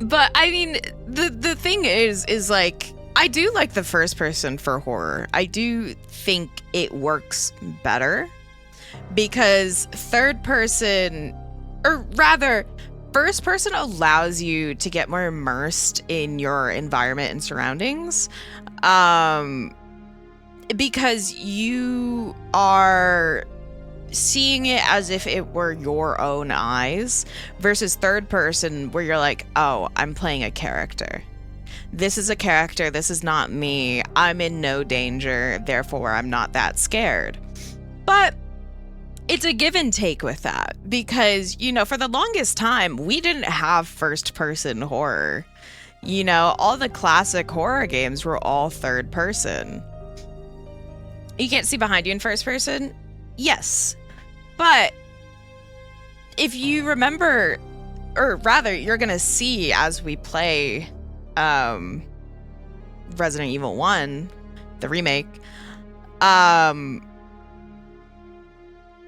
But I mean, the thing is like, I do like the first person for horror. I do think it works better because third person, or rather, first person allows you to get more immersed in your environment and surroundings. Because you are seeing it as if it were your own eyes versus third person where you're like, oh, I'm playing a character. This is a character. This is not me. I'm in no danger. Therefore, I'm not that scared. But it's a give and take with that because, you know, for the longest time, we didn't have first person horror. You know, all the classic horror games were all third person. You can't see behind you in first person? Yes. But if you remember, or rather, you're going to see as we play Resident Evil 1, the remake,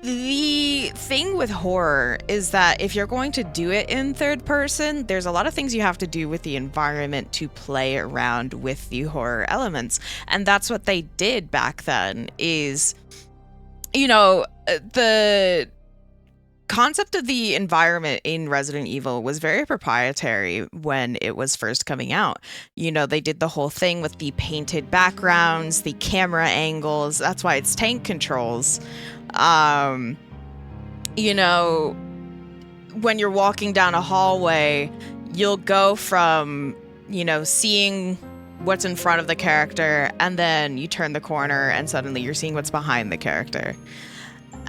the thing with horror is that if you're going to do it in third person, there's a lot of things you have to do with the environment to play around with the horror elements. And that's what they did back then is, you know, the concept of the environment in Resident Evil was very proprietary when it was first coming out. You know, they did the whole thing with the painted backgrounds, the camera angles. That's why it's tank controls. You know, when you're walking down a hallway, you'll go from, you know, seeing what's in front of the character, and then you turn the corner and suddenly you're seeing what's behind the character.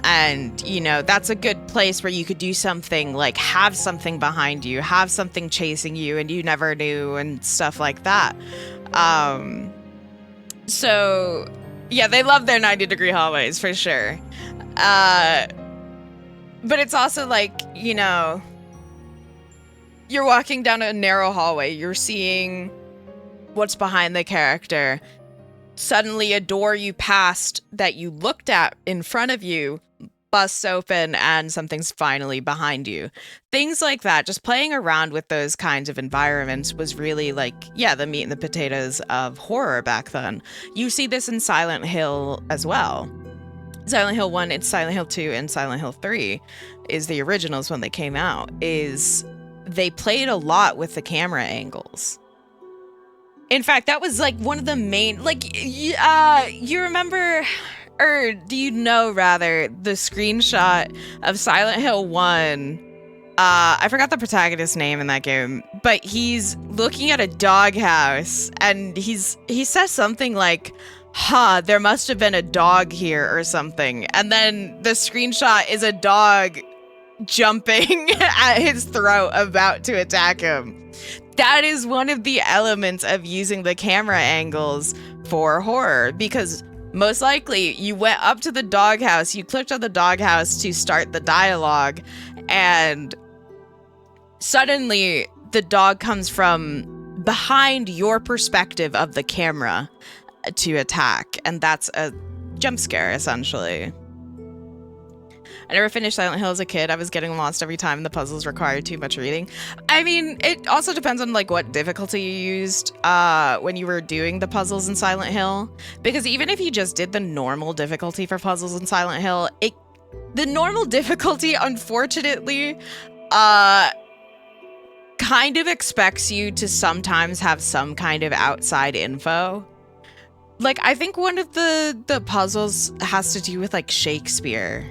And, you know, that's a good place where you could do something like have something behind you, have something chasing you and you never knew and stuff like that. So, yeah, they love their 90-degree hallways for sure. But it's also like, you know, you're walking down a narrow hallway, you're seeing what's behind the character. Suddenly a door you passed that you looked at in front of you busts open and something's finally behind you. Things like that, just playing around with those kinds of environments was really like, yeah, the meat and the potatoes of horror back then. You see this in Silent Hill as well. Silent Hill 1, it's Silent Hill 2, and Silent Hill 3 is the originals when they came out, is they played a lot with the camera angles. In fact, that was like one of the main, like, you remember, or do you know rather, the screenshot of Silent Hill 1, I forgot the protagonist's name in that game, but he's looking at a doghouse and he says something like, there must have been a dog here or something. And then the screenshot is a dog jumping at his throat about to attack him. That is one of the elements of using the camera angles for horror, because most likely you went up to the doghouse, you clicked on the doghouse to start the dialogue, and suddenly the dog comes from behind your perspective of the camera to attack, and that's a jump scare essentially. I never finished Silent Hill as a kid. I was getting lost every time the puzzles required too much reading. I mean, it also depends on like what difficulty you used when you were doing the puzzles in Silent Hill, because even if you just did the normal difficulty for puzzles in Silent Hill, the normal difficulty unfortunately kind of expects you to sometimes have some kind of outside info. Like, I think one of the puzzles has to do with, like, Shakespeare.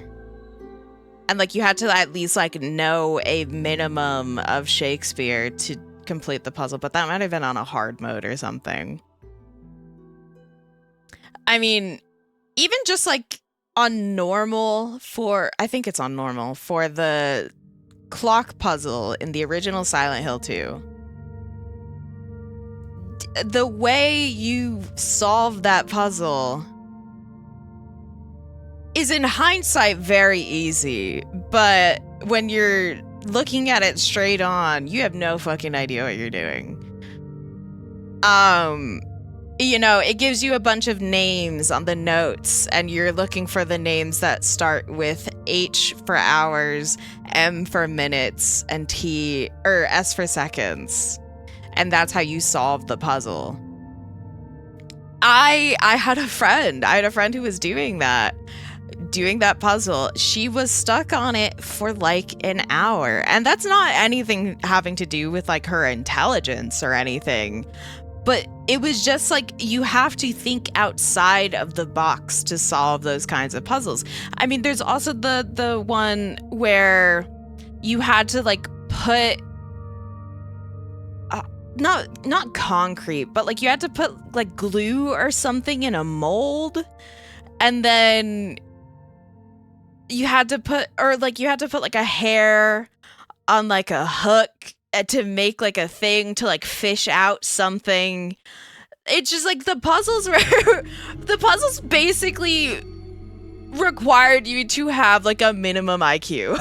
And, like, you had to at least, like, know a minimum of Shakespeare to complete the puzzle. But that might have been on a hard mode or something. I mean, even just, like, on normal I think it's on normal, for the clock puzzle in the original Silent Hill 2. The way you solve that puzzle is in hindsight very easy, but when you're looking at it straight on, you have no fucking idea what you're doing. You know, it gives you a bunch of names on the notes, and you're looking for the names that start with H for hours, M for minutes, and S for seconds. and that's how you solve the puzzle. I had a friend who was doing that puzzle. She was stuck on it for like an hour, and that's not anything having to do with like her intelligence or anything, but it was just like you have to think outside of the box to solve those kinds of puzzles. I mean, there's also the one where you had to like put not concrete, but like you had to put like glue or something in a mold, and then you had to put like a hair on like a hook to make like a thing to like fish out something. It's just like the puzzles basically required you to have like a minimum IQ.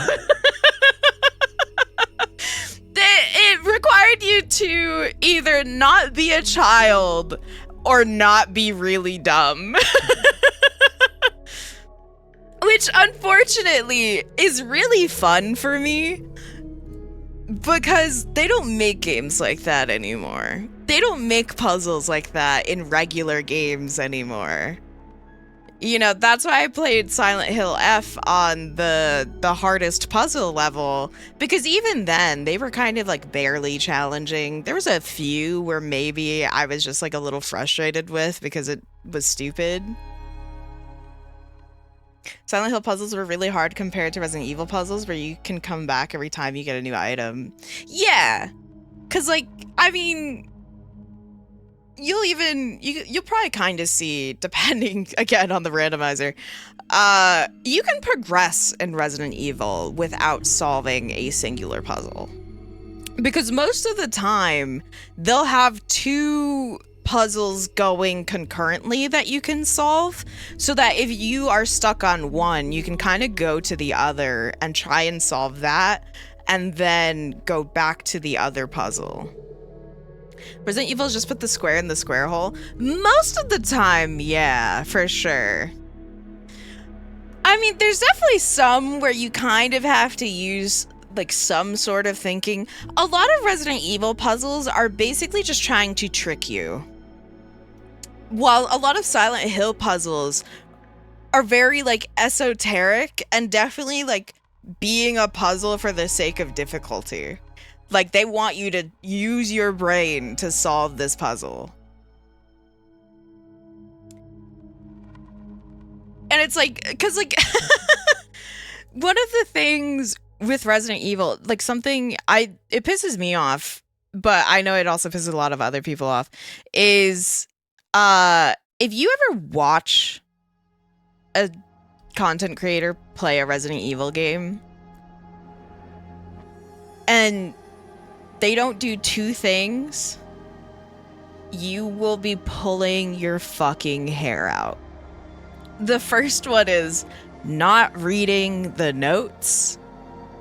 It required you to either not be a child or not be really dumb. Which unfortunately is really fun for me, because they don't make games like that anymore. They don't make puzzles like that in regular games anymore. You know, that's why I played Silent Hill F on the hardest puzzle level, because even then they were kind of like barely challenging. There was a few where maybe I was just like a little frustrated with because it was stupid. Silent Hill puzzles were really hard compared to Resident Evil puzzles where you can come back every time you get a new item. Yeah, because like, I mean, you'll probably kind of see, depending again on the randomizer, you can progress in Resident Evil without solving a singular puzzle, because most of the time they'll have two puzzles going concurrently that you can solve, so that if you are stuck on one, you can kind of go to the other and try and solve that, and then go back to the other puzzle. Resident Evil just put the square in the square hole. Most of the time, yeah, for sure. I mean, there's definitely some where you kind of have to use like some sort of thinking. A lot of Resident Evil puzzles are basically just trying to trick you, while a lot of Silent Hill puzzles are very like esoteric and definitely like being a puzzle for the sake of difficulty. Like, they want you to use your brain to solve this puzzle. And it's like, because like, one of the things with Resident Evil, like something it pisses me off, but I know it also pisses a lot of other people off, is if you ever watch a content creator play a Resident Evil game and they don't do two things, you will be pulling your fucking hair out. The first one is not reading the notes,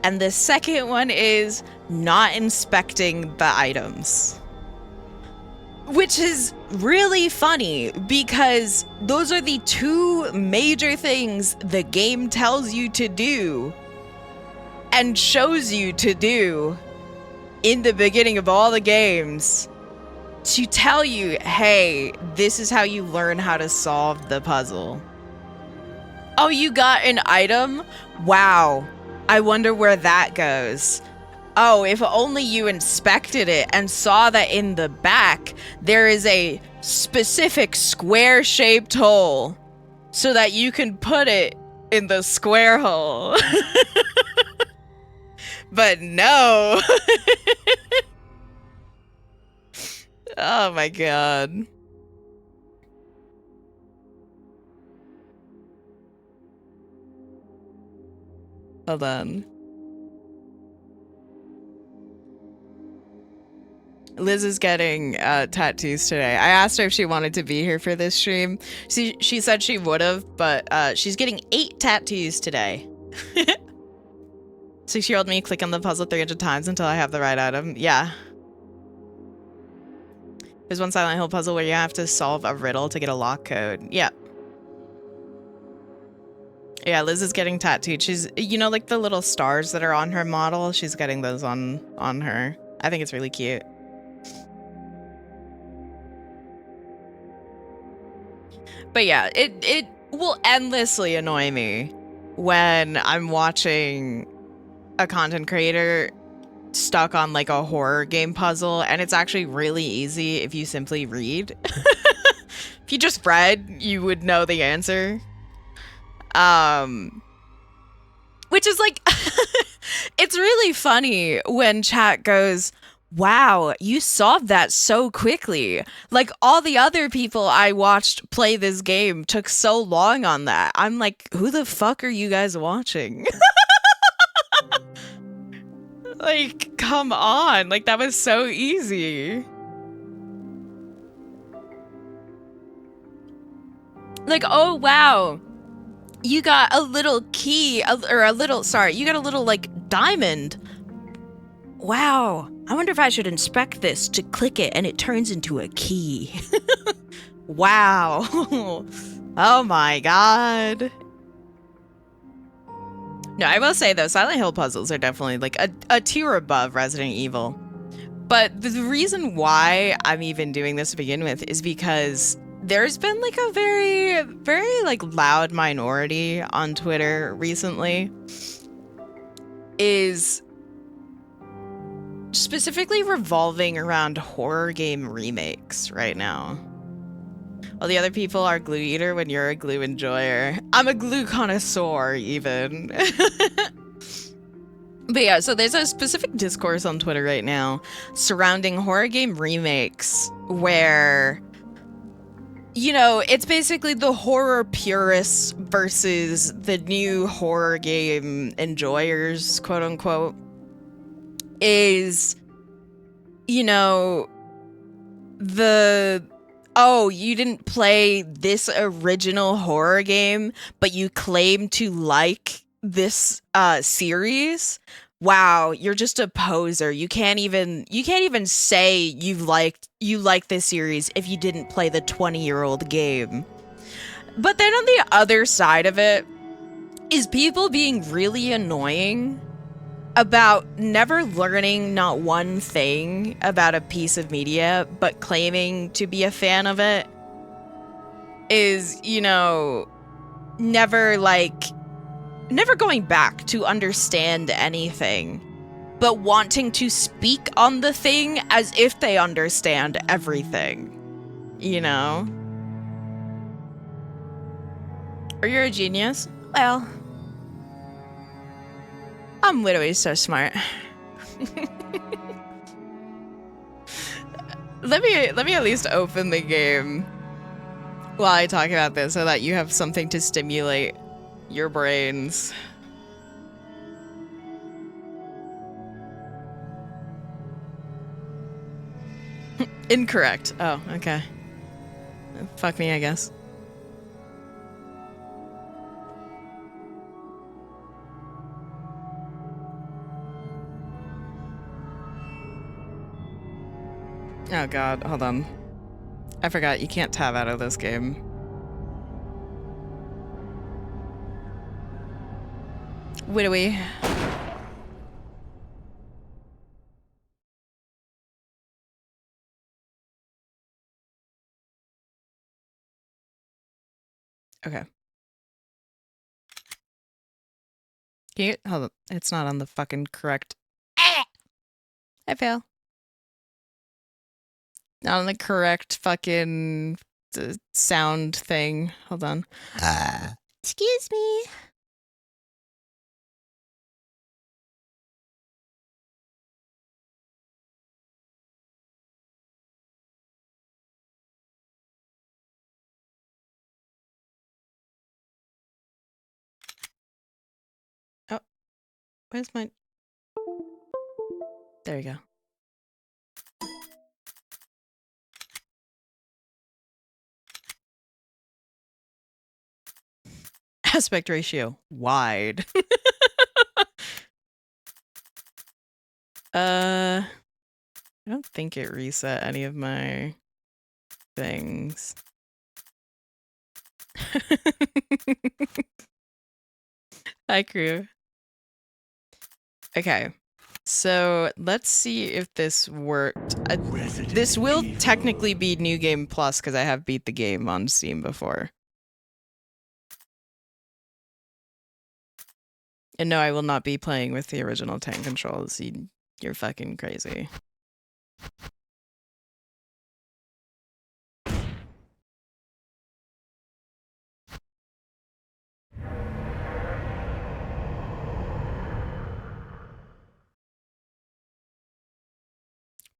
and the second one is not inspecting the items. Which is really funny, because those are the two major things the game tells you to do and shows you to do in the beginning of all the games, to tell you, hey, this is how you learn how to solve the puzzle. Oh, you got an item? Wow, I wonder where that goes. Oh, if only you inspected it and saw that in the back there is a specific square-shaped hole so that you can put it in the square hole. But no. Oh my god. Hold on. Liz is getting tattoos today. I asked her if she wanted to be here for this stream. She said she would have, but she's getting 8 tattoos today. 6-year-old me, click on the puzzle 300 times until I have the right item. Yeah. There's one Silent Hill puzzle where you have to solve a riddle to get a lock code. Yeah. Yeah, Liz is getting tattooed. She's, you know, like the little stars that are on her model, she's getting those on her. I think it's really cute. But yeah, it will endlessly annoy me when I'm watching a content creator stuck on like a horror game puzzle, and it's actually really easy if you simply read. If you just read, you would know the answer. Which is like, it's really funny when chat goes, wow, you solved that so quickly. Like, all the other people I watched play this game took so long on that. I'm like, who the fuck are you guys watching? Like, come on. Like, that was so easy. Like, oh, wow. You got a little key, you got a little, like, diamond. Wow. I wonder if I should inspect this to click it and it turns into a key. Wow. Oh my god. No, I will say though, Silent Hill puzzles are definitely like a tier above Resident Evil. But the reason why I'm even doing this to begin with is because there's been like a very, very like loud minority on Twitter recently is specifically revolving around horror game remakes right now. All the other people are glue eater when you're a glue enjoyer. I'm a glue connoisseur even. But yeah, so there's a specific discourse on Twitter right now surrounding horror game remakes where, you know, it's basically the horror purists versus the new horror game enjoyers, quote unquote, is, you know, oh, you didn't play this original horror game, but you claim to like this series. Wow, you're just a poser. You can't even say you like this series if you didn't play the 20-year-old game. But then on the other side of it is people being really annoying about never learning not one thing about a piece of media, but claiming to be a fan of it is, you know, never going back to understand anything, but wanting to speak on the thing as if they understand everything, you know? Or you're a genius? Well, I'm literally so smart. Let me at least open the game while I talk about this so that you have something to stimulate your brains. Incorrect. Oh, okay. Fuck me, I guess. Oh god, hold on. I forgot, you can't tab out of this game. Widowy. Okay. Can you, hold on, it's not on the fucking correct. I fail. Not on the correct fucking sound thing. Hold on. Excuse me. Oh, where's my... There we go. Aspect ratio wide. I don't think it reset any of my things. Hi, crew. Okay, so let's see if this worked. This will technically be New Game Plus because I have beat the game on Steam before. And no, I will not be playing with the original tank controls. You're fucking crazy.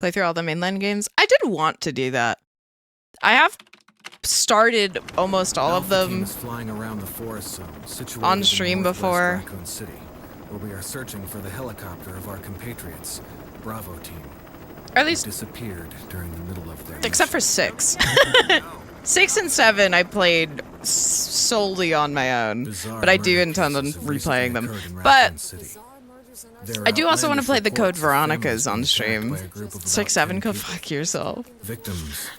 Play through all the mainline games. I did want to do that. I have started almost all of them flying around the forest zone, on stream before. Raccoon City, where we are searching for the helicopter of our compatriots, Bravo team. Or at least Disappeared during the middle of their except for 6. 6 and 7 I played solely on my own, but I do intend on replaying them. But I do also want to play the Code Veronicas on stream. 6-7, go fuck yourself. Victims.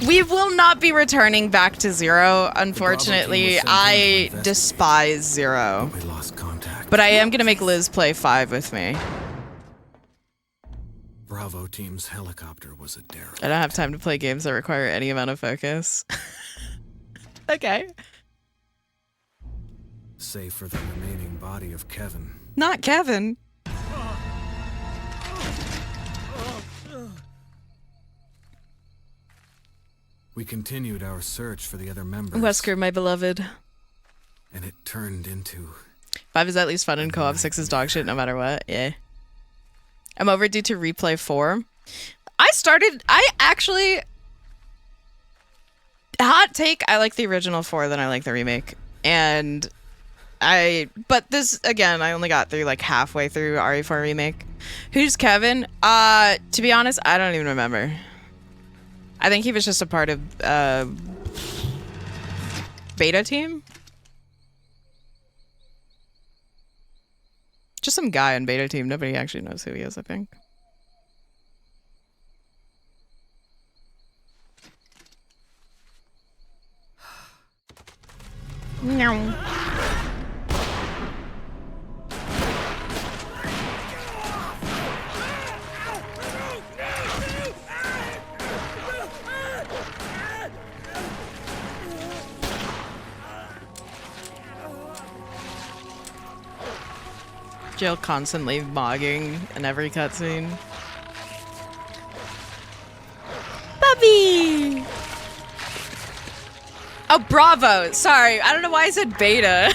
We will not be returning back to 0, unfortunately. I despise 0. We lost contact. But I am going to make Liz play 5 with me. Bravo team's helicopter was a derelict. I don't have time to play games that require any amount of focus. Okay. Save for the remaining body of Kevin. Not Kevin. We continued our search for the other members. Wesker, my beloved. And it turned into... 5 is at least fun in co-op, 6 is dog shit no matter what. Yeah. I'm overdue to replay 4. I actually... Hot take, I like the original 4 than I like the remake. And but this, again, I only got through like halfway through RE4 remake. Who's Kevin? To be honest, I don't even remember. I think he was just a part of beta team. Just some guy in beta team. Nobody actually knows who he is, I think. No. Jill constantly mogging in every cutscene. Puppy! Oh, Bravo. Sorry, I don't know why I said beta.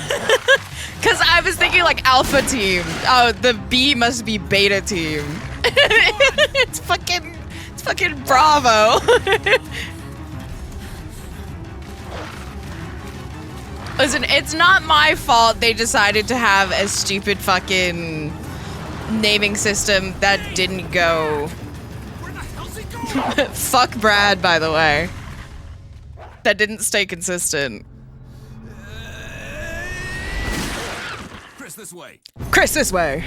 Because I was thinking like alpha team. Oh, the B must be beta team. It's fucking Bravo. Listen, it's not my fault they decided to have a stupid fucking naming system that didn't go. Fuck Brad, by the way. That didn't stay consistent. Chris, this way. Chris, this way.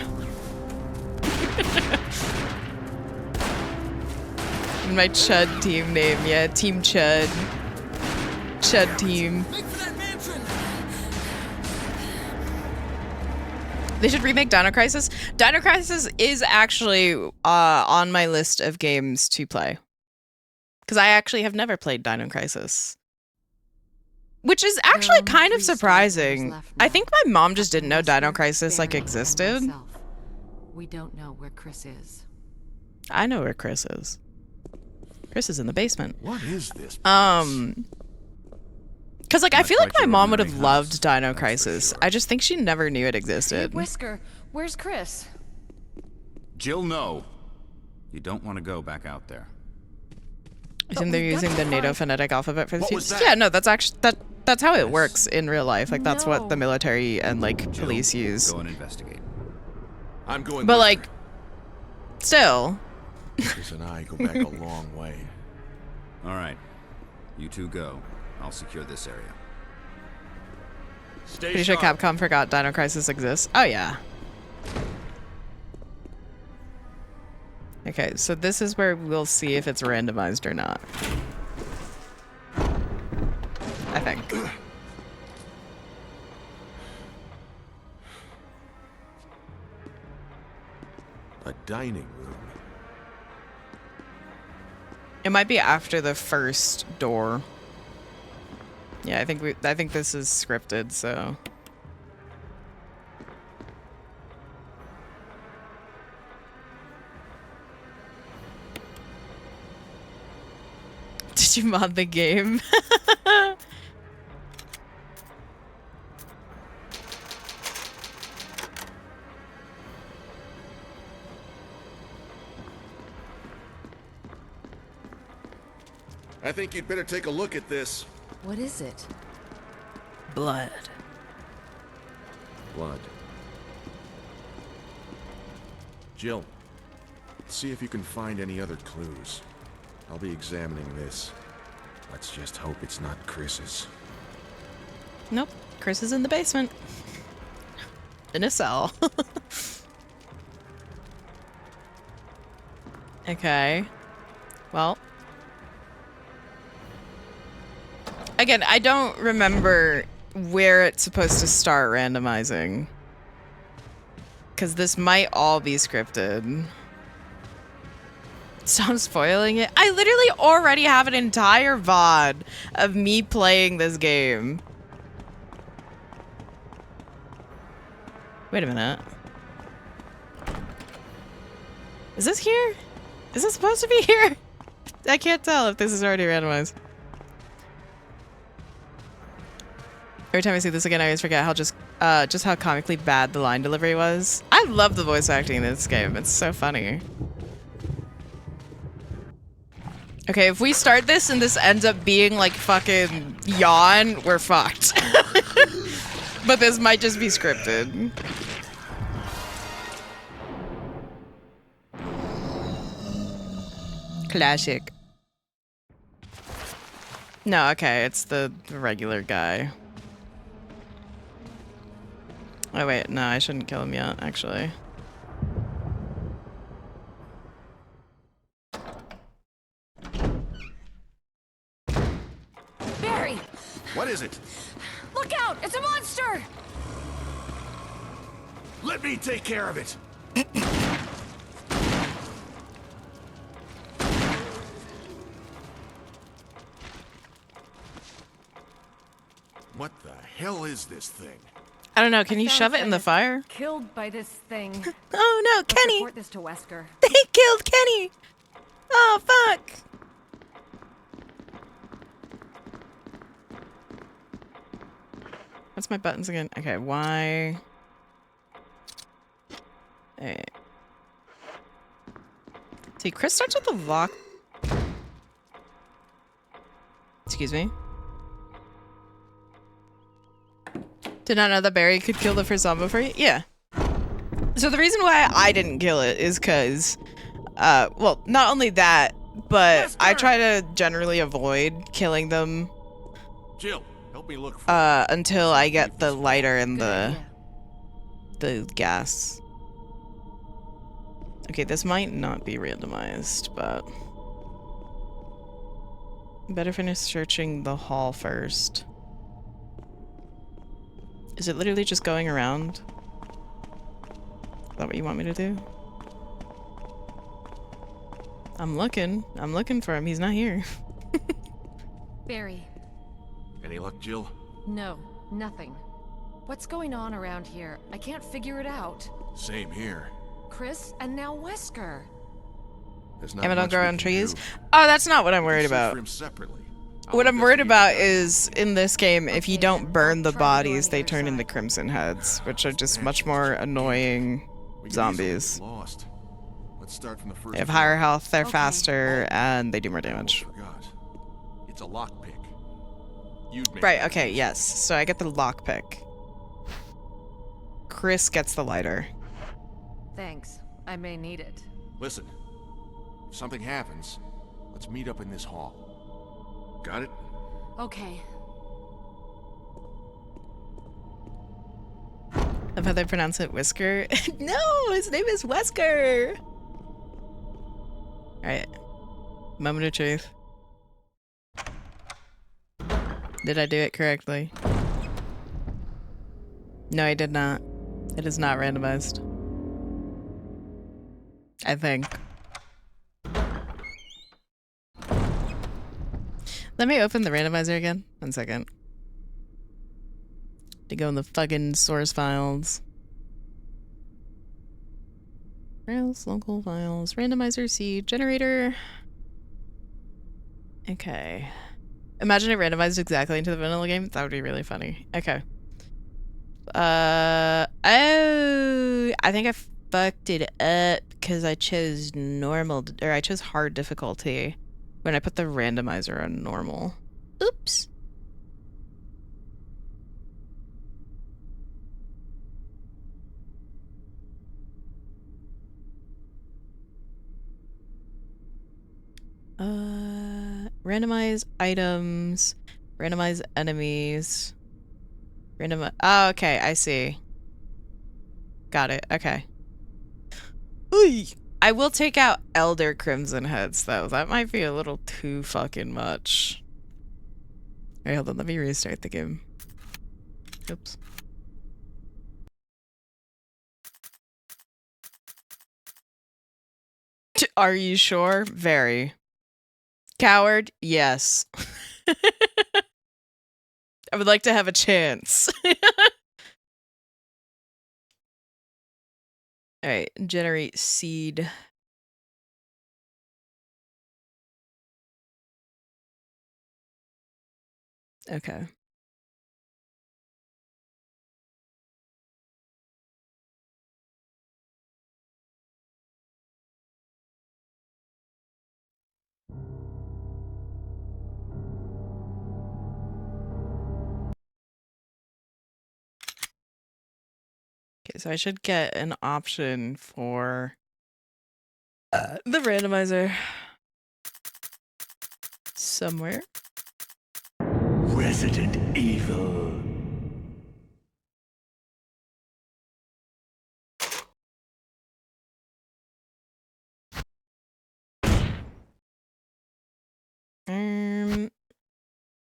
My Chud team name, yeah, Team Chud. Chud team. They should remake Dino Crisis. Dino Crisis is actually on my list of games to play. Because I actually have never played Dino Crisis. Which is actually kind of surprising. I think my mom just didn't know Dino Crisis like existed. We don't know where Chris is. I know where Chris is. Chris is in the basement. What is this? Because, like, I feel like my mom would have loved Dino Crisis. I just think she never knew it existed. Whisker, where's Chris? Jill, no. You don't want to go back out there. I think they're using the NATO phonetic alphabet for the What was future. that? Yeah, no, that's actually that's how it works in real life. Like, that's what the military and like Jill, police use. Go and investigate. I'm going. But with like, still. Chris and I go back a long way. All right, you two go. I'll secure this area. Pretty sure Capcom forgot Dino Crisis exists. Oh yeah. Okay, so this is where we'll see if it's randomized or not. I think. A dining room. It might be after the first door. Yeah, I think this is scripted, so Did you mod the game? I think you'd better take a look at this. What is it? Blood. Blood. Jill, see if you can find any other clues. I'll be examining this. Let's just hope it's not Chris's. Nope. Chris is in the basement. In a cell. Okay. Well. Again, I don't remember where it's supposed to start randomizing. Because this might all be scripted. Stop spoiling it. I literally already have an entire VOD of me playing this game. Wait a minute. Is this here? Is this supposed to be here? I can't tell if this is already randomized. Every time I see this again, I always forget how just how comically bad the line delivery was. I love the voice acting in this game. It's so funny. Okay, if we start this and this ends up being like fucking Yawn, we're fucked. But this might just be scripted. Classic. No, okay, it's the regular guy. Oh wait, no, I shouldn't kill him yet, actually. Barry! What is it? Look out! It's a monster! Let me take care of it. What the hell is this thing? I don't know, can you shove it in the fire? Killed by this thing. Oh no, Kenny! Report this to Wesker. They killed Kenny! Oh, fuck! What's my buttons again? Okay, Y. Hey. See, Chris starts with the lock. Excuse me. Did not know that Barry could kill the first zombie for you? Yeah. So the reason why I didn't kill it is because, well, not only that, but I try to generally avoid killing them Jill, help me look for until I get the lighter and the gas. Okay, this might not be randomized, but better finish searching the hall first. Is it literally just going around? Is that what you want me to do? I'm looking for him. He's not here. Barry. Any luck, Jill? No, nothing. What's going on around here? I can't figure it out. Same here. Chris and now Wesker. There's not Emma don't much grow we on can trees. do. Oh, that's not what I'm We can worried search about. for him separately. I'll What I'm worried investigate about the is, in this game, if you Okay, don't then burn I'll the try to go on bodies, the they other turn into side. crimson heads, which are just much more annoying We can easily zombies. get lost. Let's start from the first They have floor. higher health, they're Okay. faster, and they do more damage. Forgot. It's a lockpick. You'd make Right, it okay, easy. yes. So I get the lockpick. Chris gets the lighter. Thanks. I may need it. Listen, if something happens, let's meet up in this hall. Got it? Okay. Of how they pronounce it, Whisker. No, his name is Wesker. Alright. Moment of truth. Did I do it correctly? No, I did not. It is not randomized. I think. Let me open the randomizer again. 1 second. To go in the fucking source files. Files, local files, randomizer, seed, generator. Okay. Imagine it randomized exactly into the vanilla game. That would be really funny. Okay. Oh, I think I fucked it up because I chose normal, or I chose hard difficulty when I put the randomizer on normal. Oops. Randomize items, randomize enemies, randomize. Oh, okay, I see. Got it. Okay. Ooh. I will take out Elder Crimson Heads though. That might be a little too fucking much. Wait, hold on. Let me restart the game. Oops. Are you sure? Very. Coward? Yes. I would like to have a chance. Alright, generate seed. Okay. Okay, so I should get an option for the randomizer somewhere. Resident Evil.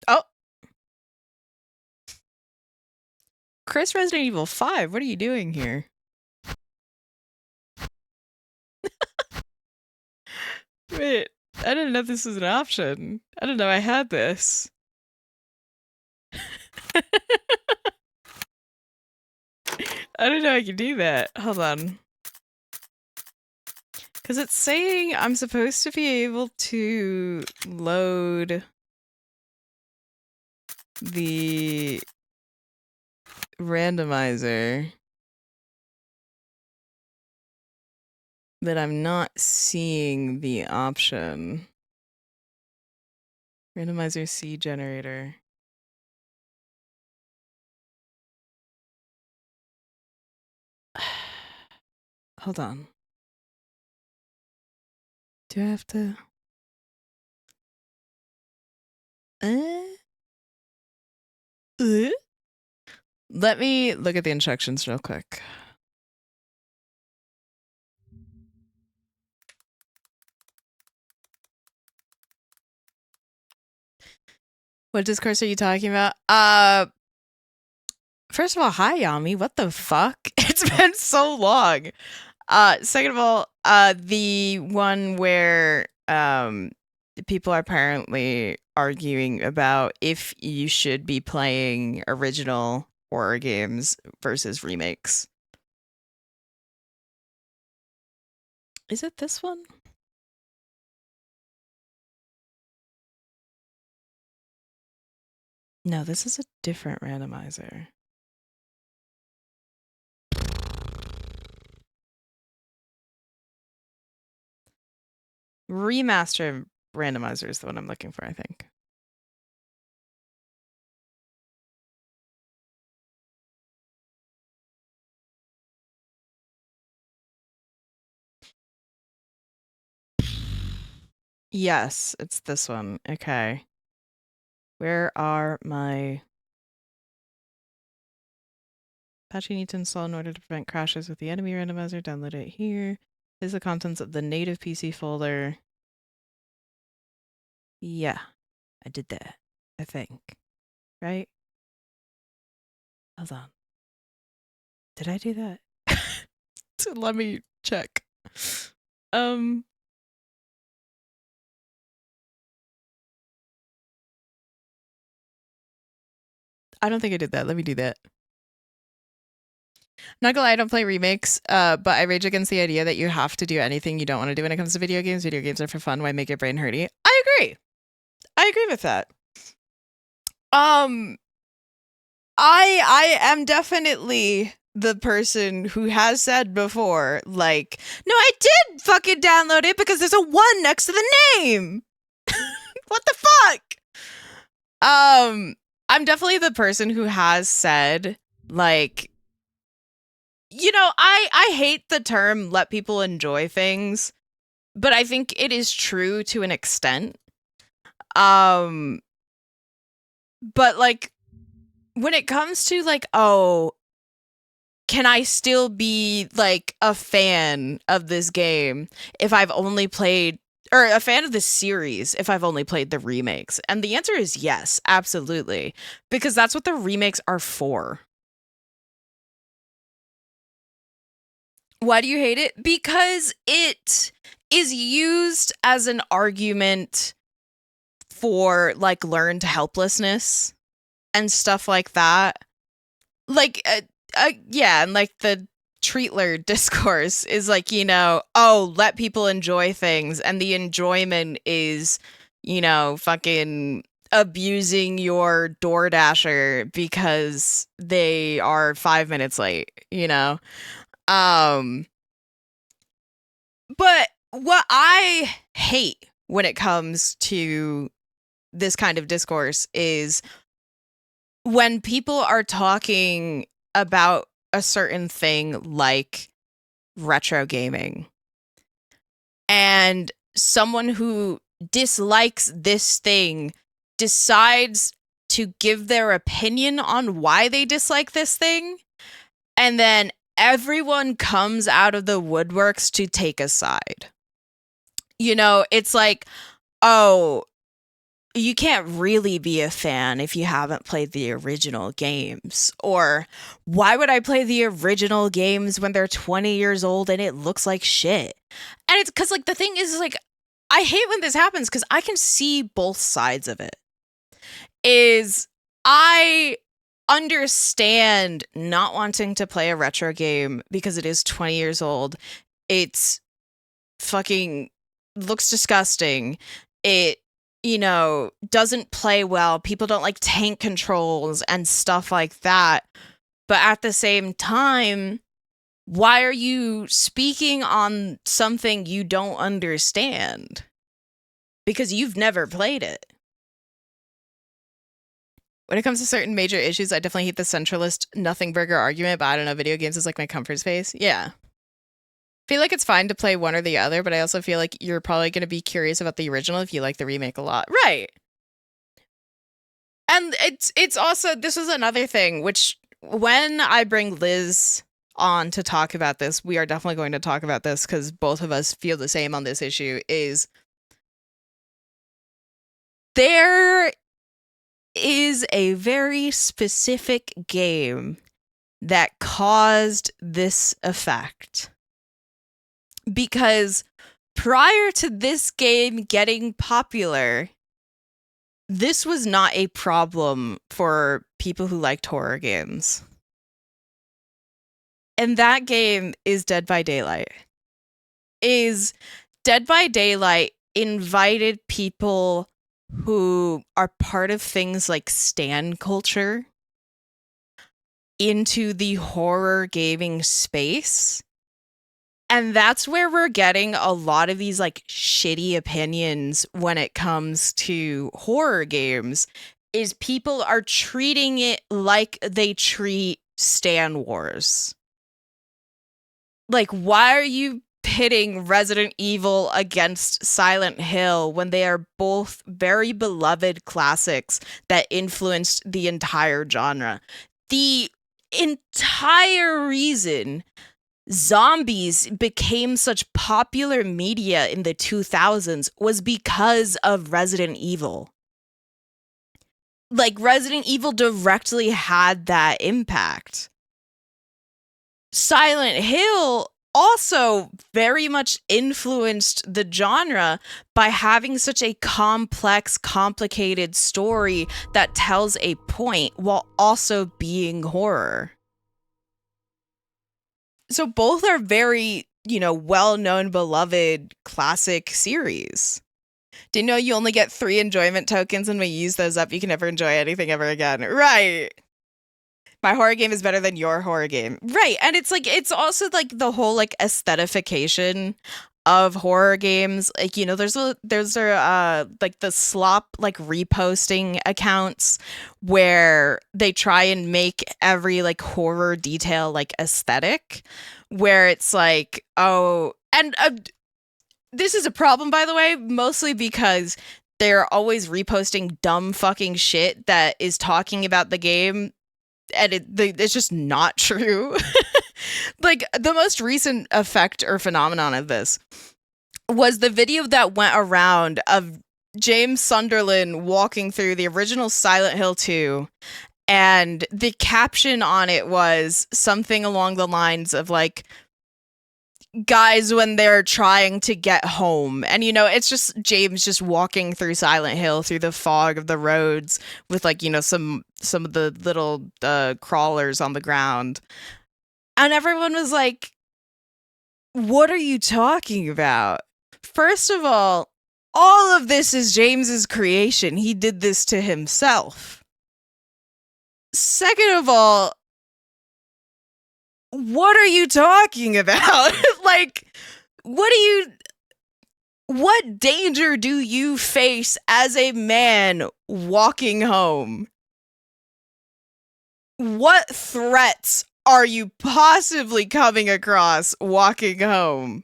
Oh! Chris Resident Evil 5, what are you doing here? Wait, I didn't know this was an option. I didn't know I had this. I didn't know I could do that. Hold on. Because it's saying I'm supposed to be able to load the randomizer, but I'm not seeing the option. Randomizer C generator. Hold on. Do I have to? Let me look at the instructions real quick. What discourse are you talking about? First of all, hi Yami. What the fuck? It's been so long. Second of all, the one where people are apparently arguing about if you should be playing original horror games versus remakes. Is it this one? No, this is a different randomizer. Remaster randomizer is the one I'm looking for, I think. Yes, it's this one. Okay. Where are my... patch you need to install in order to prevent crashes with the enemy randomizer. Download it here. Here's the contents of the native PC folder. Yeah, I did that, I think. Right? Hold on. Did I do that? So let me check. I don't think I did that. Let me do that. Not gonna lie, I don't play remakes, but I rage against the idea that you have to do anything you don't want to do when it comes to video games. Video games are for fun. Why make your brain hurty? I agree. I agree with that. I am definitely the person who has said before, like, no, I did fucking download it because there's a 1 next to the name. What the fuck? I'm definitely the person who has said, like, you know, I hate the term let people enjoy things, but I think it is true to an extent. But like, when it comes to like, oh, can I still be like a fan of this game if I've only played, or a fan of this series if I've only played the remakes? And the answer is yes, absolutely, because that's what the remakes are for. Why do you hate it? Because it is used as an argument for like learned helplessness and stuff like that. Like, yeah, and like the Treatler discourse is like, you know, oh, let people enjoy things, and the enjoyment is, you know, fucking abusing your DoorDasher because they are 5 minutes late, you know? But what I hate when it comes to this kind of discourse is when people are talking about a certain thing like retro gaming, and someone who dislikes this thing decides to give their opinion on why they dislike this thing, and then everyone comes out of the woodworks to take a side. You know, it's like, oh, you can't really be a fan if you haven't played the original games. Or why would I play the original games when they're 20 years old and it looks like shit? And it's because, like, the thing is, like, I hate when this happens because I can see both sides of it. I understand not wanting to play a retro game because it is 20 years old. It's fucking looks disgusting. It, you know, doesn't play well. People don't like tank controls and stuff like that. But at the same time, why are you speaking on something you don't understand? Because you've never played it. When it comes to certain major issues, I definitely hate the centralist nothing burger argument, but I don't know, video games is like my comfort space. Yeah. I feel like it's fine to play one or the other, but I also feel like you're probably going to be curious about the original if you like the remake a lot. Right. And it's also, this is another thing, which when I bring Liz on to talk about this, we are definitely going to talk about this because both of us feel the same on this issue, is there is a very specific game that caused this effect. Because prior to this game getting popular, this was not a problem for people who liked horror games. And that game is Dead by Daylight. Dead by Daylight invited people who are part of things like stan culture into the horror gaming space. And that's where we're getting a lot of these like shitty opinions when it comes to horror games, is people are treating it like they treat Stan Wars. Like, why are you pitting Resident Evil against Silent Hill when they are both very beloved classics that influenced the entire genre? The entire reason zombies became such popular media in the 2000s was because of Resident Evil. Like, Resident Evil directly had that impact. Silent Hill also very much influenced the genre by having such a complex, complicated story that tells a point while also being horror. So both are very, you know, well-known, beloved classic series. Do you know you only get 3 enjoyment tokens, and when you use those up, you can never enjoy anything ever again? Right. My horror game is better than your horror game. Right. And it's like, it's also like the whole like aesthetification of horror games. Like, you know, there's like the slop like reposting accounts where they try and make every like horror detail like aesthetic, where it's like, oh, and this is a problem, by the way, mostly because they're always reposting dumb fucking shit that is talking about the game, and it's just not true. Like, the most recent effect or phenomenon of this was the video that went around of James Sunderland walking through the original Silent Hill 2, and the caption on it was something along the lines of like, guys when they're trying to get home. And you know, it's just James just walking through Silent Hill through the fog of the roads with like, you know, some of the little crawlers on the ground. And everyone was like, what are you talking about? First of all of this is James's creation. He did this to himself. Second of all, what are you talking about? Like, what danger do you face as a man walking home? What threats are you possibly coming across walking home?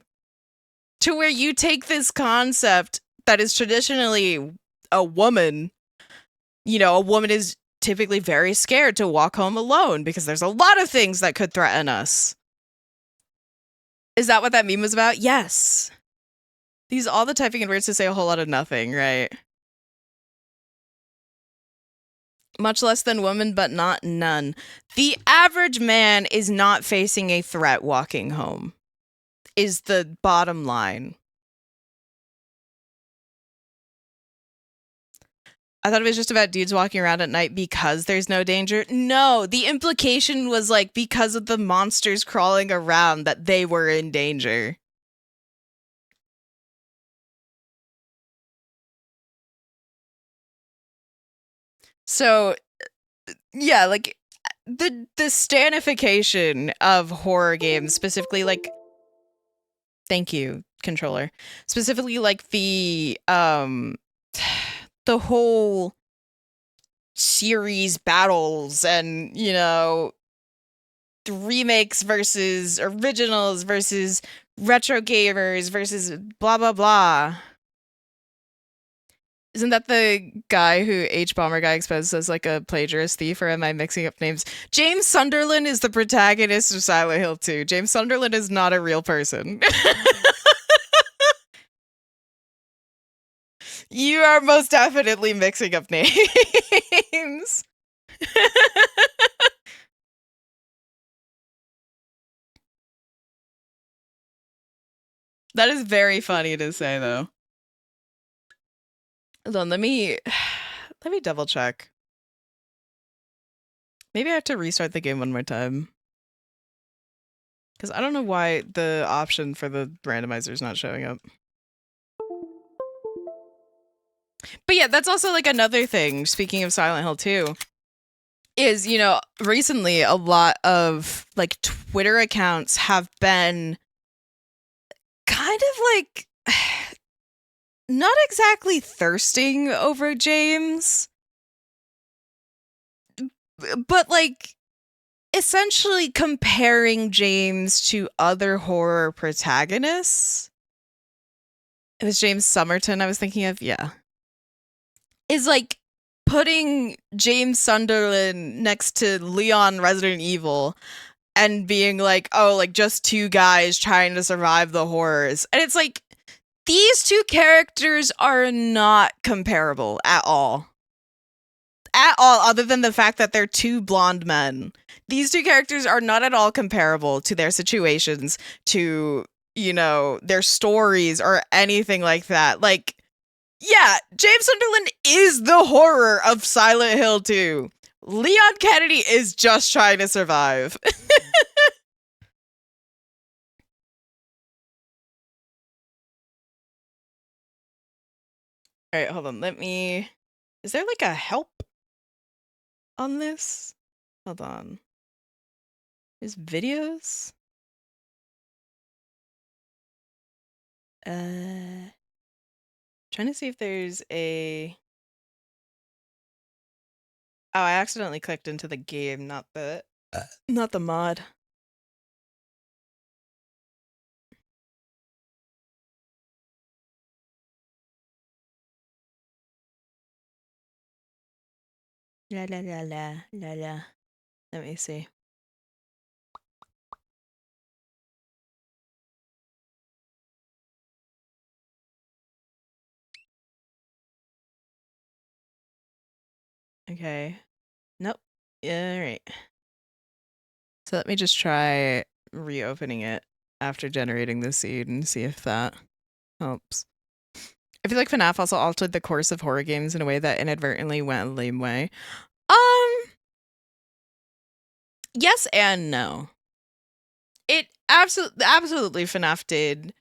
To where you take this concept that is traditionally a woman, you know, a woman is typically very scared to walk home alone because there's a lot of things that could threaten us. Is that what that meme was about? Yes. These all the typing in words to say a whole lot of nothing, right? Much less than woman, but not none. The average man is not facing a threat walking home, is the bottom line. I thought it was just about dudes walking around at night because there's no danger. No, the implication was like because of the monsters crawling around that they were in danger. So, yeah, like the stanification of horror games, specifically like, thank you, controller, specifically like the whole series battles and, you know, the remakes versus originals versus retro gamers versus blah blah blah. Isn't that the guy who H-Bomber Guy exposed as like a plagiarist thief, or am I mixing up names? James Sunderland is the protagonist of Silent Hill 2. James Sunderland is not a real person. You are most definitely mixing up names. That is very funny to say, though. Hold on, let me double check. Maybe I have to restart the game one more time. Because I don't know why the option for the randomizer is not showing up. But yeah, that's also like another thing, speaking of Silent Hill 2, is, you know, recently a lot of like Twitter accounts have been kind of like not exactly thirsting over James, but like essentially comparing James to other horror protagonists. It was James Somerton I was thinking of, yeah. Is like putting James Sunderland next to Leon Resident Evil and being like, oh, like just two guys trying to survive the horrors. And it's like, these two characters are not comparable at all. At all, other than the fact that they're two blonde men. These two characters are not at all comparable to their situations, to, you know, their stories or anything like that. Like, yeah, James Sunderland is the horror of Silent Hill 2. Leon Kennedy is just trying to survive. All right, hold on. Let me. Is there like a help on this? Hold on. There's videos. Trying to see if there's a. Oh, I accidentally clicked into the game, not the mod. La la la la la la. Let me see. Okay. Nope. All right. So let me just try reopening it after generating the seed and see if that helps. I feel like FNAF also altered the course of horror games in a way that inadvertently went a lame way. Yes and no. It absolutely FNAF did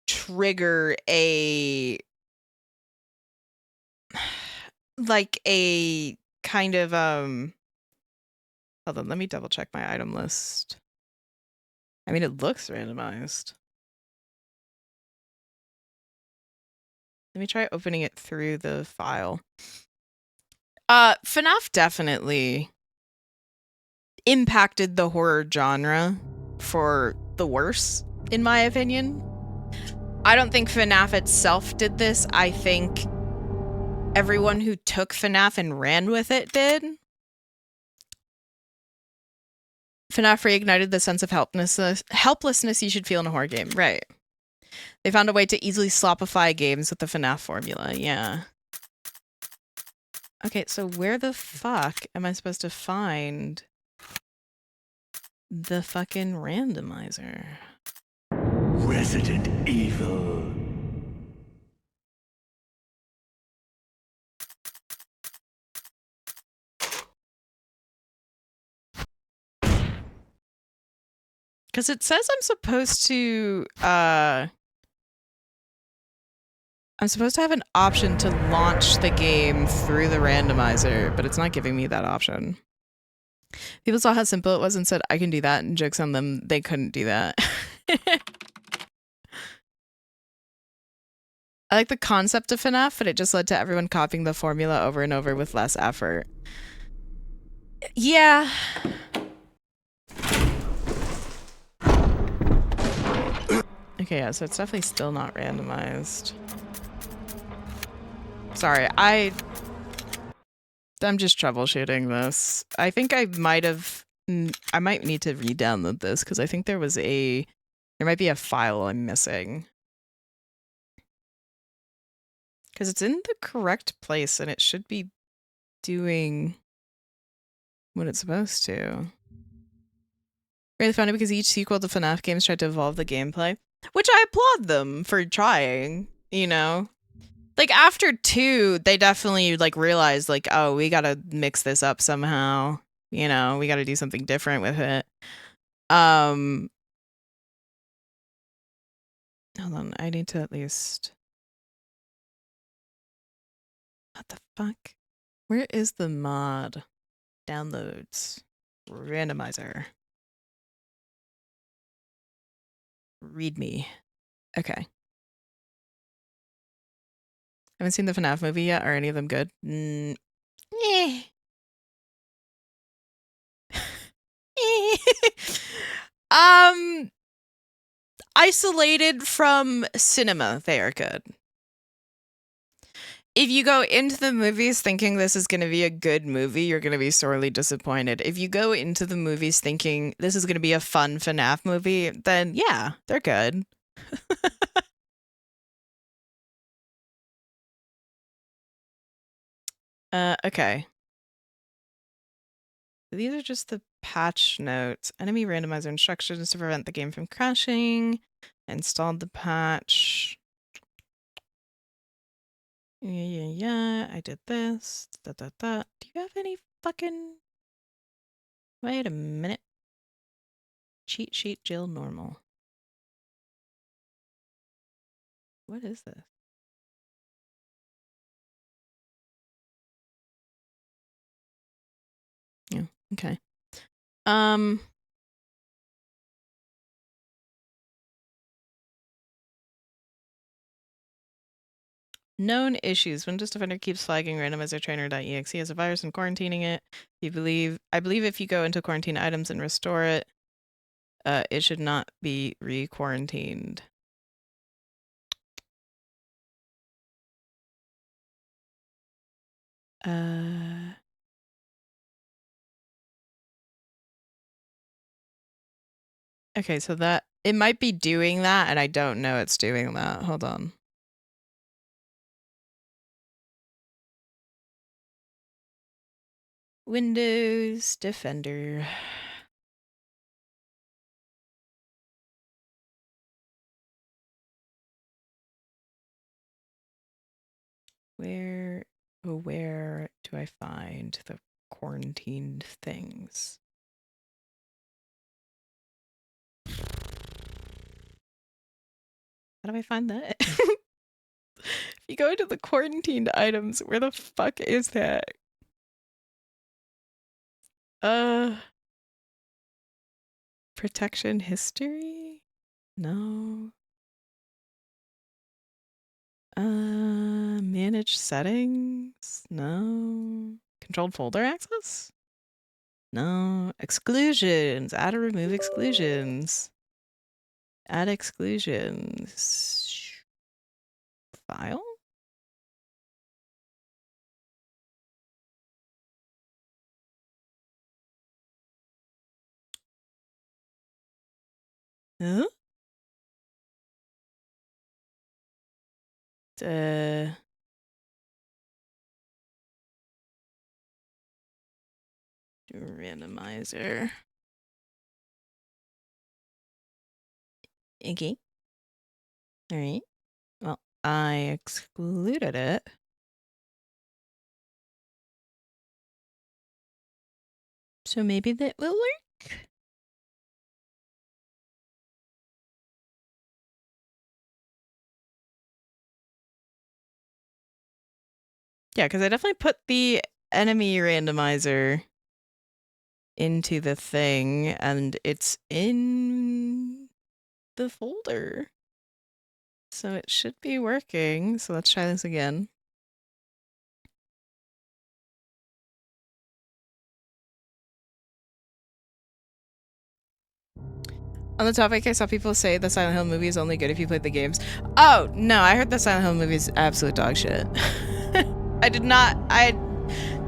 trigger a like a kind of hold on, let me double check my item list. I mean, it looks randomized. Let me try opening it through the file. FNAF definitely impacted the horror genre for the worse, in my opinion. I don't think FNAF itself did this. I think everyone who took FNAF and ran with it did. FNAF reignited the sense of helplessness you should feel in a horror game. Right. They found a way to easily slopify games with the FNAF formula. Yeah. Okay, so where the fuck am I supposed to find the fucking randomizer? Resident Evil. Because it says I'm supposed to have an option to launch the game through the randomizer, but it's not giving me that option. People saw how simple it was and said, I can do that, and jokes on them, they couldn't do that. I like the concept of FNAF, but it just led to everyone copying the formula over and over with less effort. Yeah. Okay, yeah, so it's definitely still not randomized. Sorry, I'm just troubleshooting this. I think I might need to re-download this because I think there might be a file I'm missing. Because it's in the correct place and it should be doing what it's supposed to. Really funny because each sequel to FNAF games tried to evolve the gameplay, which I applaud them for trying, you know? Like, after 2, they definitely, like, realized, like, oh, we gotta mix this up somehow. You know, we gotta do something different with it. Hold on, I need to at least... What the fuck? Where is the mod? Downloads. Randomizer. Readme. Okay. Haven't seen the FNAF movie yet. Are any of them good? Isolated from cinema, they are good. If you go into the movies thinking this is going to be a good movie, you're going to be sorely disappointed. If you go into the movies thinking this is going to be a fun FNAF movie, then yeah, they're good. Okay. These are just the patch notes. Enemy randomizer instructions to prevent the game from crashing. Installed the patch. Yeah. I did this. Do you have any fucking... Wait a minute. Cheat sheet Jill normal. What is this? Okay. Known issues. Windows Defender keeps flagging randomizer trainer.exe as a virus and quarantining it. I believe if you go into quarantine items and restore it, it should not be re-quarantined. Okay, so that it might be doing that, and I don't know it's doing that. Hold on. Windows Defender. Where do I find the quarantined things? How do I find that? If you go into the quarantined items, where the fuck is that? Protection history? No. Manage settings? No. Controlled folder access? No. Exclusions. Add or remove exclusions. Add exclusions. File? Huh? Randomizer. Okay. All right. Well, I excluded it. So maybe that will work? Yeah, because I definitely put the enemy randomizer into the thing, and it's in the folder. So it should be working. So let's try this again. On the topic, I saw people say the Silent Hill movie is only good if you played the games. Oh, no, I heard the Silent Hill movie is absolute dog shit. I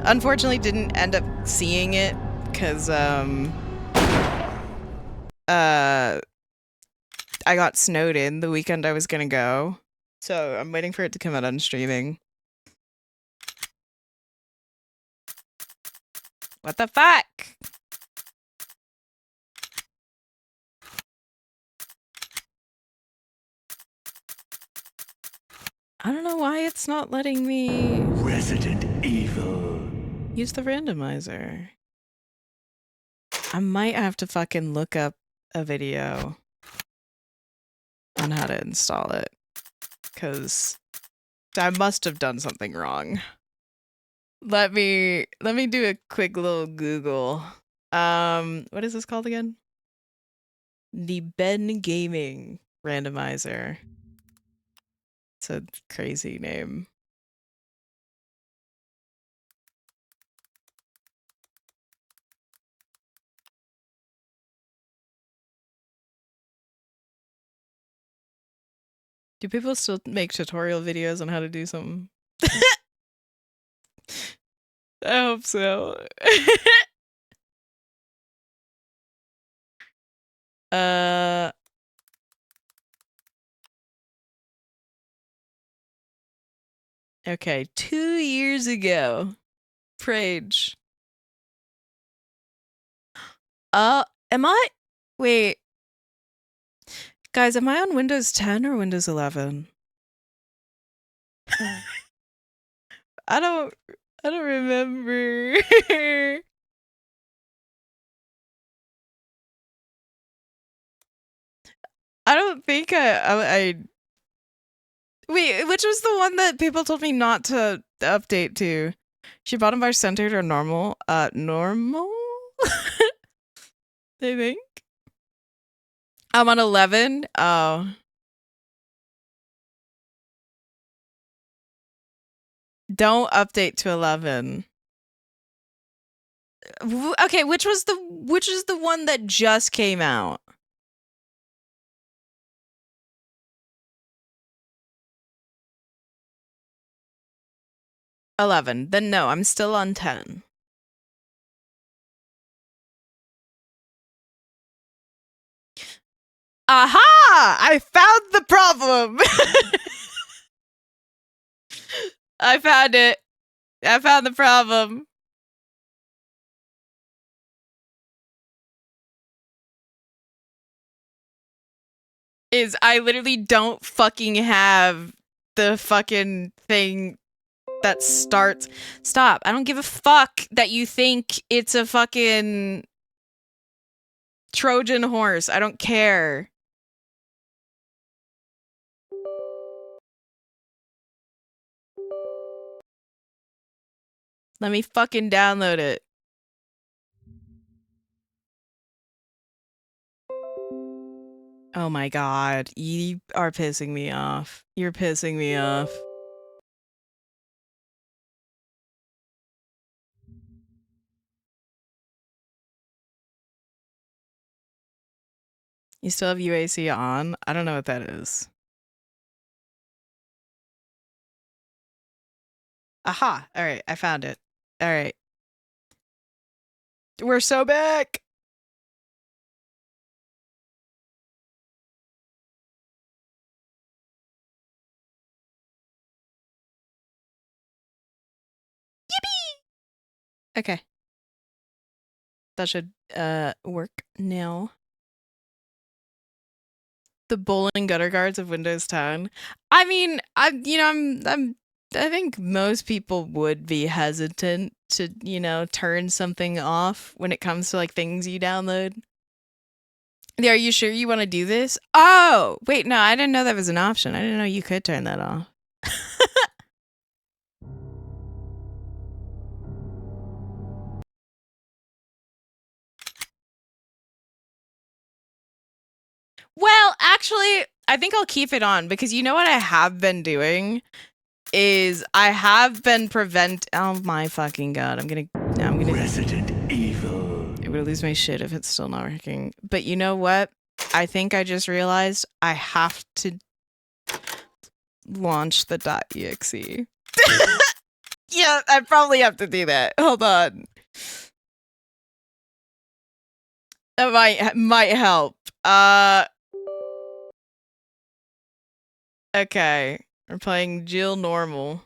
unfortunately didn't end up seeing it because, I got snowed in the weekend I was gonna go. So I'm waiting for it to come out on streaming. What the fuck? I don't know why it's not letting me Resident Evil. use the randomizer. I might have to fucking look up a video on how to install it, because I must have done something wrong. Let me do a quick little Google. What is this called again? The Ben Gaming Randomizer. It's a crazy name. Do people still make tutorial videos on how to do something? I hope so. Okay, 2 years ago. Prage. Am I? Wait. Guys, am I on Windows 10 or Windows 11? I don't remember. I don't think I wait, which was the one that people told me not to update to? She bottom bar centered or normal? Normal? I think. I'm on 11. Oh. Don't update to 11. Okay, which is the one that just came out? $11. Then no, I'm still on 10. Aha! I found the problem. I found it. I found the problem. Is I literally don't fucking have the fucking thing that starts. Stop. I don't give a fuck that you think it's a fucking Trojan horse. I don't care. Let me fucking download it. Oh my god. You are pissing me off. You're pissing me off. You still have UAC on? I don't know what that is. Aha! Alright, I found it. Alright. We're so back! Yippee! Okay. That should work now. The bowling gutter guards of Windows 10. I mean, I think most people would be hesitant to, turn something off when it comes to like things you download. Yeah, are you sure you want to do this? Oh, wait, no, I didn't know that was an option. I didn't know you could turn that off. Well, actually, I think I'll keep it on because you know what I have been doing is I have been oh my fucking god, I'm gonna Resident Evil. I'm gonna lose my shit if it's still not working. But you know what? I think I just realized I have to launch the .exe. Yeah, I probably have to do that. Hold on. That might help. Okay. We're playing Jill normal.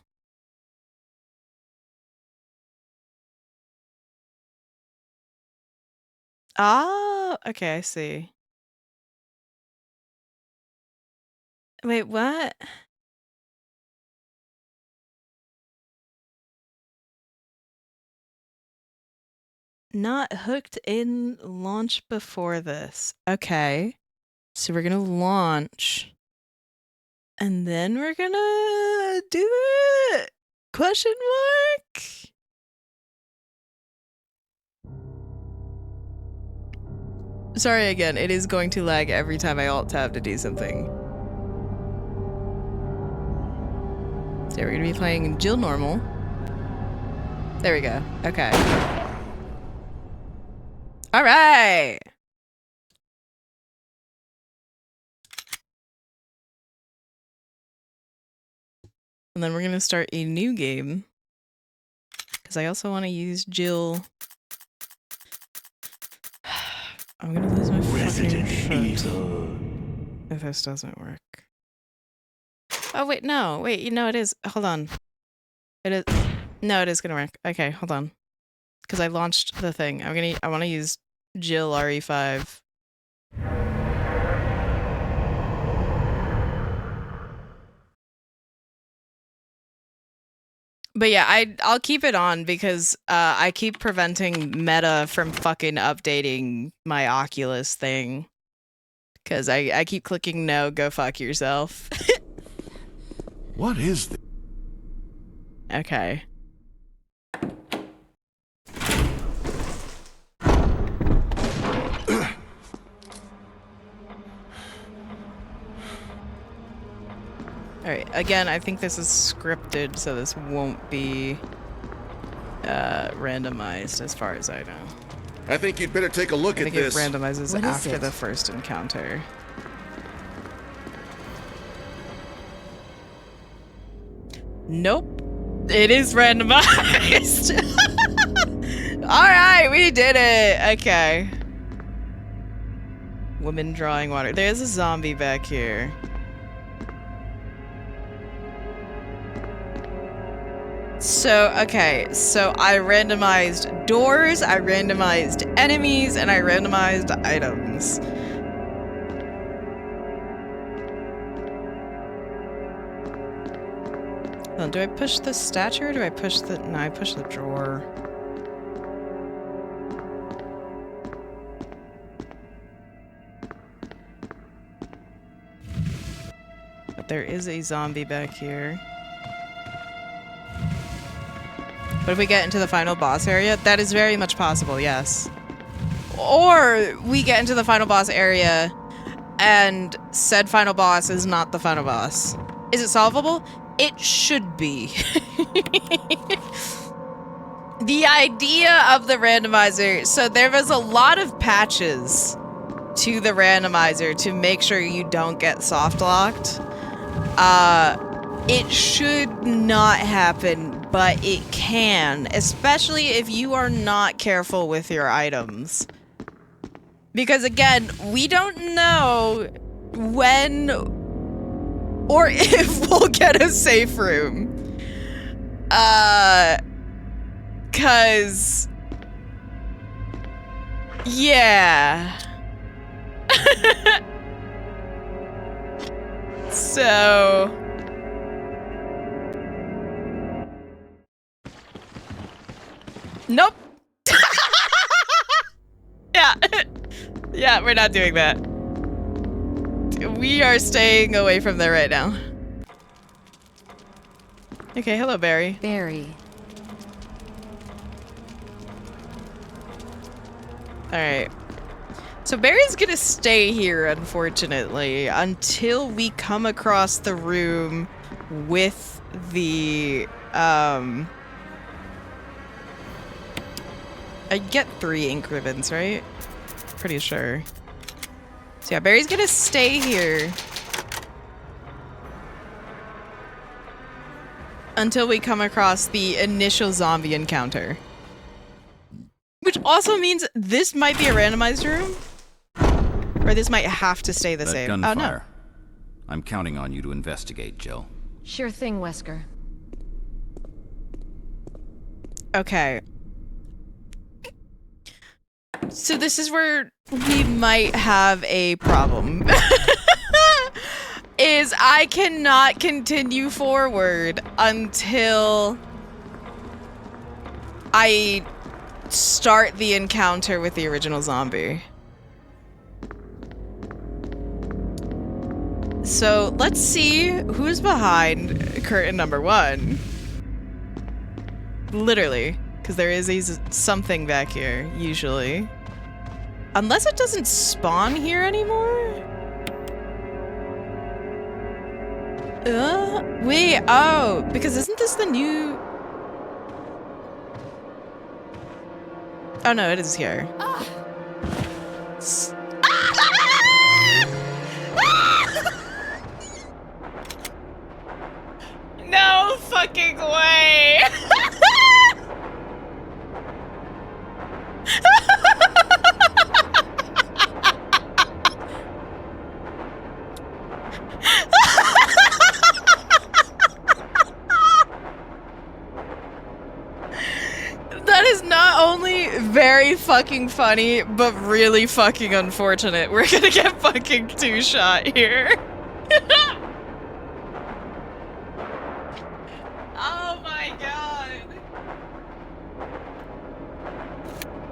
Oh, okay, I see. Wait, what? Not hooked in launch before this. Okay. So we're gonna launch. And then we're gonna do it? Question mark? Sorry again, it is going to lag every time I alt-tab to do something. So we're gonna be playing Jill normal. There we go. Okay. All right. And then we're gonna start a new game. Because I also want to use Jill. I'm gonna lose my fucking shit if this doesn't work. Oh wait, no. Wait, it is. Hold on. It is. No, it is gonna work. Okay, hold on. Because I launched the thing. I want to use Jill RE5. But yeah, I'll keep it on because I keep preventing Meta from fucking updating my Oculus thing. Because I keep clicking no, go fuck yourself. What is this? Okay. again, I think this is scripted, so this won't be randomized as far as I know. I think you'd better take a look I at think it this. randomizes What is after it? the first encounter. Nope. It is randomized. Alright, we did it. Okay. Woman drawing water. There's a zombie back here. So, okay. So I randomized doors, I randomized enemies, and I randomized items. Oh, do I push the statue or do I push the... No, I push the drawer. But there is a zombie back here. But if we get into the final boss area, that is very much possible, yes. Or we get into the final boss area and said final boss is not the final boss. Is it solvable? It should be. The idea of the randomizer, so there was a lot of patches to the randomizer to make sure you don't get soft locked. It should not happen, but it can, especially if you are not careful with your items. Because again, we don't know when or if we'll get a safe room. Cause yeah. So nope. Yeah. Yeah, we're not doing that. We are staying away from there right now. Okay, hello, Barry. Barry. Alright. So Barry's gonna stay here, unfortunately, until we come across the room with the, I get 3 ink ribbons, right? Pretty sure. So yeah, Barry's gonna stay here until we come across the initial zombie encounter. Which also means this might be a randomized room. Or this might have to stay the same. Gunfire. Oh, no. I'm counting on you to investigate, Jill. Sure thing, Wesker. Okay. So this is where we might have a problem. Is I cannot continue forward until I start the encounter with the original zombie. So let's see who's behind curtain number 1. Literally, because there is something back here, usually. Unless it doesn't spawn here anymore? Wait, oh, because isn't this the new... Oh no, it is here. No fucking way! That is not only very fucking funny, but really fucking unfortunate. We're gonna get fucking 2-shot here. Oh my god.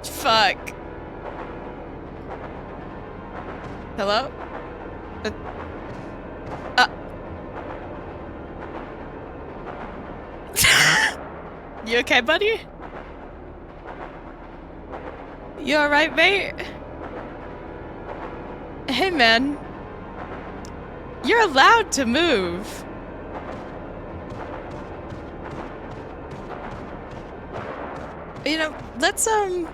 Fuck. Hello? You okay, buddy? You alright, mate? Hey, man. You're allowed to move. You know, let's, I'm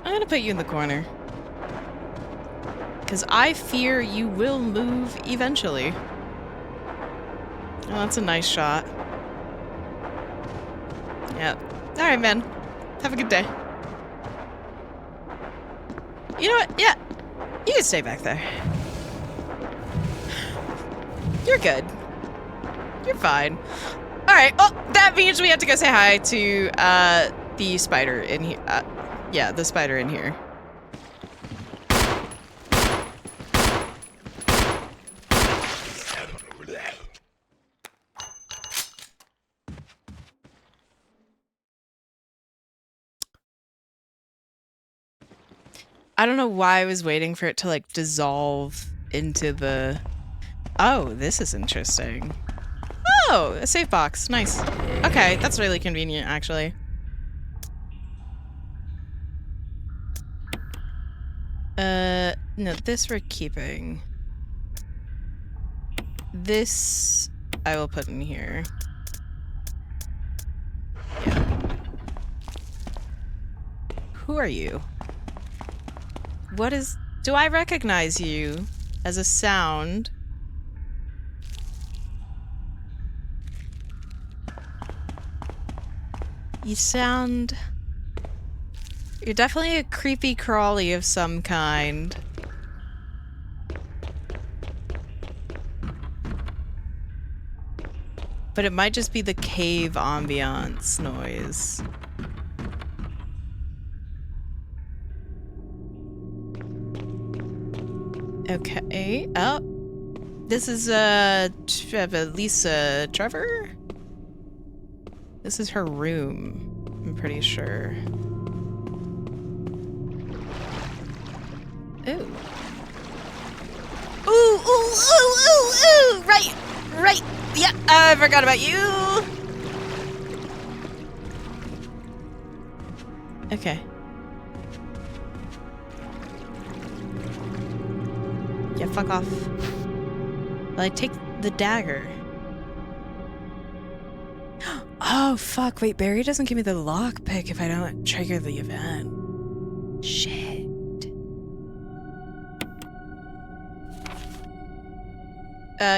gonna put you in the corner. Because I fear you will move eventually. Oh, that's a nice shot. Yeah. Alright, man. Have a good day. You know what? Yeah. You can stay back there. You're good. You're fine. Alright, well, that means we have to go say hi to, the spider in here. Yeah, the spider in here. I don't know why I was waiting for it to, like, dissolve into the... Oh, this is interesting. Oh, a safe box. Nice. Okay, that's really convenient, actually. No, this we're keeping. This I will put in here. Yeah. Who are you? What is... Do I recognize you as a sound? You sound... You're definitely a creepy crawly of some kind. But it might just be the cave ambiance noise. Okay. Oh. This is, Lisa Trevor? This is her room, I'm pretty sure. Ooh. Ooh, ooh, ooh, ooh, ooh! Right! Right! Yeah, I forgot about you! Okay. Yeah, fuck off. Well, I take the dagger. Oh, fuck. Wait, Barry doesn't give me the lockpick if I don't trigger the event. Shit.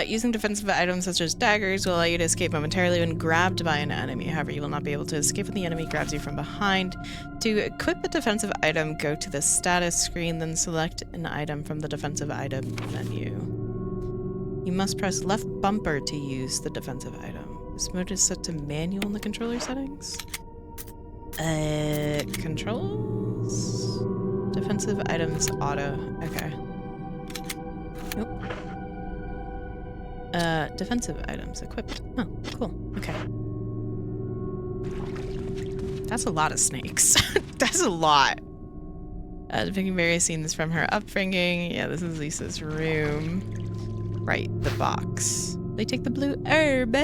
Using defensive items such as daggers will allow you to escape momentarily when grabbed by an enemy. However, you will not be able to escape when the enemy grabs you from behind. To equip a defensive item, go to the status screen, then select an item from the defensive item menu. You must press left bumper to use the defensive item. This mode is set to manual in the controller settings. Controls? Defensive items auto. Okay. Nope. Defensive items equipped. Oh, cool. Okay. That's a lot of snakes. That's a lot. Depicting various scenes from her upbringing. Yeah, this is Lisa's room. Right, the box. They take the blue herb.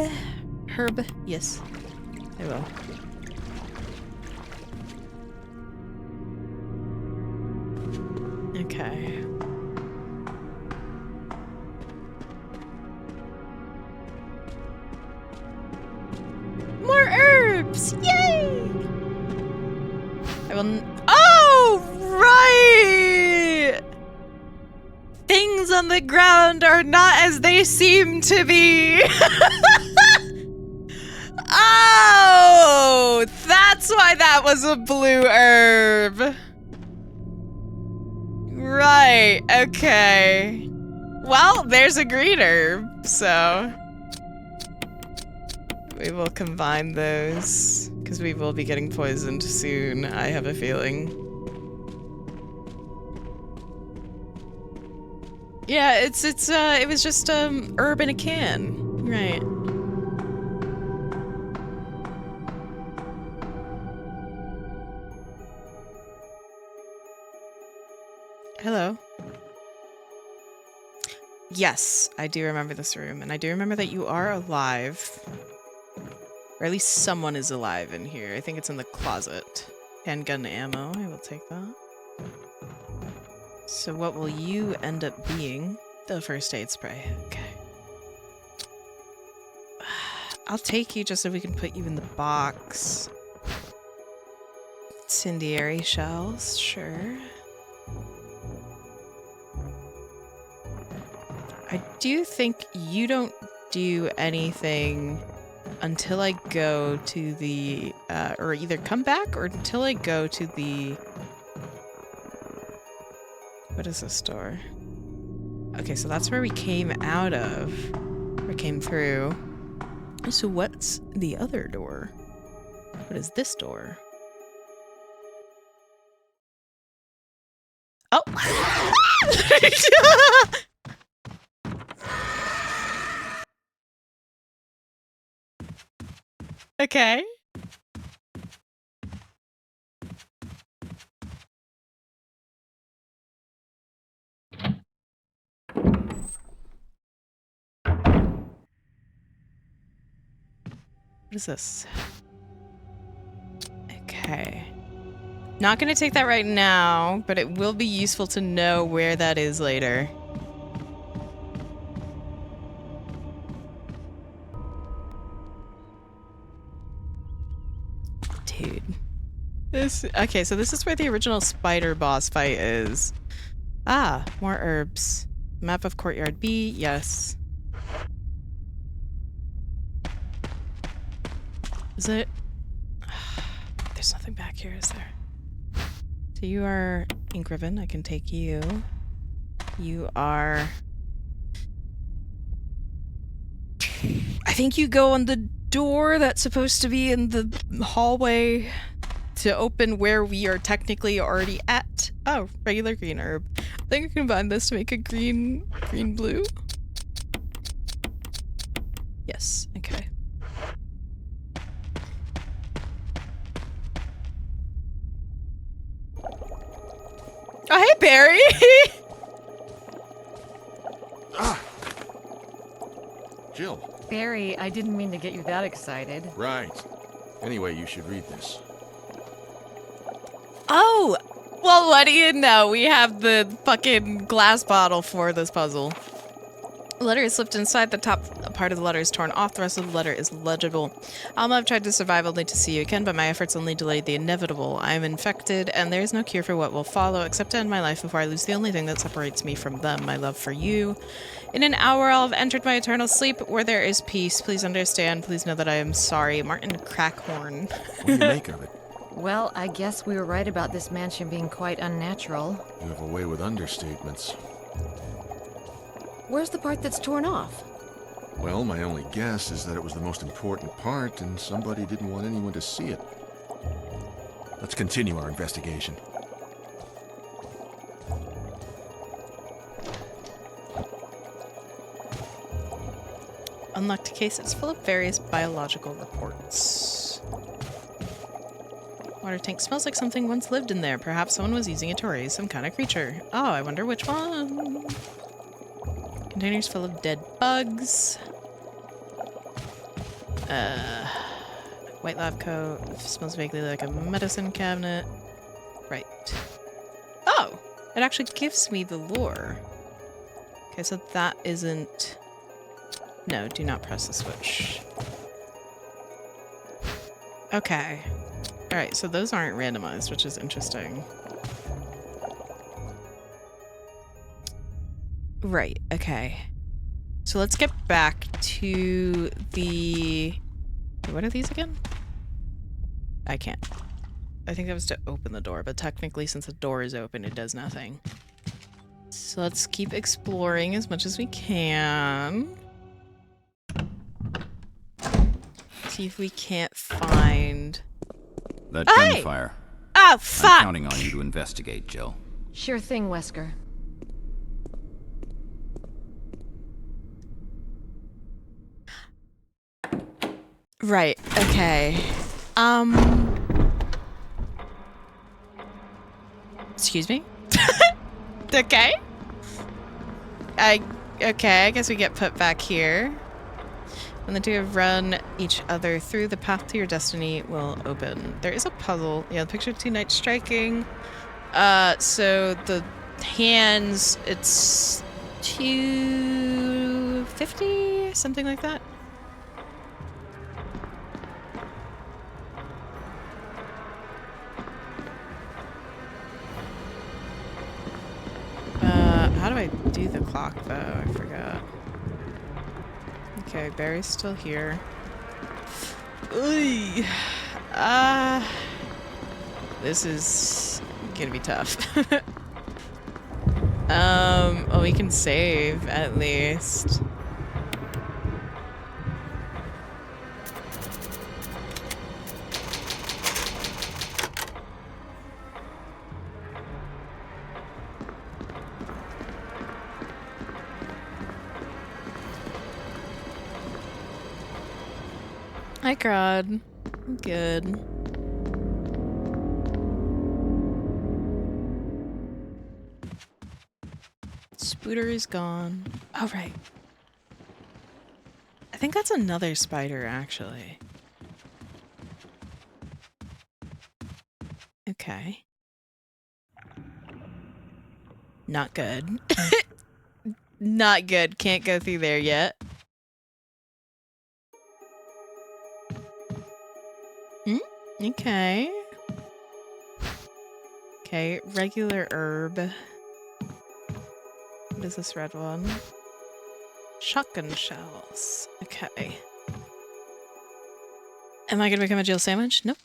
Herb, yes. I will. Okay. More herbs! Yay! I will... Oh! Right! Things on the ground are not as they seem to be! Oh! That's why that was a blue herb! Right, okay. Well, there's a green herb, so... We will combine those, because we will be getting poisoned soon, I have a feeling. Yeah, it was just, herb in a can. Right. Hello. Yes, I do remember this room, and I do remember that you are alive. Or at least someone is alive in here. I think it's in the closet. Handgun ammo, I will take that. So what will you end up being? The first aid spray, okay. I'll take you just so we can put you in the box. Incendiary shells, sure. I do think you don't do anything until I go to the, or either come back or until I go to the, what is this door? Okay, so that's where we came out of, or came through. So what's the other door? What is this door? Oh! Okay. What is this? Okay. Not gonna take that right now, but it will be useful to know where that is later. Dude. Okay, so this is where the original spider boss fight is. Ah, more herbs. Map of Courtyard B, yes. Is it? There's nothing back here, is there? So you are Inkriven, I can take you. You are... I think you go on the door that's supposed to be in the hallway to open where we are technically already at. Oh, regular green herb. I think I can combine this to make a green blue. Yes, okay. Oh, hey, Barry! Jill. Barry, I didn't mean to get you that excited. Right. Anyway, you should read this. Oh! Well, what do you know? We have the fucking glass bottle for this puzzle. The letter is slipped inside. The top part of the letter is torn off. The rest of the letter is legible. Alma, I've tried to survive only to see you again, but my efforts only delayed the inevitable. I am infected, and there is no cure for what will follow, except to end my life before I lose the only thing that separates me from them, my love for you. In an hour, I'll have entered my eternal sleep, where there is peace. Please understand. Please know that I am sorry. Martin Crackhorn. What do you make of it? Well, I guess we were right about this mansion being quite unnatural. You have a way with understatements. Where's the part that's torn off? Well, my only guess is that it was the most important part, and somebody didn't want anyone to see it. Let's continue our investigation. Unlocked case. It's full of various biological reports. Water tank smells like something once lived in there. Perhaps someone was using it to raise some kind of creature. Oh, I wonder which one. Containers full of dead bugs. White lab coat. Smells vaguely like a medicine cabinet. Right. Oh! It actually gives me the lore. Okay, so that isn't... No, do not press the switch. Okay. Alright, so those aren't randomized, which is interesting. Right, okay. So let's get back to the... What are these again? I can't. I think that was to open the door, but technically since the door is open, it does nothing. So let's keep exploring as much as we can. See if we can't find... That Hey! gunfire. Oh, I'm fuck! counting on you to investigate, Jill. Sure thing, Wesker. Right, okay. Excuse me? Okay. Okay, I guess we get put back here. When the two have run each other through, the path to your destiny will open. There is a puzzle. Yeah, the picture of two knights striking. So the hands, it's 250, something like that. talk, though. I forgot. Okay, Barry's still here. Oy. This is gonna be tough. Well, we can save, at least. Hi, Crod. I'm good. Spooter is gone. Oh, right. I think that's another spider, actually. Okay. Not good. Not good. Can't go through there yet. Okay. Okay, regular herb. What is this red one? Shotgun shells. Okay. Am I gonna become a Jill sandwich? Nope.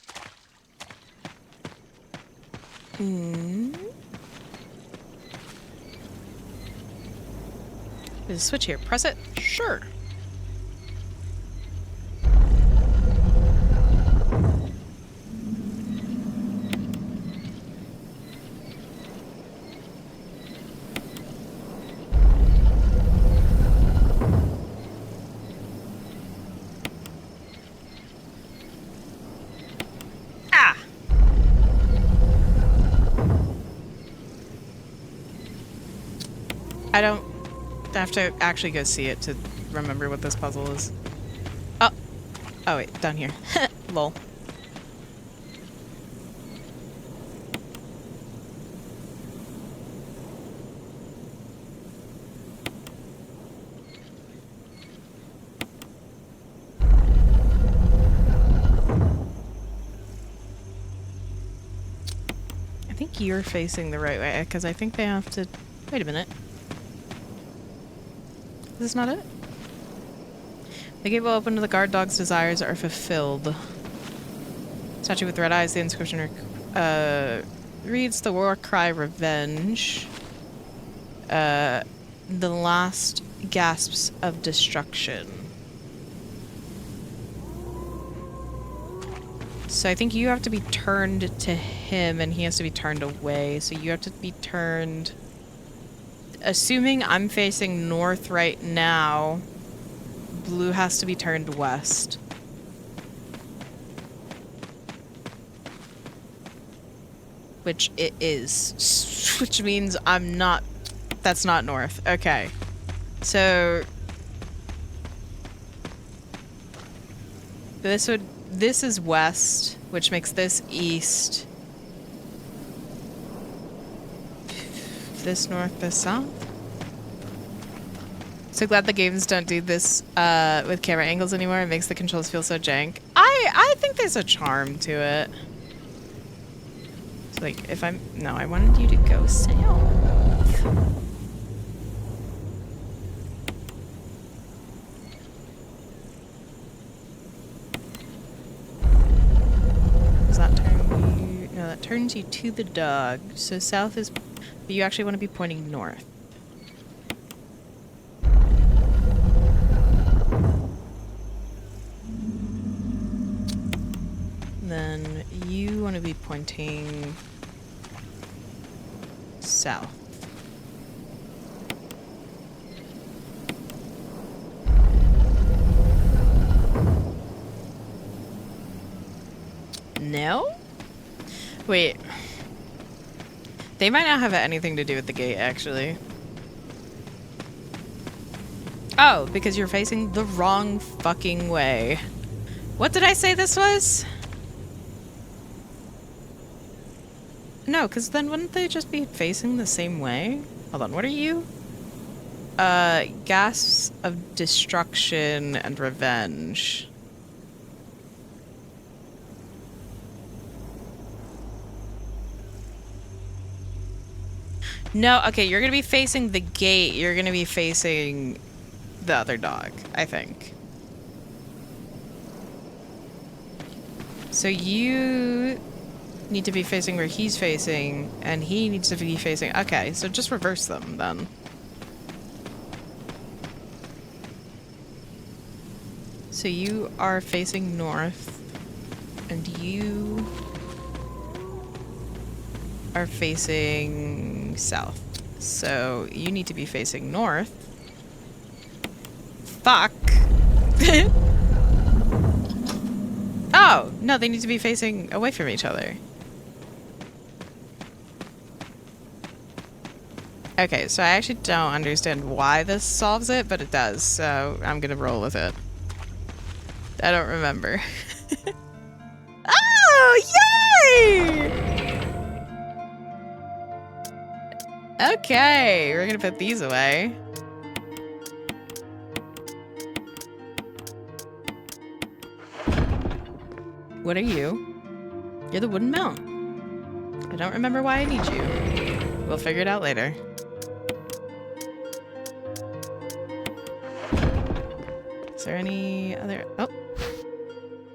There's a switch here. Press it. Sure. I don't have to actually go see it to remember what this puzzle is. Oh. Oh, wait. Down here. Lol. I think you're facing the right way, because I think they have to... Wait a minute. Is this not it? The gate will open to the guard dog's desires are fulfilled. Statue with red eyes, the inscription reads the war cry revenge. The last gasps of destruction. So I think you have to be turned to him and he has to be turned away. So you have to be turned... Assuming I'm facing north right now, blue has to be turned west. Which it is. Which means I'm not... That's not north. Okay. So... This is west, which makes this east. This north, this south. So glad the games don't do this with camera angles anymore. It makes the controls feel so jank. I think there's a charm to it. So like, if I'm... No, I wanted you to go south. Does that turn you... No, that turns you to the dog. So south is... But you actually want to be pointing north. Then you want to be pointing south. No? Wait. They might not have anything to do with the gate, actually. Oh, because you're facing the wrong fucking way. What did I say this was? No, because then wouldn't they just be facing the same way? Hold on, what are you? Gasps of destruction and revenge. No, okay, you're gonna be facing the gate. You're gonna be facing the other dog, I think. So you need to be facing where he's facing, and he needs to be facing... Okay, so just reverse them, then. So you are facing north, and you are facing south. So you need to be facing north. Fuck. Oh, no, they need to be facing away from each other. Okay, so I actually don't understand why this solves it, but it does, so I'm gonna roll with it. I don't remember. Oh, yay! Okay, we're gonna put these away. What are you? You're the wooden mount. I don't remember why I need you. We'll figure it out later. Is there any other... Oh.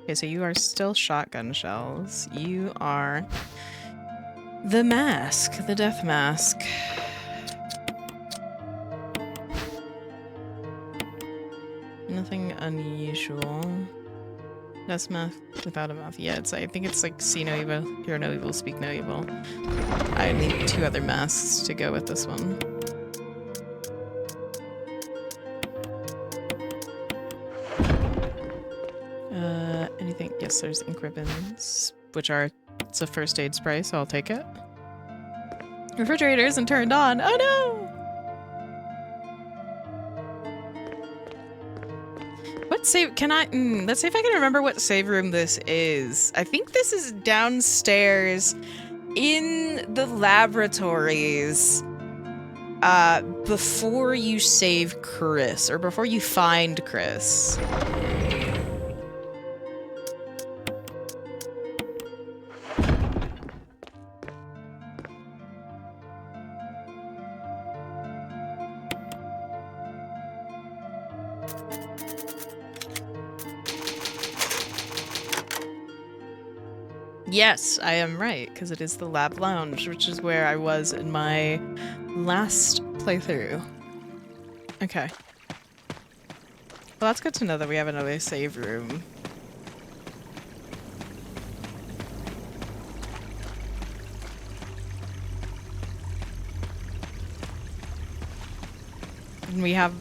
Okay, so you are still shotgun shells. You are the mask, the death mask. Nothing unusual. Death mask without a mouth. Yeah, I think it's like see no evil, hear no evil, speak no evil. I need 2 other masks to go with this one. Anything? Yes, there's ink ribbons, which are, it's a first aid spray, so I'll take it. Refrigerator isn't turned on. Oh no! What save, can I, let's see if I can remember what save room this is. I think this is downstairs in the laboratories, before you save Chris, or before you find Chris. Yes, I am right, because it is the lab lounge, which is where I was in my last playthrough. Okay. Well, that's good to know that we have another save room. And we have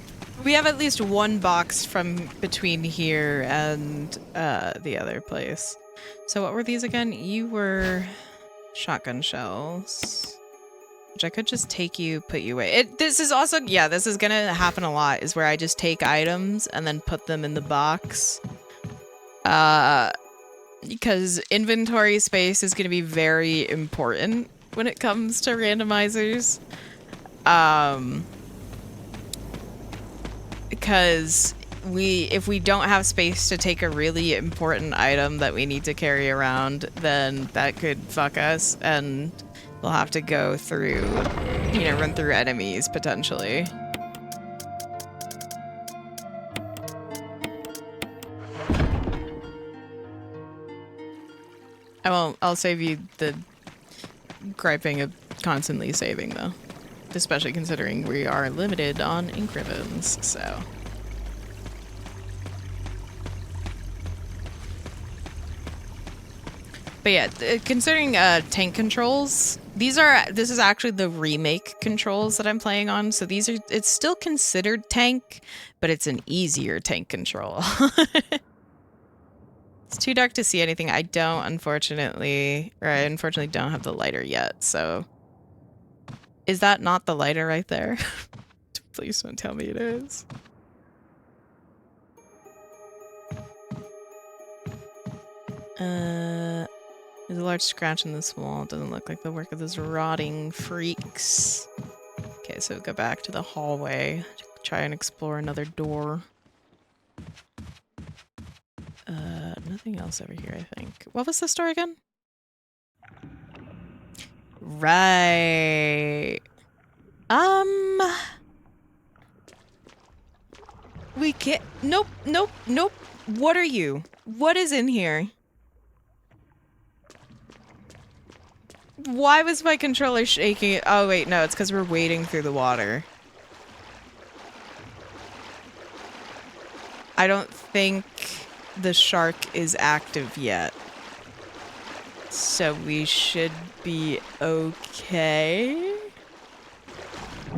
at least one box from between here and the other place. So what were these again? You were shotgun shells, which I could just take you, put you away. This is also, yeah, this is gonna happen a lot, is where I just take items and then put them in the box. Because inventory space is gonna be very important when it comes to randomizers. Because if we don't have space to take a really important item that we need to carry around, then that could fuck us, and we'll have to go through, you know, run through enemies potentially. I'll save you the griping of constantly saving though, especially considering we are limited on ink ribbons, so. But yeah, considering tank controls, this is actually the remake controls that I'm playing on. So it's still considered tank, but it's an easier tank control. It's too dark to see anything. I unfortunately don't have the lighter yet. So is that not the lighter right there? Please don't tell me it is. There's a large scratch in this wall. It doesn't look like the work of those rotting freaks. Okay, so go back to the hallway. Try and explore another door. Nothing else over here, I think. What was this door again? Right. We can't. Nope, nope, nope. What are you? What is in here? Why was my controller shaking? Oh, wait, no, it's because we're wading through the water. I don't think the shark is active yet. So we should be okay.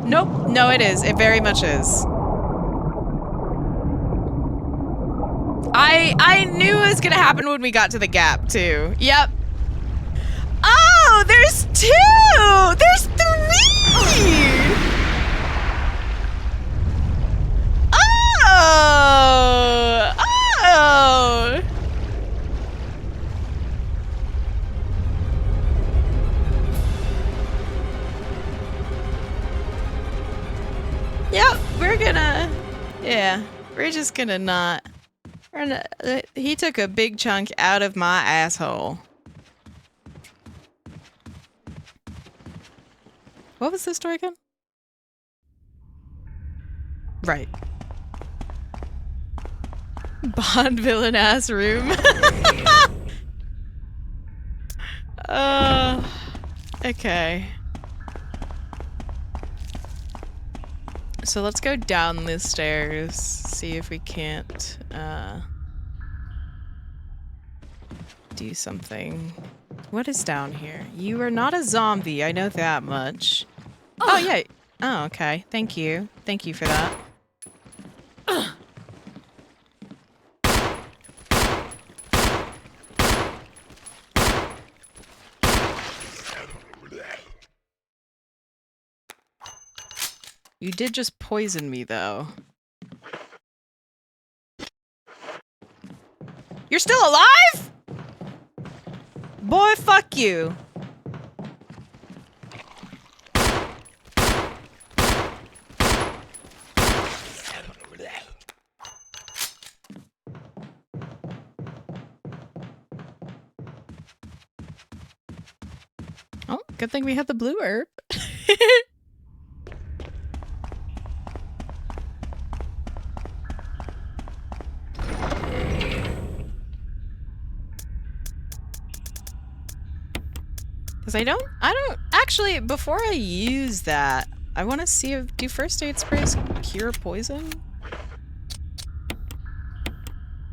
Nope, no, it is. It very much is. I knew it was gonna happen when we got to the gap, too. Yep. Oh, there's 2! There's 3! Oh! Oh! Yep, we're gonna... Yeah, we're just gonna not... he took a big chunk out of my asshole. What was this story again? Right. Bond villain ass room. Okay. So let's go down the stairs, see if we can't do something. What is down here? You are not a zombie, I know that much. Oh, yeah. Oh, okay. Thank you. Thank you for that. You did just poison me, though. You're still alive? Boy, fuck you. Oh, good thing we have the blue herb. Because I don't actually, before I use that, I want to see if, do first aid sprays cure poison?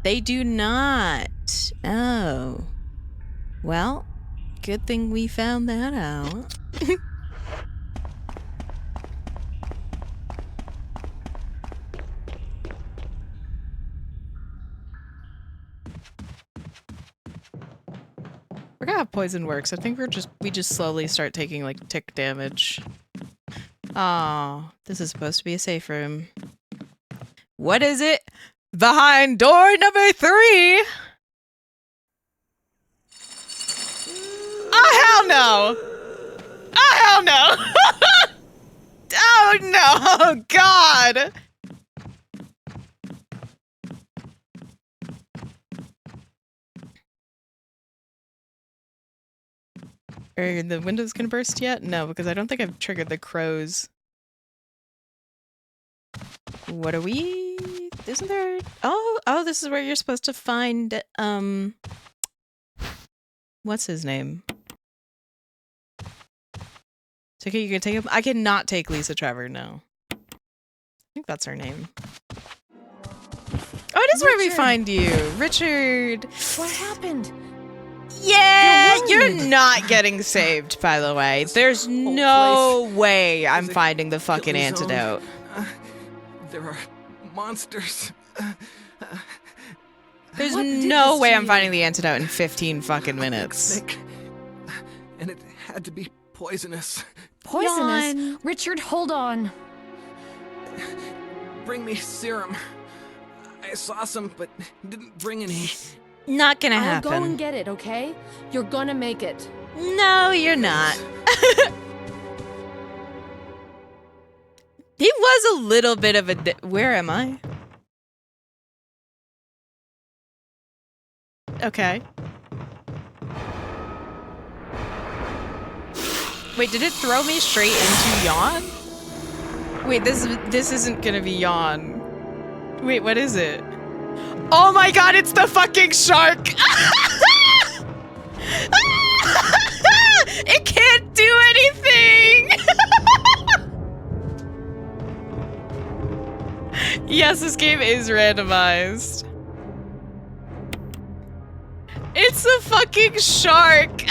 They do not. Oh. Well, good thing we found that out. Forgot how poison works. I think we just slowly start taking like tick damage. Oh, this is supposed to be a safe room. What is it? Behind door number 3! Oh, hell no! Oh, hell no! Oh, no! Oh, God! Are the windows gonna burst yet? No, because I don't think I've triggered the crows. What are we... Isn't there... Oh, this is where you're supposed to find, what's his name? So, okay, you can take him? I cannot take Lisa Trevor, no. I think that's her name. Oh, it is where we find you! Richard! What happened? Yeah, you're not getting saved, by the way. There's no way I'm finding the fucking antidote. There are monsters. There's no way I'm finding the antidote in 15 fucking minutes. And it had to be poisonous. Poisonous? Yawn. Richard, hold on. Bring me serum. I saw some, but didn't bring any. Not gonna I'll happen. go and get it, okay? You're gonna make it. No, you're not. He was a little bit of a where am I? Okay. Wait, did it throw me straight into yawn? Wait, this isn't gonna be yawn. Wait, what is it? Oh my god, it's the fucking shark! It can't do anything! Yes, this game is randomized. It's the fucking shark!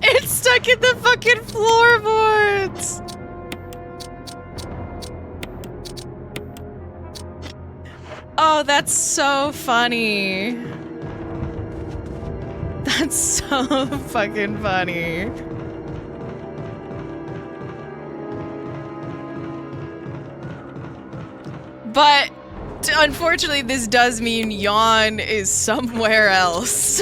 It's stuck in the fucking floorboards! Oh, that's so funny. That's so fucking funny. But unfortunately, this does mean yawn is somewhere else.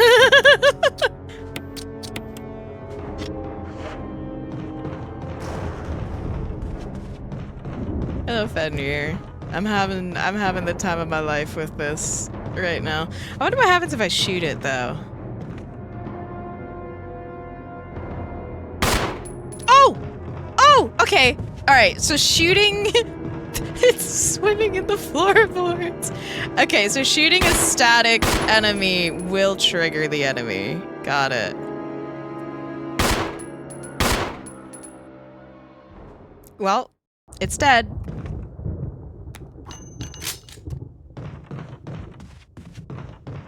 Hello, Fenrir. I'm having the time of my life with this right now. I wonder what happens if I shoot it though. Oh! Oh! Okay. Alright, so shooting it's swimming in the floorboards. Okay, so shooting a static enemy will trigger the enemy. Got it. Well, it's dead.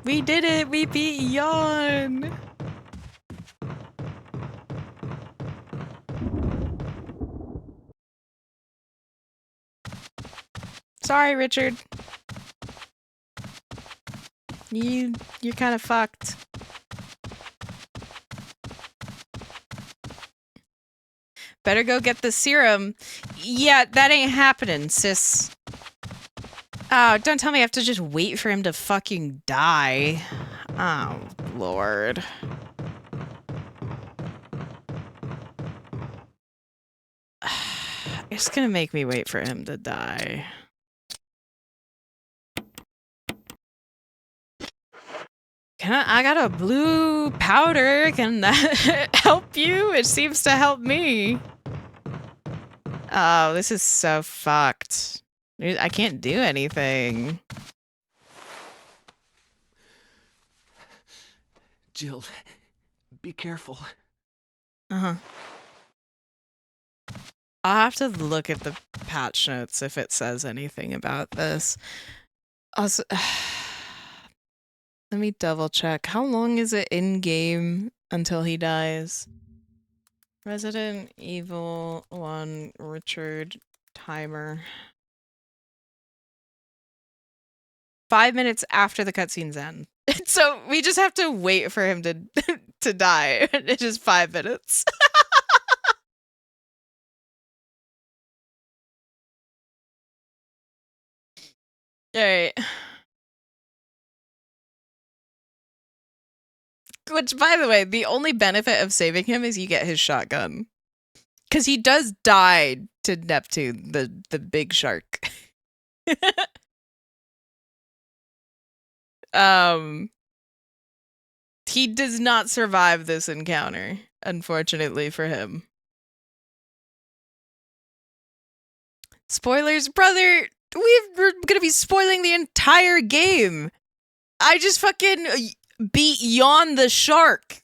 We did it! We beat Yawn! Sorry, Richard. You're kind of fucked. Better go get the serum. Yeah, that ain't happening, sis. Oh, don't tell me I have to just wait for him to fucking die. Oh, Lord. It's gonna make me wait for him to die. I got a blue powder. Can that help you? It seems to help me. Oh, this is so fucked. I can't do anything. Jill, be careful. Uh-huh. I'll have to look at the patch notes if it says anything about this. Also, let me double check. How long is it in game until he dies? Resident Evil 1 Richard timer. 5 minutes after the cutscenes end. So we just have to wait for him to to die. It's just 5 minutes. Alright. Which, by the way, the only benefit of saving him is you get his shotgun. Because he does die to Neptune, the big shark. He does not survive this encounter, unfortunately for him. Spoilers, brother! We're gonna be spoiling the entire game! I just fucking beat Yawn the shark!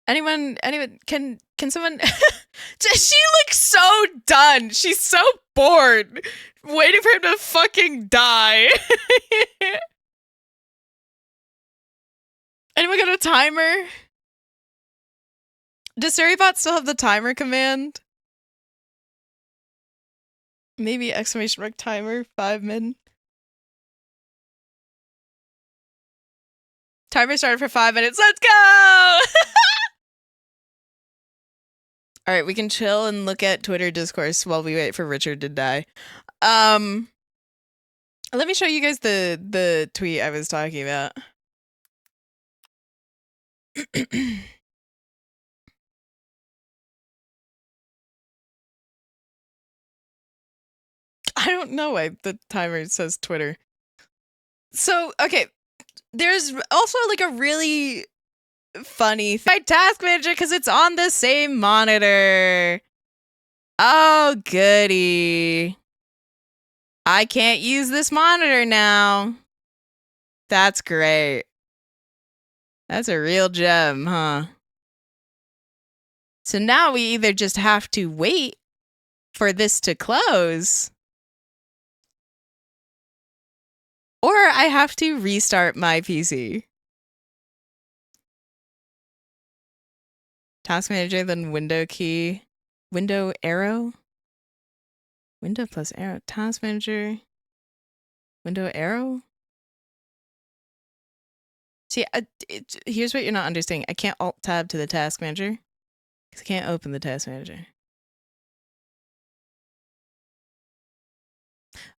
Anyone, can someone... She looks so done! She's so bored! Waiting for him to fucking die! Anyone got a timer? Does Esperavt still have the timer command? Maybe exclamation mark timer, 5 min. Timer started for 5 minutes. Let's go! Alright, we can chill and look at Twitter discourse while we wait for Richard to die. Let me show you guys the tweet I was talking about. I don't know why the timer says Twitter. So, okay, there's also like a really funny thing. My task manager, because it's on the same monitor. Oh, goody. I can't use this monitor now. That's great. That's a real gem, huh? So now we either just have to wait for this to close, or I have to restart my PC. Task manager, then window key. Window arrow? Window plus arrow. Task manager. Window arrow? See, here's what you're not understanding. I can't alt-tab to the task manager because I can't open the task manager.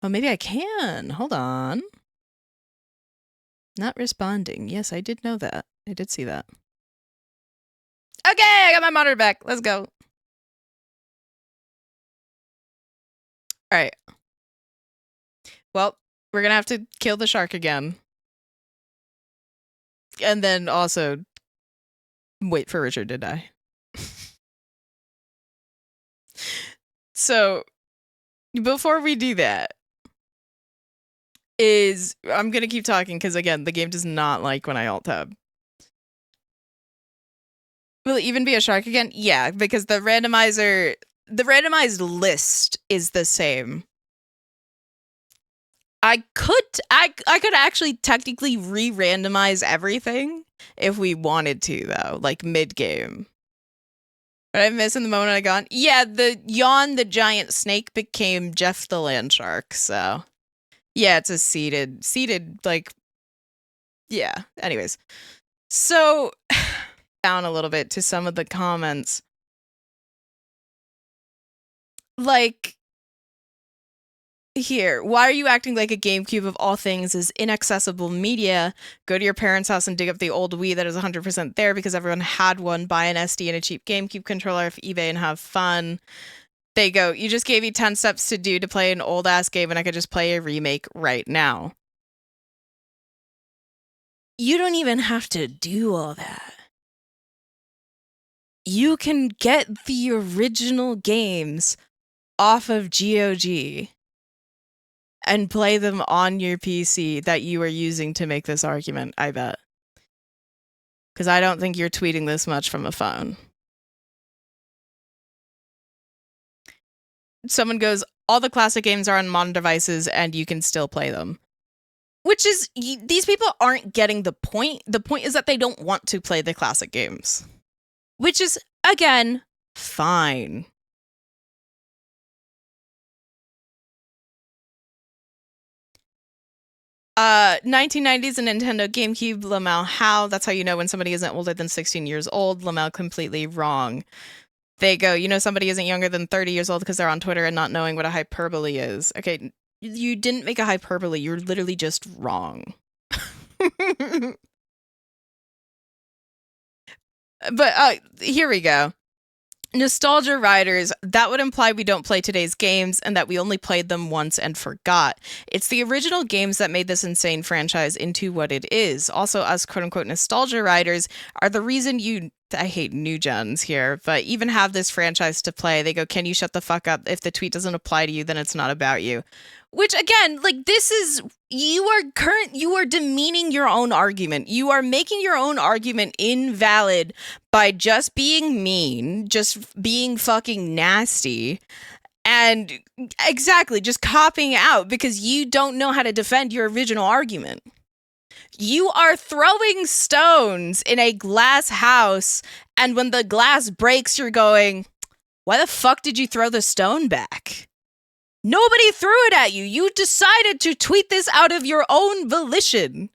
Oh, maybe I can. Hold on. Not responding. Yes, I did know that. I did see that. Okay, I got my monitor back. Let's go. All right. Well, we're going to have to kill the shark again. And then also wait for Richard to die. So, before we do that, I'm going to keep talking because, again, the game does not like when I alt-tab. Will it even be a shark again? Yeah, because the randomized list is the same. I could actually technically re-randomize everything if we wanted to, though, like mid-game. But I'm missing the moment I gone. Yeah, the Yawn the giant snake became Jeff the land shark, so yeah, it's a seated like, yeah. Anyways, so down a little bit to some of the comments, like, here, why are you acting like a GameCube of all things is inaccessible media? Go to your parents' house and dig up the old Wii that is 100% there because everyone had one. Buy an SD and a cheap GameCube controller off eBay and have fun. They go, you just gave me 10 steps to do to play an old-ass game and I could just play a remake right now. You don't even have to do all that. You can get the original games off of GOG and play them on your PC that you are using to make this argument, I bet. Because I don't think you're tweeting this much from a phone. Someone goes, all the classic games are on modern devices and you can still play them. Which is, these people aren't getting the point. The point is that they don't want to play the classic games. Which is, again, fine. 1990s and Nintendo GameCube, Lamau, how? That's how you know when somebody isn't older than 16 years old. Lamau, completely wrong. They go, you know somebody isn't younger than 30 years old because they're on Twitter and not knowing what a hyperbole is. Okay, you didn't make a hyperbole. You're literally just wrong. But here we go. Nostalgia Riders, that would imply we don't play today's games and that we only played them once and forgot. It's the original games that made this insane franchise into what it is. Also, us quote-unquote Nostalgia Riders are the reason I hate new gens here, but even have this franchise to play. They go, can you shut the fuck up? If the tweet doesn't apply to you, then it's not about you. Which, again, like, this is, you are demeaning your own argument. You are making your own argument invalid by just being mean, just being fucking nasty, and exactly, just copying out because you don't know how to defend your original argument. You are throwing stones in a glass house, and when the glass breaks, you're going, why the fuck did you throw the stone back? Nobody threw it at you. You decided to tweet this out of your own volition.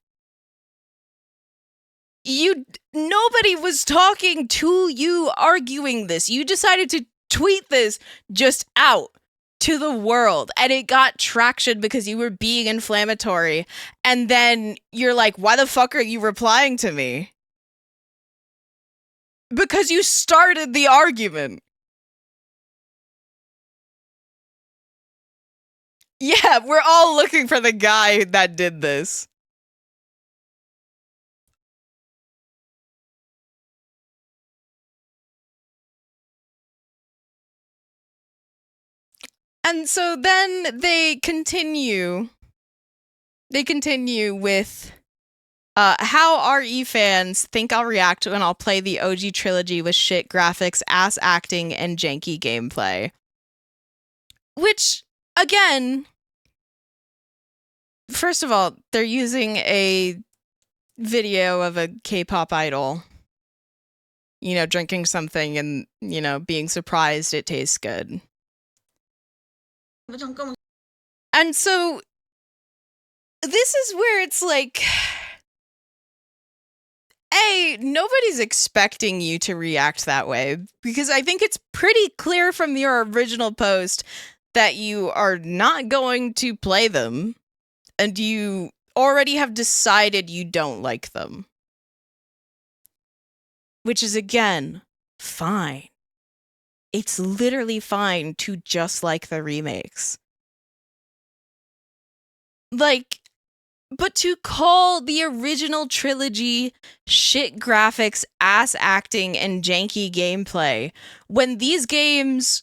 Nobody was talking to you arguing this. You decided to tweet this just out to the world, and it got traction because you were being inflammatory. And then you're like, why the fuck are you replying to me? Because you started the argument. Yeah, we're all looking for the guy that did this. And so then they continue with how RE fans think I'll react when I'll play the OG trilogy with shit graphics, ass acting, and janky gameplay. Which, again, first of all, they're using a video of a K-pop idol, you know, drinking something and, you know, being surprised it tastes good. And so this is where it's like, A, nobody's expecting you to react that way, because I think it's pretty clear from your original post that you are not going to play them, and you already have decided you don't like them. Which is, again, fine. It's literally fine to just like the remakes. Like, but to call the original trilogy shit graphics, ass acting, and janky gameplay, when these games,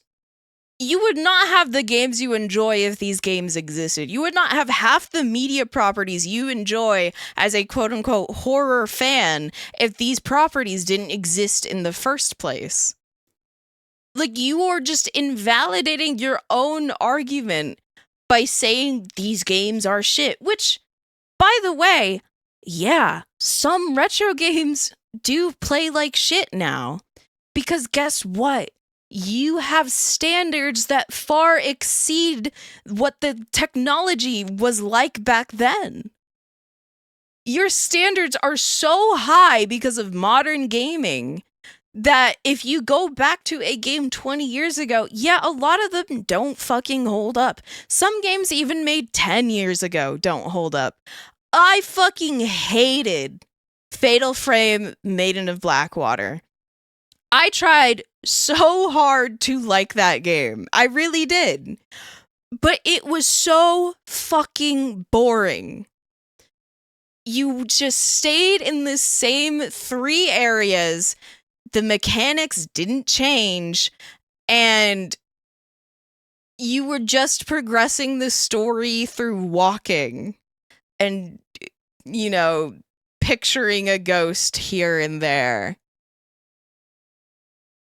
you would not have the games you enjoy if these games existed. You would not have half the media properties you enjoy as a quote-unquote horror fan if these properties didn't exist in the first place. Like, you are just invalidating your own argument by saying these games are shit, which, by the way, yeah, some retro games do play like shit now. Because guess what? You have standards that far exceed what the technology was like back then. Your standards are so high because of modern gaming that if you go back to a game 20 years ago, yeah, a lot of them don't fucking hold up. Some games even made 10 years ago don't hold up. I fucking hated Fatal Frame Maiden of Blackwater. I tried so hard to like that game. I really did. But it was so fucking boring. You just stayed in the same 3 areas. The mechanics didn't change, and you were just progressing the story through walking and, you know, picturing a ghost here and there.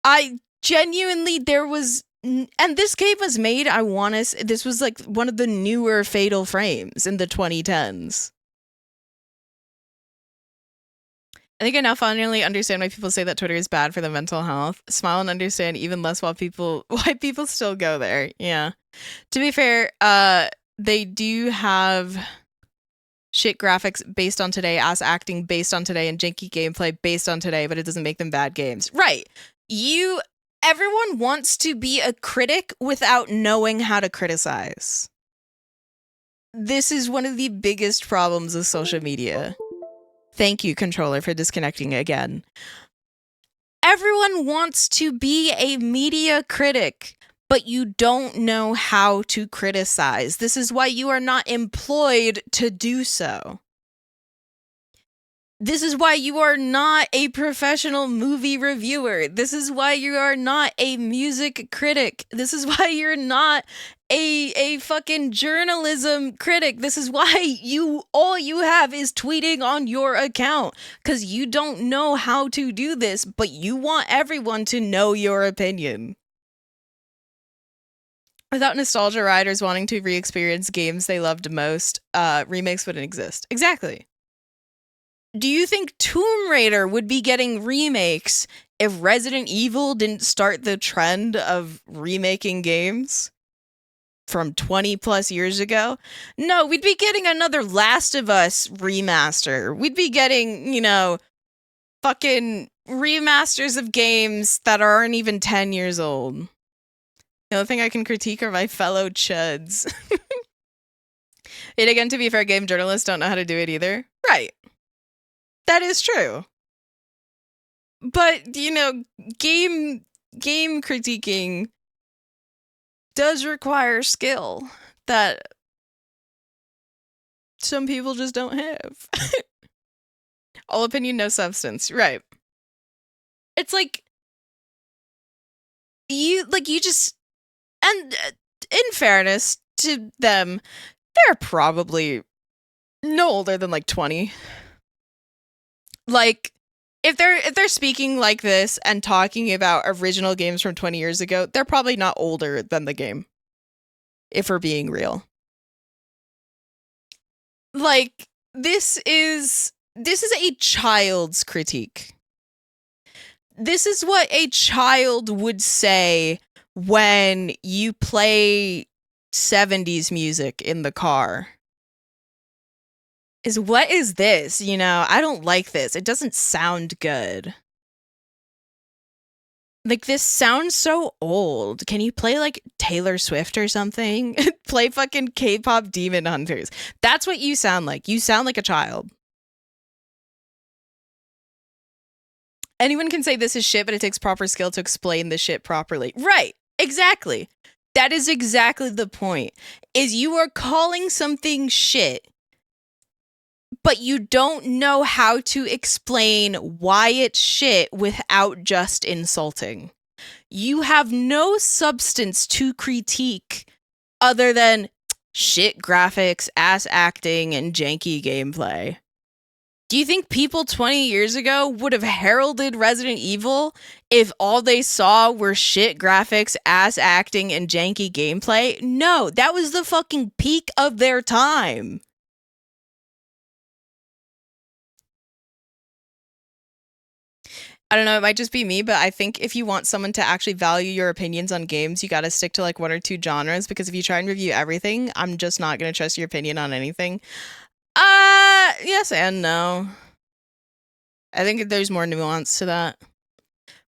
I genuinely, there was, and this game was made, I want to, this was like one of the newer Fatal Frames in the 2010s. I think I now finally understand why people say that Twitter is bad for the mental health. Smile and understand even less why people still go there. Yeah. To be fair, they do have shit graphics based on today, ass acting based on today, and janky gameplay based on today, but it doesn't make them bad games. Right. Everyone wants to be a critic without knowing how to criticize. This is one of the biggest problems of social media. Thank you, controller, for disconnecting again. Everyone wants to be a media critic, but you don't know how to criticize. This is why you are not employed to do so. This is why you are not a professional movie reviewer. This is why you are not a music critic. This is why you're not a fucking journalism critic. This is why all you have is tweeting on your account, because you don't know how to do this, but you want everyone to know your opinion. Without nostalgia riders wanting to re-experience games they loved most, remakes wouldn't exist. Exactly. Do you think Tomb Raider would be getting remakes if Resident Evil didn't start the trend of remaking games from 20 plus years ago? No, we'd be getting another Last of Us remaster. We'd be getting, you know, fucking remasters of games that aren't even 10 years old. The only thing I can critique are my fellow chuds. Yet again, to be fair, game journalists don't know how to do it either. Right. That is true. But, you know, game critiquing does require skill that some people just don't have. All opinion, no substance. Right. It's like you just, and in fairness to them, they're probably no older than like 20. Like, if they're speaking like this and talking about original games from 20 years ago, they're probably not older than the game. If we're being real. Like, this is a child's critique. This is what a child would say when you play 70s music in the car. Is what is this? You know, I don't like this. It doesn't sound good. Like, this sounds so old. Can you play, like, Taylor Swift or something? Play fucking K-pop Demon Hunters. That's what you sound like. You sound like a child. Anyone can say this is shit, but it takes proper skill to explain the shit properly. Right. Exactly. That is exactly the point. Is you are calling something shit, but you don't know how to explain why it's shit without just insulting. You have no substance to critique other than shit graphics, ass acting, and janky gameplay. Do you think people 20 years ago would have heralded Resident Evil if all they saw were shit graphics, ass acting, and janky gameplay? No, that was the fucking peak of their time. I don't know, it might just be me, but I think if you want someone to actually value your opinions on games, you gotta stick to like one or two genres, because if you try and review everything, I'm just not gonna trust your opinion on anything. Yes and no. I think there's more nuance to that.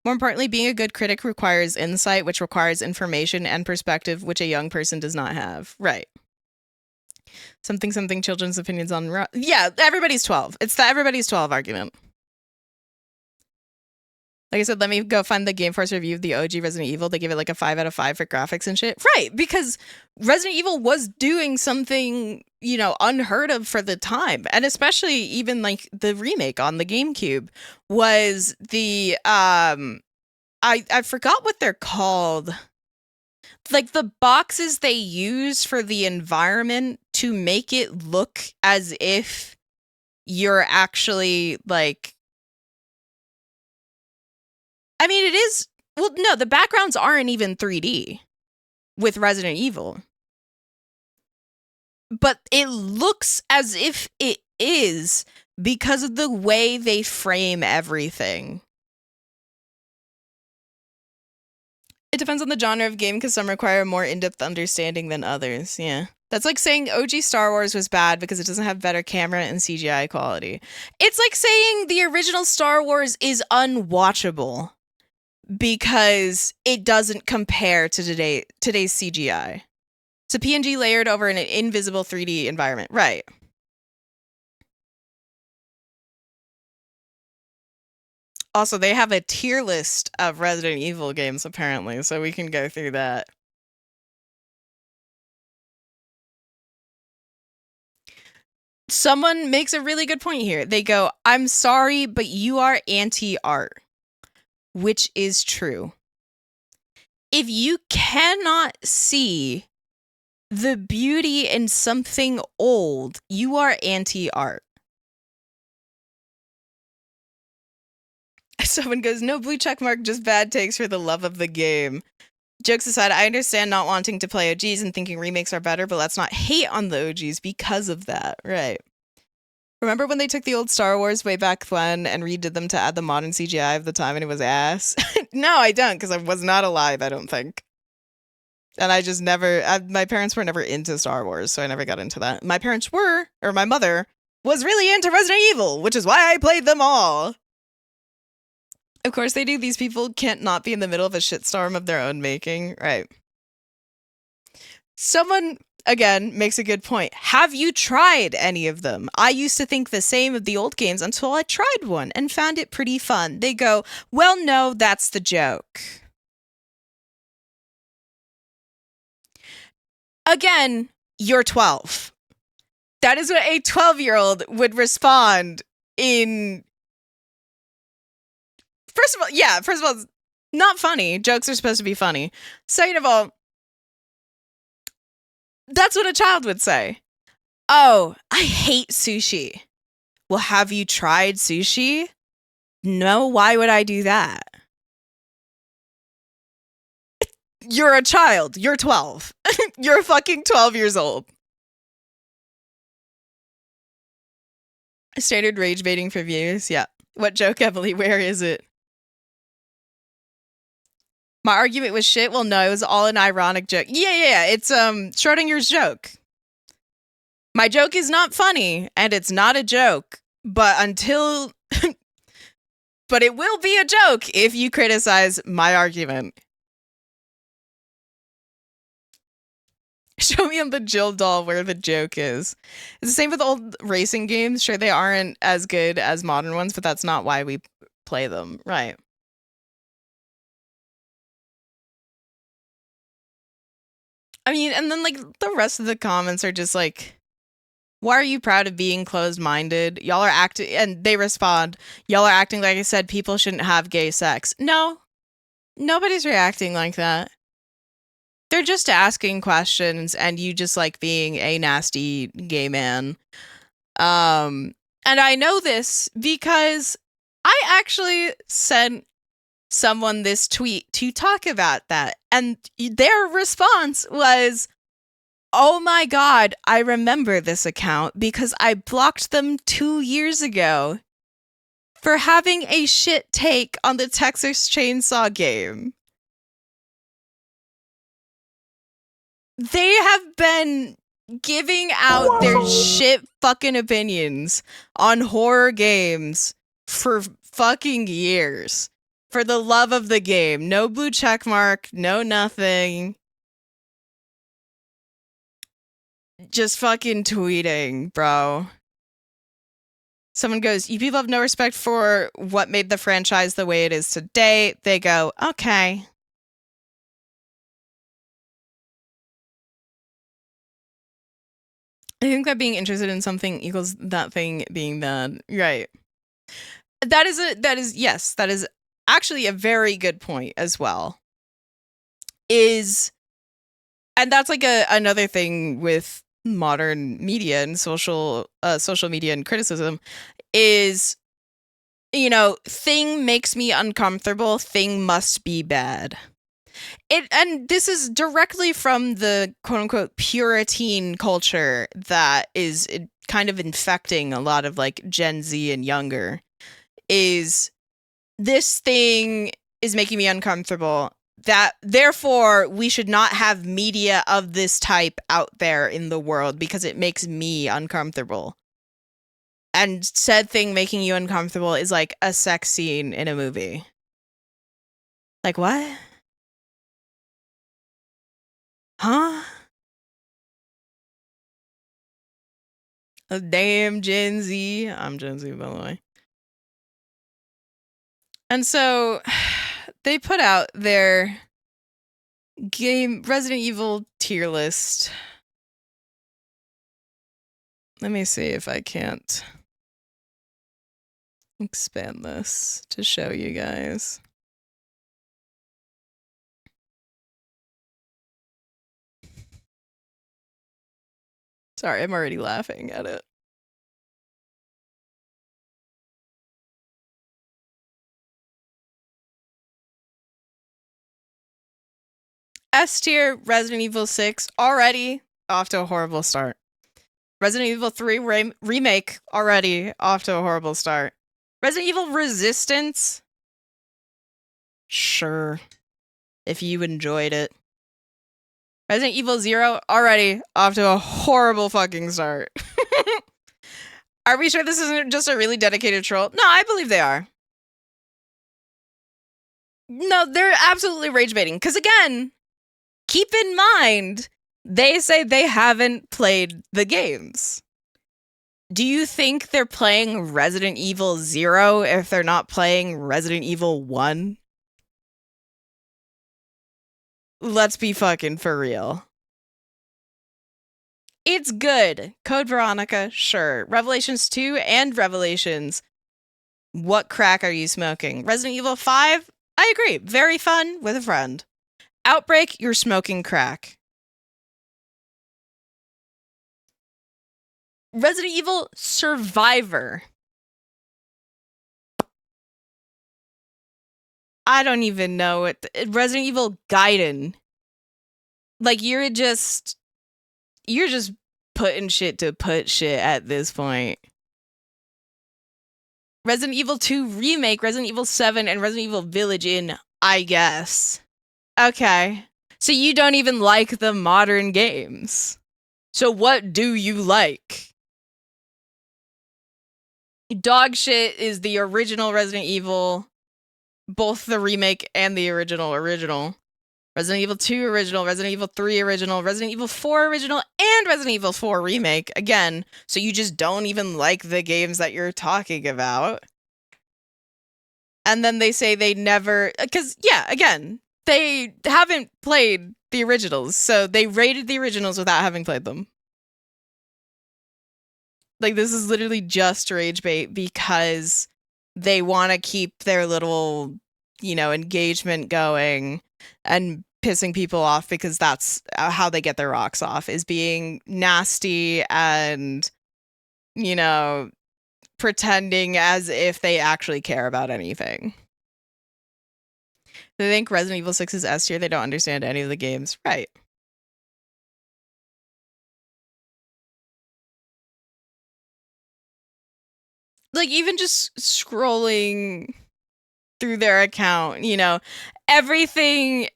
More importantly, being a good critic requires insight, which requires information and perspective, which a young person does not have. Right. Something children's opinions on... Yeah, everybody's 12. It's the everybody's 12 argument. Like I said, let me go find the Game Force review of the OG Resident Evil. They give it like a 5 out of 5 for graphics and shit. Right, because Resident Evil was doing something, you know, unheard of for the time. And especially even like the remake on the GameCube was the, I forgot what they're called. Like the boxes they use for the environment to make it look as if you're actually like... I mean, it is... Well, no, the backgrounds aren't even 3D with Resident Evil. But it looks as if it is because of the way they frame everything. It depends on the genre of game, because some require a more in-depth understanding than others, yeah. That's like saying OG Star Wars was bad because it doesn't have better camera and CGI quality. It's like saying the original Star Wars is unwatchable because it doesn't compare to today's CGI. It's a PNG layered over an invisible 3D environment. Right. Also, they have a tier list of Resident Evil games, apparently, so we can go through that. Someone makes a really good point here. They go, I'm sorry, but you are anti-art. Which is true. If you cannot see the beauty in something old, you are anti-art. Someone goes, no blue check mark, just bad takes for the love of the game. Jokes aside, I understand not wanting to play OGs and thinking remakes are better, but let's not hate on the OGs because of that, right? Remember when they took the old Star Wars way back when and redid them to add the modern CGI of the time and it was ass? No, I don't, because I was not alive, I don't think. And I just never... my parents were never into Star Wars, so I never got into that. My parents were, or my mother, was really into Resident Evil, which is why I played them all. Of course they do. These people can't not be in the middle of a shitstorm of their own making. Right. Someone... again, makes a good point. Have you tried any of them? I used to think the same of the old games until I tried one and found it pretty fun. They go, well, no, that's the joke. Again, you're 12. That is what a 12-year-old would respond in... First of all, it's not funny. Jokes are supposed to be funny. Second of all, That's what a child would say. Oh, I hate sushi. Well, have you tried sushi? No, why would I do that? You're a child. You're 12. You're fucking 12 years old. Standard rage baiting for views. Yeah. What joke, Emily? Where is it? My argument was shit. Well, no, it was all an ironic joke. Yeah. It's Schrodinger's joke. My joke is not funny, and it's not a joke. But but it will be a joke if you criticize my argument. Show me on the Jill doll where the joke is. It's the same with old racing games. Sure, they aren't as good as modern ones, but that's not why we play them. Right. I mean, and then like the rest of the comments are just like, why are you proud of being closed-minded? Y'all are acting, and they respond, y'all are acting like I said people shouldn't have gay sex. No, nobody's reacting like that. They're just asking questions, and you just like being a nasty gay man. And I know this because I actually sent someone this tweet to talk about that, and their response was, oh my god, I remember this account because I blocked them 2 years ago for having a shit take on the Texas Chainsaw game. They have been giving out their shit fucking opinions on horror games for fucking years. For the love of the game. No blue check mark, no nothing. Just fucking tweeting, bro. Someone goes, you people have no respect for what made the franchise the way it is today. They go, okay. I think that being interested in something equals that thing being bad. Right. That is actually a very good point as well. And that's like another thing with modern media and social media and criticism is, you know, thing makes me uncomfortable, thing must be bad. And this is directly from the quote-unquote Puritan culture that is kind of infecting a lot of like Gen Z and younger, is this thing is making me uncomfortable, that therefore we should not have media of this type out there in the world because it makes me uncomfortable. And said thing making you uncomfortable is like a sex scene in a movie. Like what? Huh? Oh, damn Gen Z. I'm Gen Z, by the way. And so they put out their game Resident Evil tier list. Let me see if I can't expand this to show you guys. Sorry, I'm already laughing at it. S tier, Resident Evil 6, already off to a horrible start. Resident Evil 3 remake, already off to a horrible start. Resident Evil Resistance, sure, if you enjoyed it. Resident Evil 0, already off to a horrible fucking start. Are we sure this isn't just a really dedicated troll? No, I believe they are. No, they're absolutely rage baiting. Because again, keep in mind, they say they haven't played the games. Do you think they're playing Resident Evil 0 if they're not playing Resident Evil 1? Let's be fucking for real. It's good. Code Veronica, sure. Revelations 2 and Revelations. What crack are you smoking? Resident Evil 5? I agree. Very fun with a friend. Outbreak, you're smoking crack. Resident Evil Survivor. I don't even know what Resident Evil Gaiden. Like you're just putting shit to put shit at this point. Resident Evil 2 Remake, Resident Evil 7, and Resident Evil Village in, I guess. Okay. So you don't even like the modern games. So what do you like? Dog shit is the original Resident Evil, both the remake and the original. Resident Evil 2 original, Resident Evil 3 original, Resident Evil 4 original, and Resident Evil 4 remake. Again, so you just don't even like the games that you're talking about. And then they say they never... Because, yeah, again, they haven't played the originals, so they rated the originals without having played them. Like, this is literally just rage bait because they want to keep their little, you know, engagement going and pissing people off because that's how they get their rocks off, is being nasty and, you know, pretending as if they actually care about anything. They think Resident Evil 6 is S tier. They don't understand any of the games. Right. Like, even just scrolling through their account, you know, everything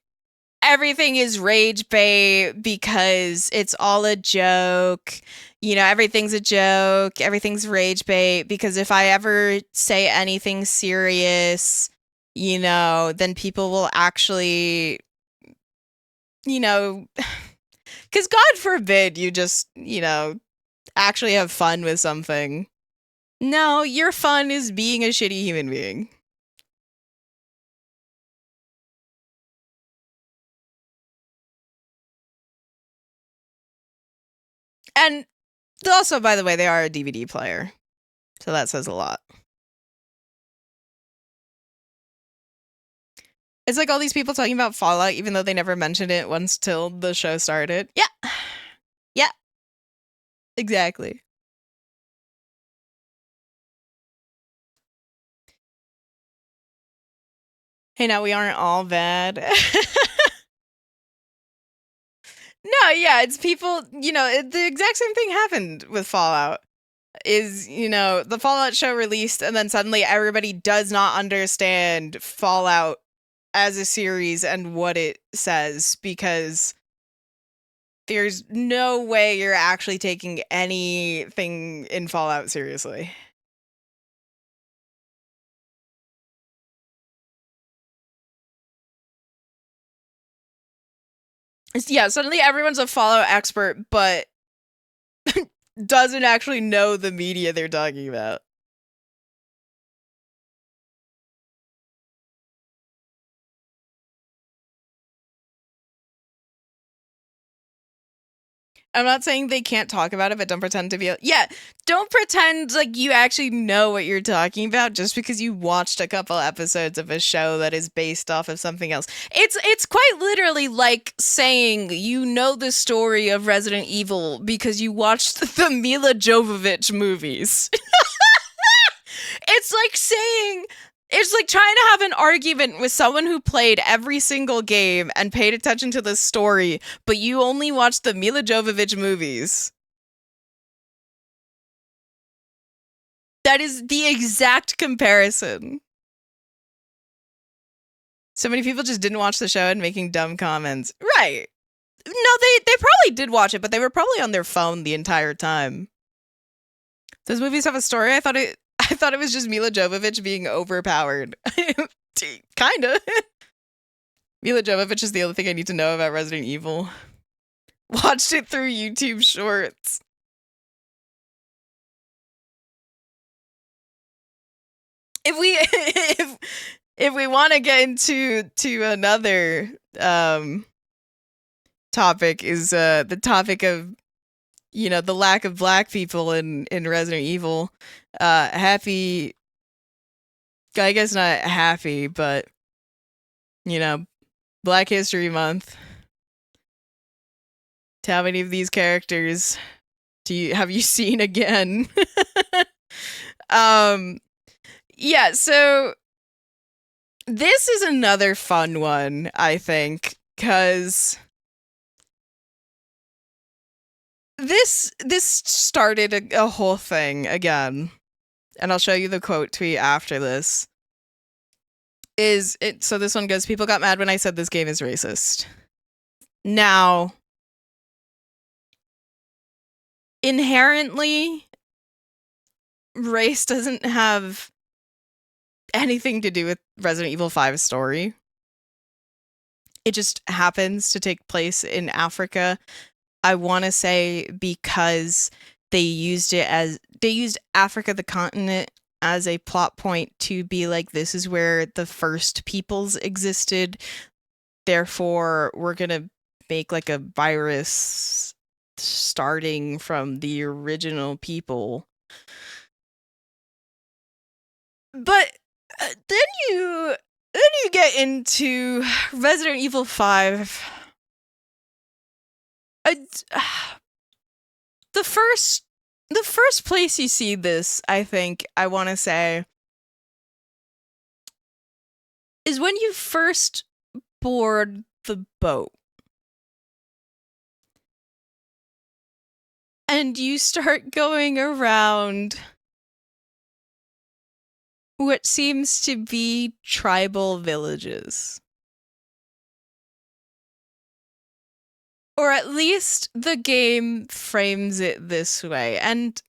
is rage bait because it's all a joke. You know, everything's a joke. Everything's rage bait because if I ever say anything serious, you know, then people will actually, you know, because God forbid you just, you know, actually have fun with something. No, your fun is being a shitty human being. And also, by the way, they are a DVD player. So that says a lot. It's like all these people talking about Fallout, even though they never mentioned it once till the show started. Yeah. Yeah. Exactly. Hey, now we aren't all bad. No, yeah, it's people, you know, the exact same thing happened with Fallout. Is, you know, the Fallout show released and then suddenly everybody does not understand Fallout as a series and what it says because there's no way you're actually taking anything in Fallout seriously. Yeah, suddenly everyone's a Fallout expert, but doesn't actually know the media they're talking about. I'm not saying they can't talk about it, but don't pretend to be... Yeah, don't pretend like you actually know what you're talking about just because you watched a couple episodes of a show that is based off of something else. It's quite literally like saying you know the story of Resident Evil because you watched the Mila Jovovich movies. It's like saying... It's like trying to have an argument with someone who played every single game and paid attention to the story, but you only watched the Mila Jovovich movies. That is the exact comparison. So many people just didn't watch the show and making dumb comments. Right. No, they probably did watch it, but they were probably on their phone the entire time. Those movies have a story. I thought it was just Mila Jovovich being overpowered. Kinda. Mila Jovovich is the only thing I need to know about Resident Evil. Watched it through YouTube Shorts. If we want to get into another topic, is the topic of, you know, the lack of black people in Resident Evil. Happy, I guess not happy, but, you know, Black History Month. To how many of these characters have you seen again? Yeah, so this is another fun one, I think, because this started a whole thing again, and I'll show you the quote tweet after this. So this one goes, people got mad when I said this game is racist. Now, inherently, race doesn't have anything to do with Resident Evil 5's story. It just happens to take place in Africa. I want to say because they used Africa, the continent, as a plot point to be like, this is where the first peoples existed. Therefore, we're going to make like a virus starting from the original people. But then you get into Resident Evil 5. The first place you see this, I think, I want to say, is when you first board the boat. And you start going around what seems to be tribal villages. Or at least the game frames it this way. And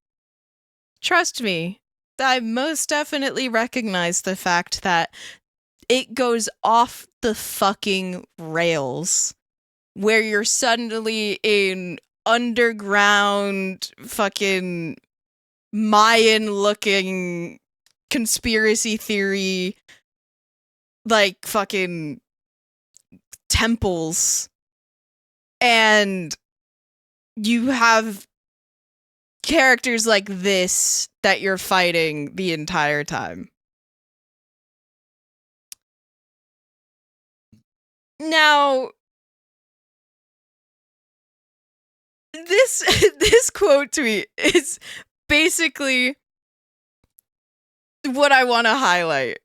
trust me, I most definitely recognize the fact that it goes off the fucking rails, where you're suddenly in underground fucking Mayan-looking conspiracy theory, like fucking temples, and you have characters like this that you're fighting the entire time. Now, this quote tweet is basically what I want to highlight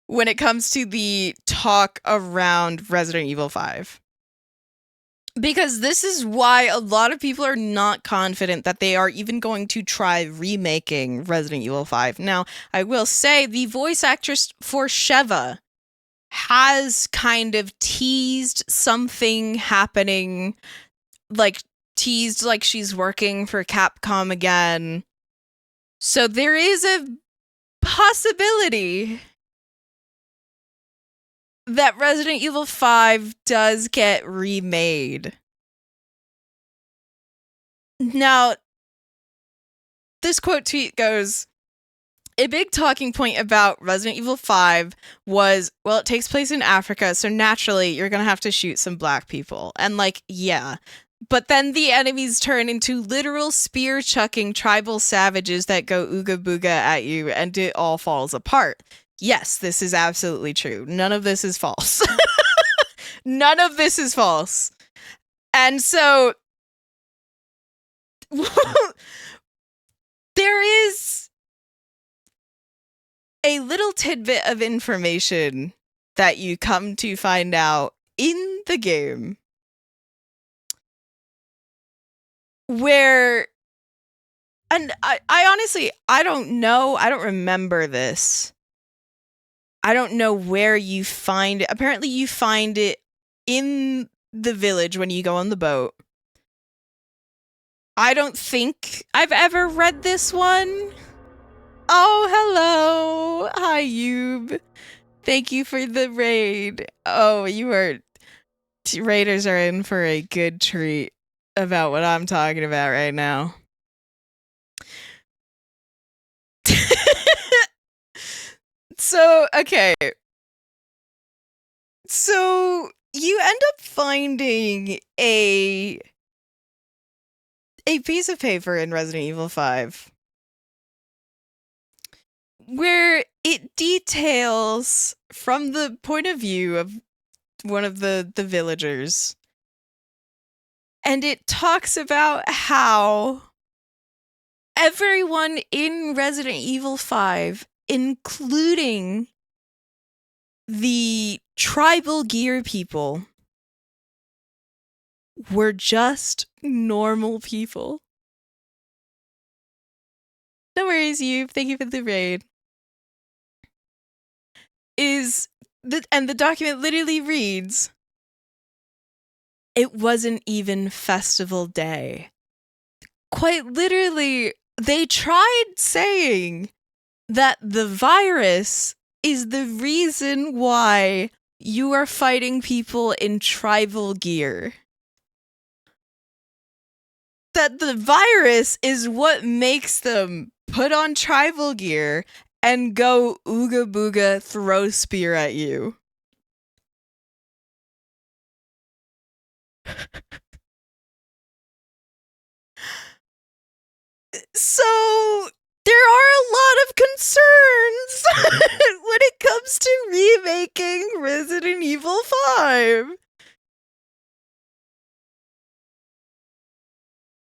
when it comes to the talk around Resident Evil 5. Because this is why a lot of people are not confident that they are even going to try remaking Resident Evil 5. Now, I will say the voice actress for Sheva has kind of teased something happening, like teased like she's working for Capcom again. So there is a possibility that Resident Evil 5 does get remade. Now, this quote tweet goes, a big talking point about Resident Evil 5 was, well, it takes place in Africa, so naturally you're gonna have to shoot some black people. And like, yeah. But then the enemies turn into literal spear-chucking tribal savages that go ooga booga at you, and it all falls apart. Yes, this is absolutely true. None of this is false. None of this is false. And so, there is a little tidbit of information that you come to find out in the game where, and I honestly, I don't know, I don't remember this. I don't know where you find it. Apparently you find it in the village when you go on the boat. I don't think I've ever read this one. Oh, hello. Hi, Yub. Thank you for the raid. Oh, raiders are in for a good treat about what I'm talking about right now. So, okay. So, you end up finding a piece of paper in Resident Evil 5 where it details from the point of view of one of the villagers. And it talks about how everyone in Resident Evil 5, including the tribal gear people, were just normal people. No worries, you. Thank you for the raid. And the document literally reads, "It wasn't even festival day." Quite literally, they tried saying that the virus is the reason why you are fighting people in tribal gear. That the virus is what makes them put on tribal gear and go ooga booga throw spear at you. So there are a lot of concerns when it comes to remaking Resident Evil 5.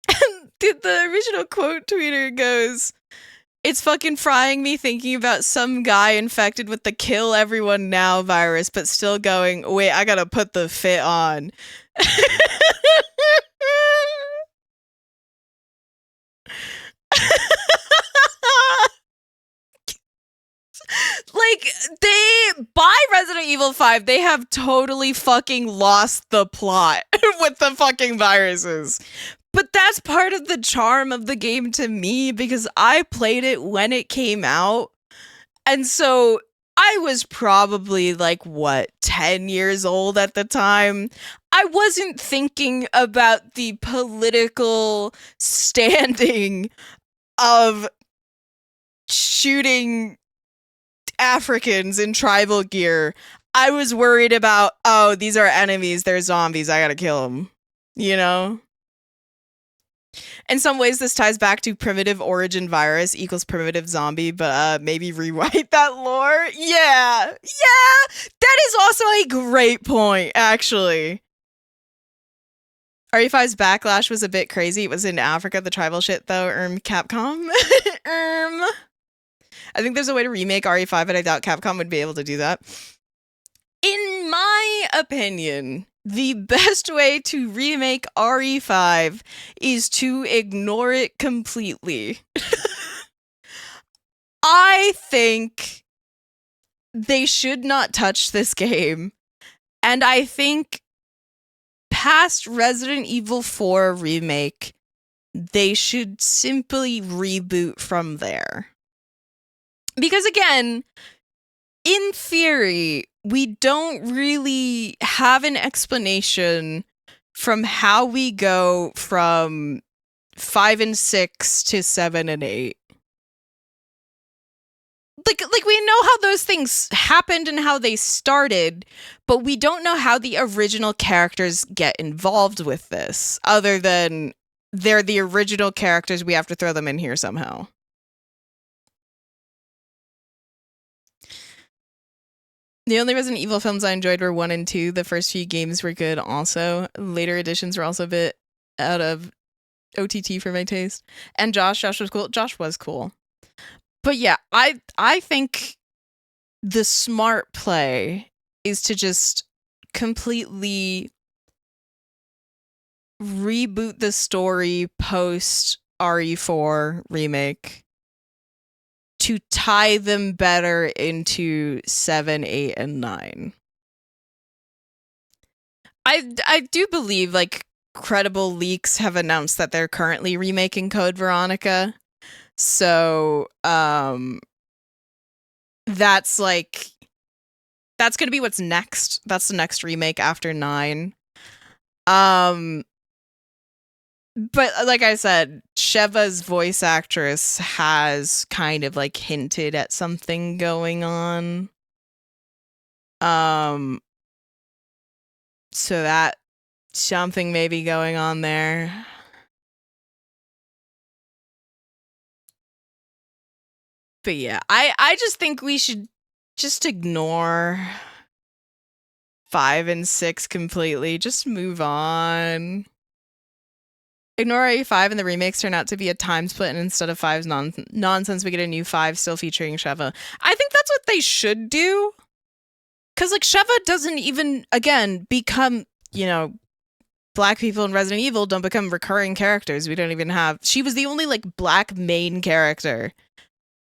And the original quote tweeter goes, "It's fucking frying me thinking about some guy infected with the kill everyone now virus, but still going, wait, I gotta put the fit on." Like, by Resident Evil 5, they have totally fucking lost the plot with the fucking viruses. But that's part of the charm of the game to me, because I played it when it came out. And so I was probably like, 10 years old at the time. I wasn't thinking about the political standing of shooting Africans in tribal gear. I was worried about, oh, these are enemies, they're zombies, I gotta kill them. You know? In some ways, this ties back to primitive origin virus equals primitive zombie, but maybe rewrite that lore? Yeah! That is also a great point, actually. RE5's backlash was a bit crazy. It was in Africa, the tribal shit, though. Capcom. I think there's a way to remake RE5, but I doubt Capcom would be able to do that. In my opinion, the best way to remake RE5 is to ignore it completely. I think they should not touch this game. And I think past Resident Evil 4 remake, they should simply reboot from there. Because again, in theory, we don't really have an explanation from how we go from 5 and 6 to 7 and 8. Like we know how those things happened and how they started, but we don't know how the original characters get involved with this, other than they're the original characters, we have to throw them in here somehow. The only Resident Evil films I enjoyed were 1 and 2. The first few games were good also. Later editions were also a bit out of OTT for my taste. And Josh was cool. Josh was cool. But yeah, I think the smart play is to just completely reboot the story post RE4 remake to tie them better into 7, 8, and 9. I do believe, like, credible leaks have announced that they're currently remaking Code Veronica. So, that's gonna be what's next. That's the next remake after 9. But like I said, Sheva's voice actress has kind of like hinted at something going on. So that something may be going on there. But yeah, I just think we should just ignore 5 and 6 completely. Just move on. Ignore RE5 and the remakes turn out to be a time split, and instead of 5's nonsense, we get a new 5 still featuring Sheva. I think that's what they should do. Because, like, Sheva doesn't even, again, become, you know, black people in Resident Evil don't become recurring characters. We don't even have... She was the only, like, black main character.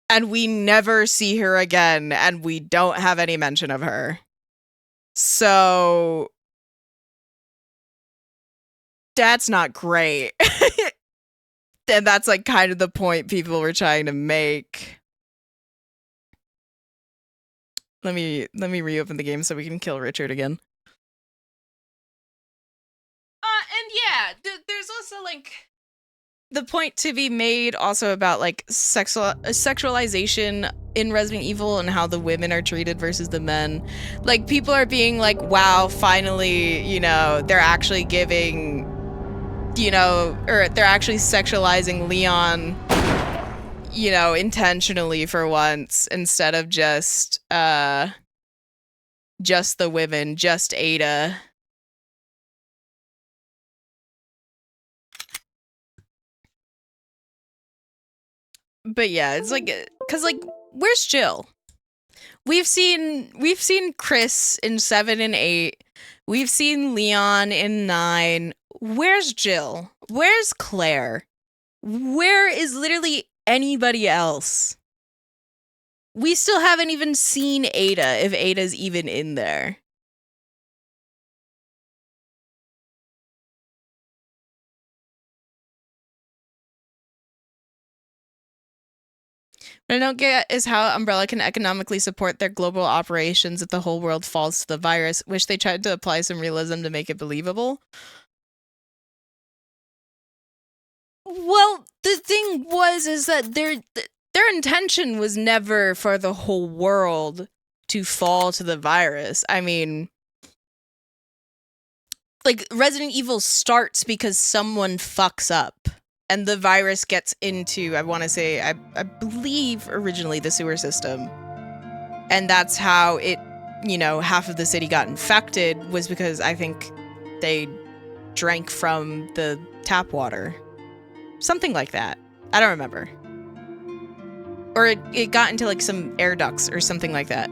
And we never see her again, and we don't have any mention of her. So... that's not great. And that's like kind of the point people were trying to make. Let me reopen the game so we can kill Richard again. And yeah, there's also like the point to be made also about like sexualization in Resident Evil and how the women are treated versus the men. Like people are being like, wow, finally, you know, they're actually giving, you know, or they're actually sexualizing Leon, you know, intentionally for once, instead of just the women, just Ada. But yeah, it's like, cause like, where's Jill? We've seen Chris in 7 and 8. We've seen Leon in 9. Where's Jill? Where's Claire? Where is literally anybody else? We still haven't even seen Ada, if Ada's even in there. What I don't get is how Umbrella can economically support their global operations if the whole world falls to the virus. Wish they tried to apply some realism to make it believable. Well, the thing is that their intention was never for the whole world to fall to the virus. I mean, like, Resident Evil starts because someone fucks up. And the virus gets into, I want to say, I believe originally the sewer system. And that's how it, you know, half of the city got infected, was because I think they drank from the tap water. Something like that. I don't remember. Or it got into like some air ducts or something like that.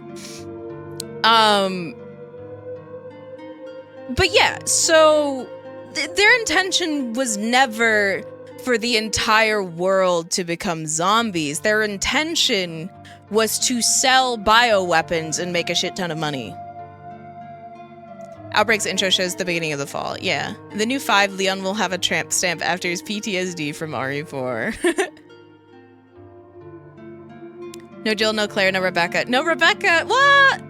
But yeah, so their intention was never for the entire world to become zombies. Their intention was to sell bioweapons and make a shit ton of money. Outbreak's intro shows the beginning of the fall. Yeah. In the new 5, Leon will have a tramp stamp after his PTSD from RE4. No Jill, no Claire, no Rebecca. No Rebecca! What?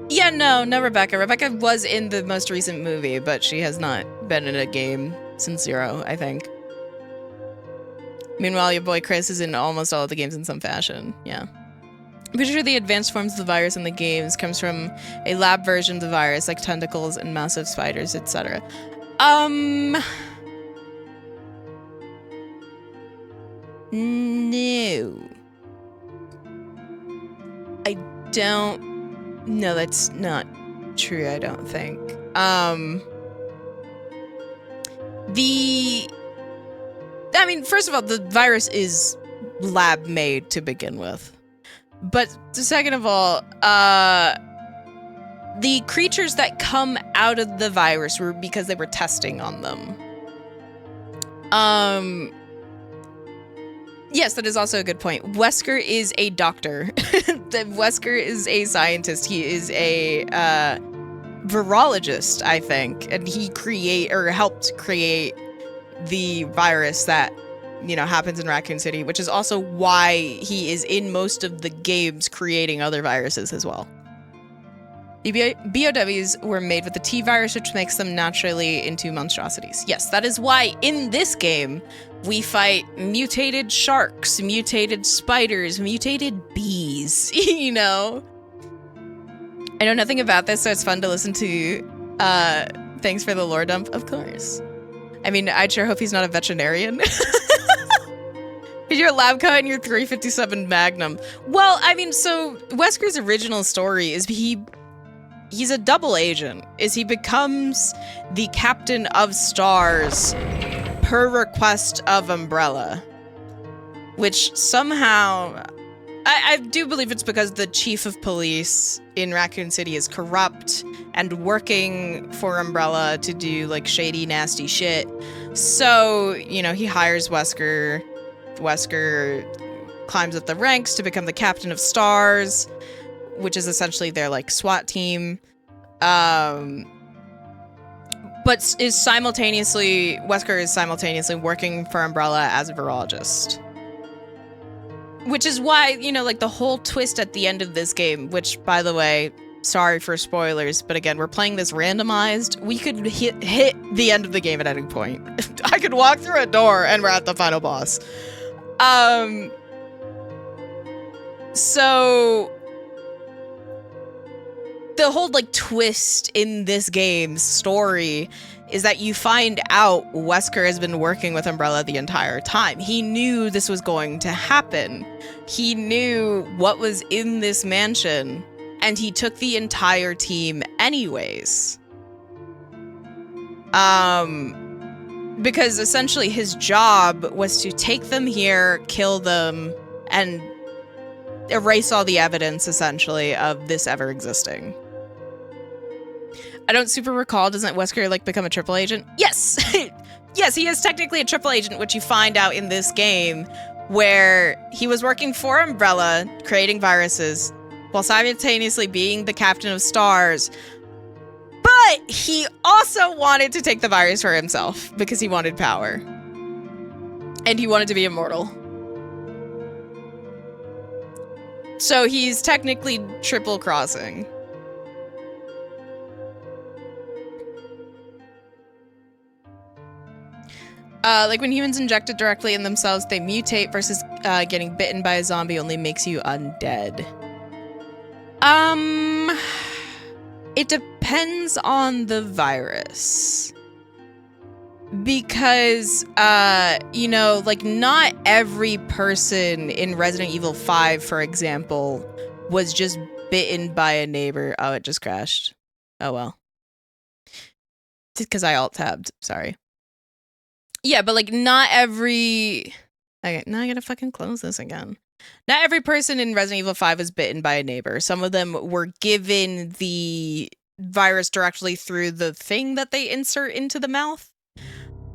Yeah, no Rebecca. Rebecca was in the most recent movie, but she has not been in a game since 0, I think. Meanwhile, your boy Chris is in almost all of the games in some fashion. Yeah. I'm pretty sure the advanced forms of the virus in the games comes from a lab version of the virus, like tentacles and massive spiders, etc. No. I don't... No, that's not true, I don't think. I mean, first of all, the virus is lab-made to begin with. But second of all, the creatures that come out of the virus were because they were testing on them. Yes, that is also a good point. Wesker is a doctor. Wesker is a scientist. He is a virologist, I think, and he helped create the virus that, you know, happens in Raccoon City, which is also why he is in most of the games creating other viruses as well. The BOWs were made with the T virus, which makes them naturally into monstrosities. Yes, that is why in this game we fight mutated sharks, mutated spiders, mutated bees, you know? I know nothing about this, so it's fun to listen to. Thanks for the lore dump, of course. I mean, I sure hope he's not a veterinarian. You're a lab coat and you're 357 Magnum. Well, I mean, so Wesker's original story is he's a double agent. He becomes the captain of STARS per request of Umbrella, which somehow, I do believe it's because the chief of police in Raccoon City is corrupt and working for Umbrella to do like shady, nasty shit. So, you know, he hires Wesker. Wesker climbs up the ranks to become the captain of STARS, which is essentially their like SWAT team. But Wesker is simultaneously working for Umbrella as a virologist. Which is why, you know, like the whole twist at the end of this game, which, by the way, sorry for spoilers, but again, we're playing this randomized. We could hit the end of the game at any point. I could walk through a door and we're at the final boss. So the whole like twist in this game's story is that you find out Wesker has been working with Umbrella the entire time. He knew this was going to happen. He knew what was in this mansion, and he took the entire team anyways. Because essentially his job was to take them here, kill them, and erase all the evidence, essentially, of this ever existing. I don't super recall, doesn't Wesker, like, become a triple agent? Yes! Yes, he is technically a triple agent, which you find out in this game, where he was working for Umbrella, creating viruses, while simultaneously being the captain of STARS. But he also wanted to take the virus for himself, because he wanted power. And he wanted to be immortal. So he's technically triple crossing. Like when humans inject it directly in themselves, they mutate versus getting bitten by a zombie only makes you undead. It depends on the virus. Because, you know, like not every person in Resident Evil 5, for example, was just bitten by a neighbor. Oh, it just crashed. Oh, well. Because I alt-tabbed, sorry. Yeah, but like not every... Okay, now I gotta fucking close this again. Not every person in Resident Evil 5 was bitten by a neighbor. Some of them were given the virus directly through the thing that they insert into the mouth.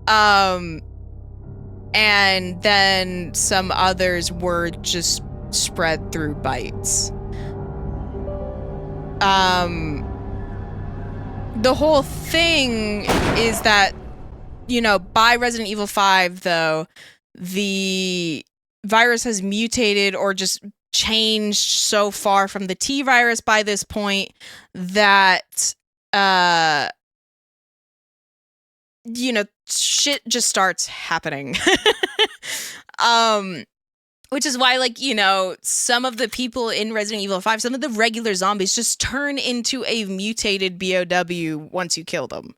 And then some others were just spread through bites. The whole thing is that, you know, by Resident Evil 5, though, the virus has mutated or just changed so far from the T virus by this point that, you know, shit just starts happening. Which is why, like, you know, some of the people in Resident Evil 5, some of the regular zombies just turn into a mutated BOW once you kill them.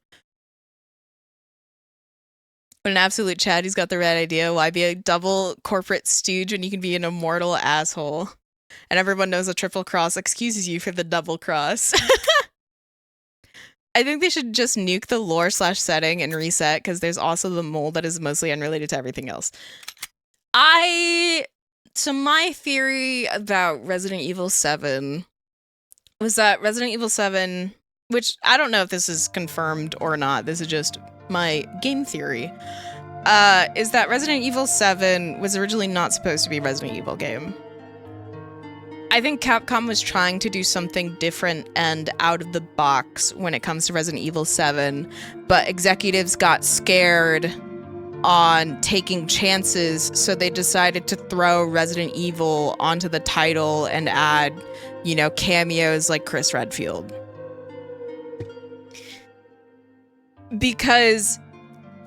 What an absolute Chad, he's got the right idea. Why be a double corporate stooge when you can be an immortal asshole? And everyone knows a triple cross excuses you for the double cross. I think they should just nuke the lore / setting and reset, because there's also the mole that is mostly unrelated to everything else. So my theory about Resident Evil 7 was that Resident Evil 7, which I don't know if this is confirmed or not, this is just my game theory, is that Resident Evil 7 was originally not supposed to be a Resident Evil game. I think Capcom was trying to do something different and out of the box when it comes to Resident Evil 7, but executives got scared on taking chances, so they decided to throw Resident Evil onto the title and add, you know, cameos like Chris Redfield. Because,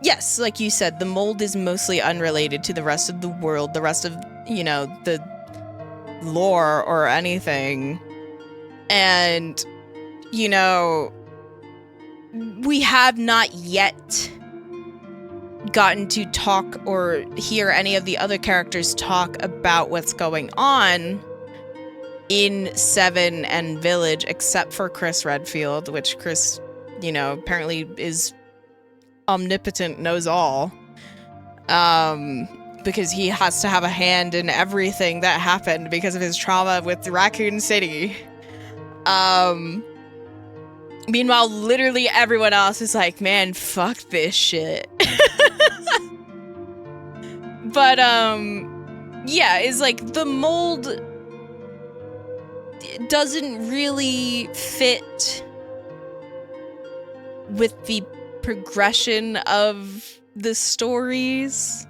yes, like you said, the mold is mostly unrelated to the rest of the world, the rest of, you know, the lore or anything. And, you know, we have not yet gotten to talk or hear any of the other characters talk about what's going on in 7 and Village, except for Chris Redfield, which Chris, you know, apparently is omnipotent, knows all. Because he has to have a hand in everything that happened because of his trauma with Raccoon City. Meanwhile, literally everyone else is like, man, fuck this shit. But, yeah, it's like the mold doesn't really fit with the progression of the stories.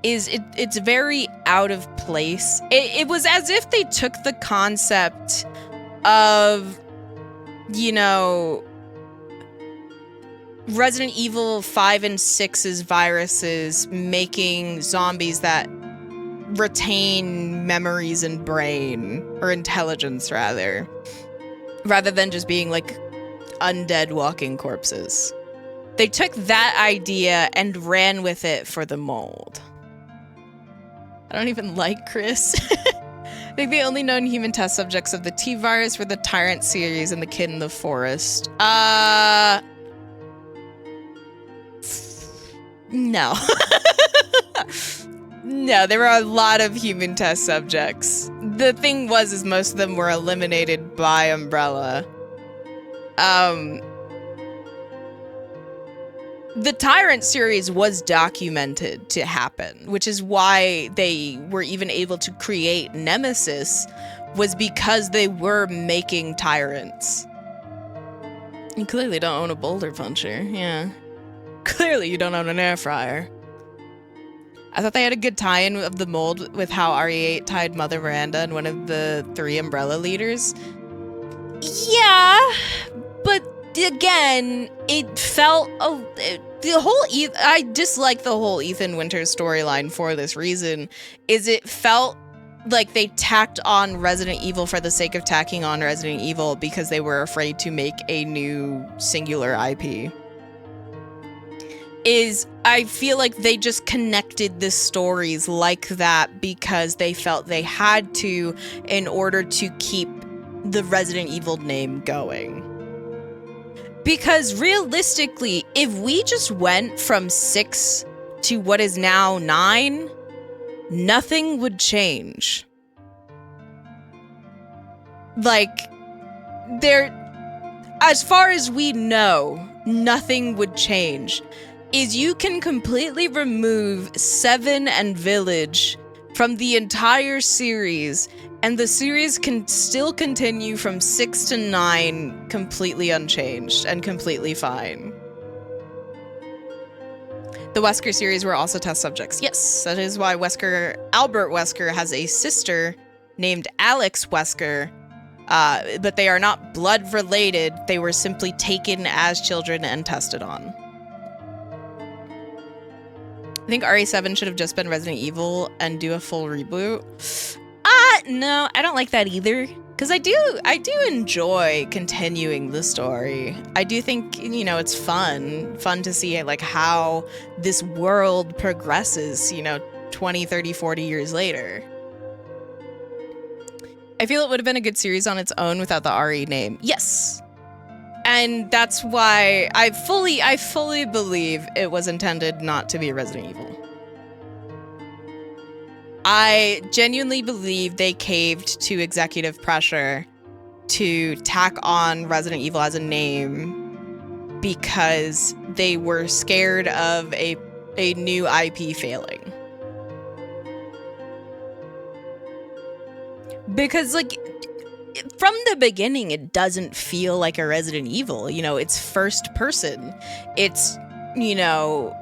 It's very out of place. It was as if they took the concept of, you know, Resident Evil 5 and 6's viruses making zombies that retain memories and brain, or intelligence rather than just being like undead walking corpses. They took that idea and ran with it for the mold. I don't even like Chris. I think the only known human test subjects of the T virus were the Tyrant series and the Kid in the Forest. No. No, there were a lot of human test subjects. The thing is most of them were eliminated by Umbrella. The Tyrant series was documented to happen, which is why they were even able to create Nemesis, was because they were making Tyrants. You clearly don't own a boulder puncher, yeah. Clearly you don't own an air fryer. I thought they had a good tie-in of the mold with how RE1 tied Mother Miranda and one of the 3 Umbrella leaders. Yeah, but again, it felt I dislike the whole Ethan Winters storyline for this reason. It felt like they tacked on Resident Evil for the sake of tacking on Resident Evil because they were afraid to make a new singular IP. I feel like they just connected the stories like that because they felt they had to in order to keep the Resident Evil name going. Because realistically, if we just went from 6 to what is now 9, nothing would change. Like, as far as we know, nothing would change. You can completely remove 7 and Village from the entire series, and the series can still continue from 6 to 9 completely unchanged and completely fine. The Wesker series were also test subjects. Yes, that is why Albert Wesker has a sister named Alex Wesker, but they are not blood related. They were simply taken as children and tested on. I think RE7 should have just been Resident Evil and do a full reboot. No, I don't like that either. Because I do enjoy continuing the story. I do think, you know, it's fun to see like how this world progresses, you know, 20, 30, 40 years later. I feel it would have been a good series on its own without the RE name. Yes. And that's why I fully believe it was intended not to be Resident Evil. I genuinely believe they caved to executive pressure to tack on Resident Evil as a name because they were scared of a new IP failing. Because, like, from the beginning, it doesn't feel like a Resident Evil. You know, it's first person. It's, you know,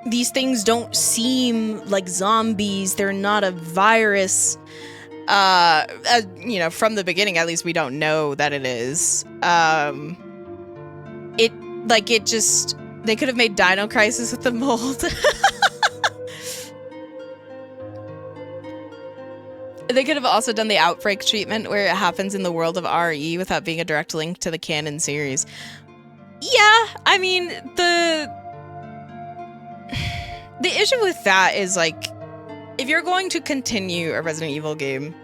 these things don't seem like zombies. They're not a virus. You know, from the beginning, at least we don't know that it is. They could have made Dino Crisis with the mold. They could have also done the Outbreak treatment where it happens in the world of RE without being a direct link to the canon series. Yeah, I mean, the issue with that is, like, if you're going to continue a Resident Evil game,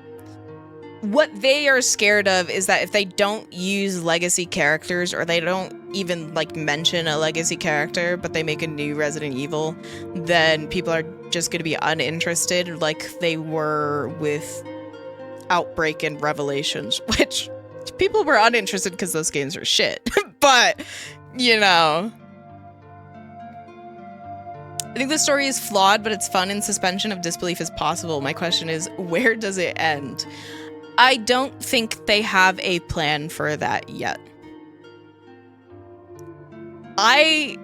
what they are scared of is that if they don't use legacy characters, or they don't even like mention a legacy character, but they make a new Resident Evil, then people are just going to be uninterested like they were with Outbreak and Revelations, which people were uninterested because those games are shit. But, you know, I think the story is flawed, but it's fun and suspension of disbelief is possible. My question is, where does it end? I don't think they have a plan for that yet. I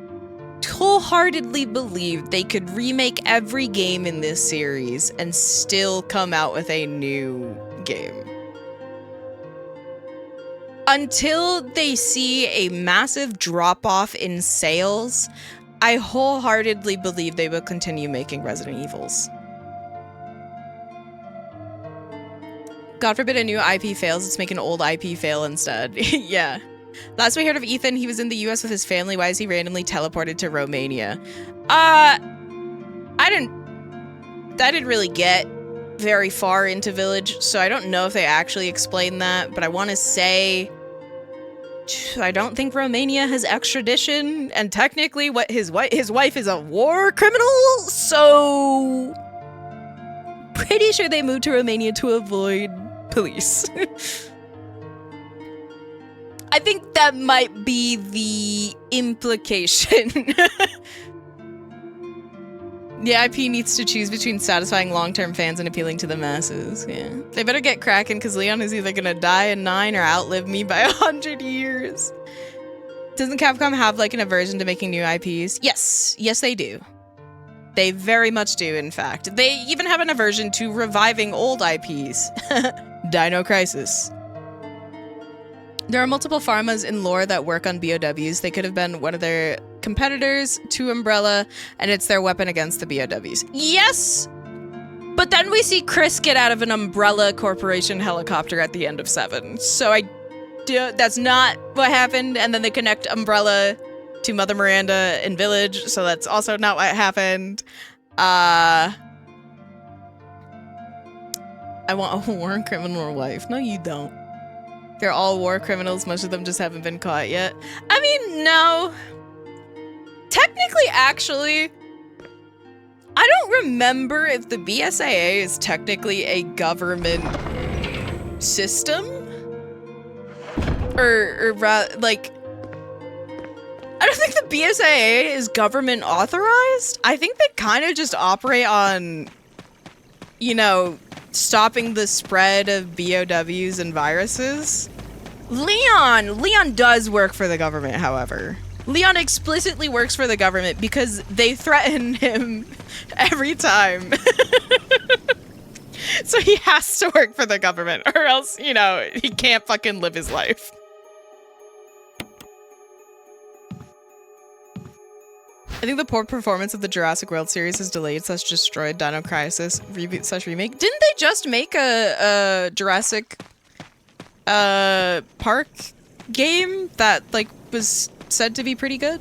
wholeheartedly believe they could remake every game in this series and still come out with a new game. Until they see a massive drop-off in sales, I wholeheartedly believe they will continue making Resident Evils. God forbid a new IP fails, let's make an old IP fail instead. Yeah. Last we heard of Ethan, he was in the US with his family. Why is he randomly teleported to Romania? I didn't really get very far into Village, so I don't know if they actually explained that, but I want to say I don't think Romania has extradition, and technically what his wife is a war criminal, so pretty sure they moved to Romania to avoid police. I think that might be the implication. The IP needs to choose between satisfying long-term fans and appealing to the masses. Yeah. They better get cracking, because Leon is either gonna die in 9 or outlive me by 100 years. Doesn't Capcom have like an aversion to making new IPs? Yes. Yes, they do. They very much do, in fact. They even have an aversion to reviving old IPs. Dino Crisis. There are multiple pharmas in lore that work on BOWs. They could have been one of their competitors to Umbrella, and it's their weapon against the BOWs. Yes! But then we see Chris get out of an Umbrella Corporation helicopter at the end of 7. So that's not what happened. And then they connect Umbrella to Mother Miranda in Village, so that's also not what happened. I want a war criminal wife. No, you don't. They're all war criminals. Most of them just haven't been caught yet. I mean, no. Technically, actually, I don't remember if the BSAA is technically a government system. Or like, I don't think the BSAA is government authorized. I think they kind of just operate on, you know, stopping the spread of BOWs and viruses. Leon does work for the government, however. Leon explicitly works for the government because they threaten him every time. So he has to work for the government, or else, you know, he can't fucking live his life. I think the poor performance of the Jurassic World series has delayed / destroyed Dino Crisis reboot / remake. Didn't they just make a Jurassic Park game that like was said to be pretty good?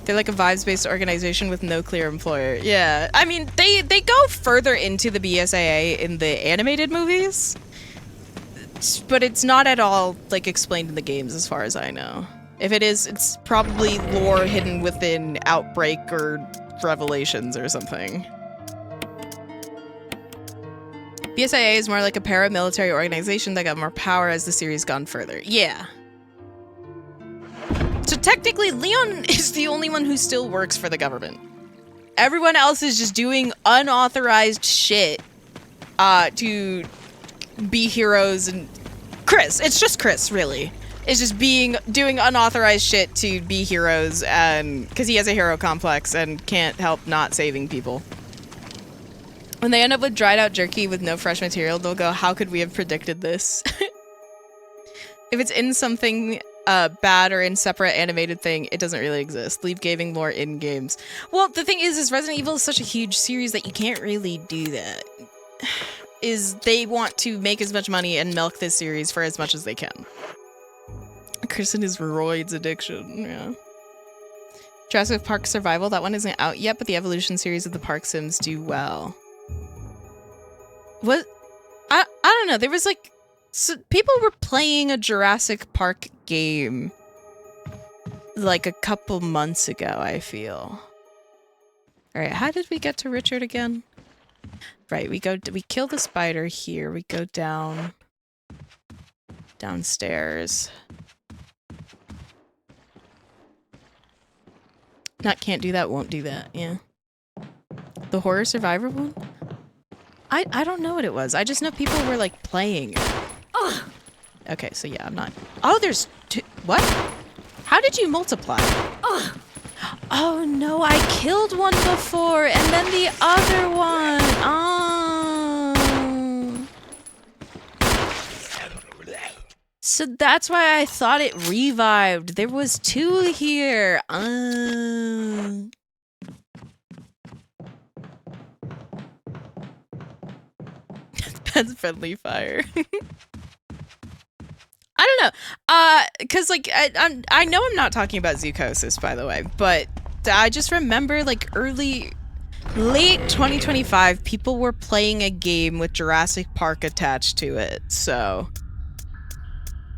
They're like a vibes-based organization with no clear employer. Yeah, I mean they go further into the BSAA in the animated movies, but it's not at all like explained in the games as far as I know. If it is, it's probably lore hidden within Outbreak or Revelations or something. BSAA is more like a paramilitary organization that got more power as the series gone further. Yeah. So technically, Leon is the only one who still works for the government. Everyone else is just doing unauthorized shit to be heroes, and Chris. It's just Chris, really. Is just doing unauthorized shit to be heroes, and because he has a hero complex and can't help not saving people. When they end up with dried out jerky with no fresh material, they'll go, how could we have predicted this? If it's in something bad or in separate animated thing, it doesn't really exist. Leave gaming lore in games. Well, the thing is Resident Evil is such a huge series that you can't really do that. They want to make as much money and milk this series for as much as they can. Chris and his roids addiction, yeah. Jurassic Park Survival, that one isn't out yet, but the Evolution series of the Park Sims do well. What? I don't know. There was like, people were playing a Jurassic Park game like a couple months ago, I feel. All right, how did we get to Richard again? Right, we kill the spider here. We go downstairs. Can't do that, won't do that, yeah. The horror survivor one? I don't know what it was. I just know people were like playing it. Ugh. Okay, so yeah, I'm not. Oh, there's two. What? How did you multiply? Ugh. Oh no, I killed one before and then the other one. Oh. So that's why I thought it revived. There was two here. That's friendly fire. I don't know. Cause like I know I'm not talking about Zoocosis, by the way, but I just remember like late 2025, people were playing a game with Jurassic Park attached to it, so.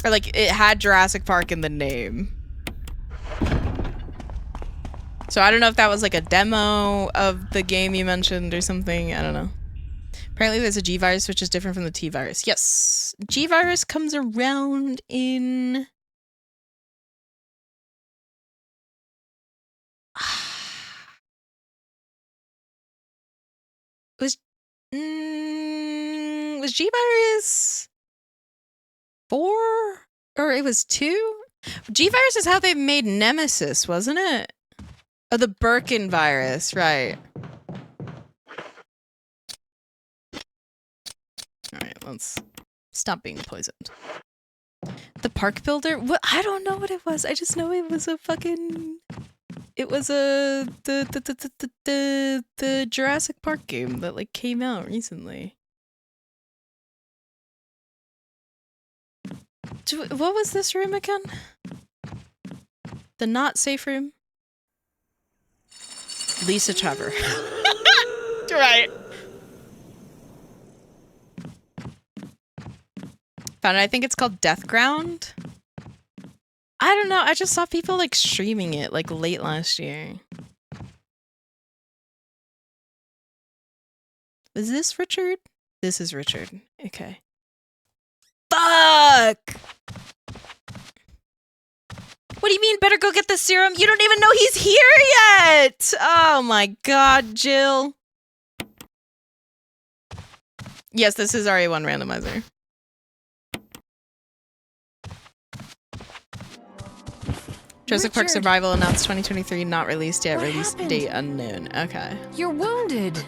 Or like it had Jurassic Park in the name. So I don't know if that was like a demo of the game you mentioned or something. I don't know. Apparently there's a G virus which is different from the T virus. Yes. G virus comes around in... was G virus 4? Or it was 2? G virus is how they made Nemesis, wasn't it? Oh, the Birkin virus, right. Alright, let's stop being poisoned. The park builder? What? I don't know what it was. I just know it was a fucking... It was a... The Jurassic Park game that, like, came out recently. What was this room again? The not safe room? Lisa Trevor. Right. Found it. I think it's called Death Ground. I don't know. I just saw people like streaming it like late last year. Is this Richard? This is Richard. Okay. Fuck! What do you mean better go get the serum? You don't even know he's here yet! Oh my god, Jill. Yes, this is RE1 randomizer. Jurassic Park Survival announced 2023, not released yet. Release date unknown. Okay. You're wounded.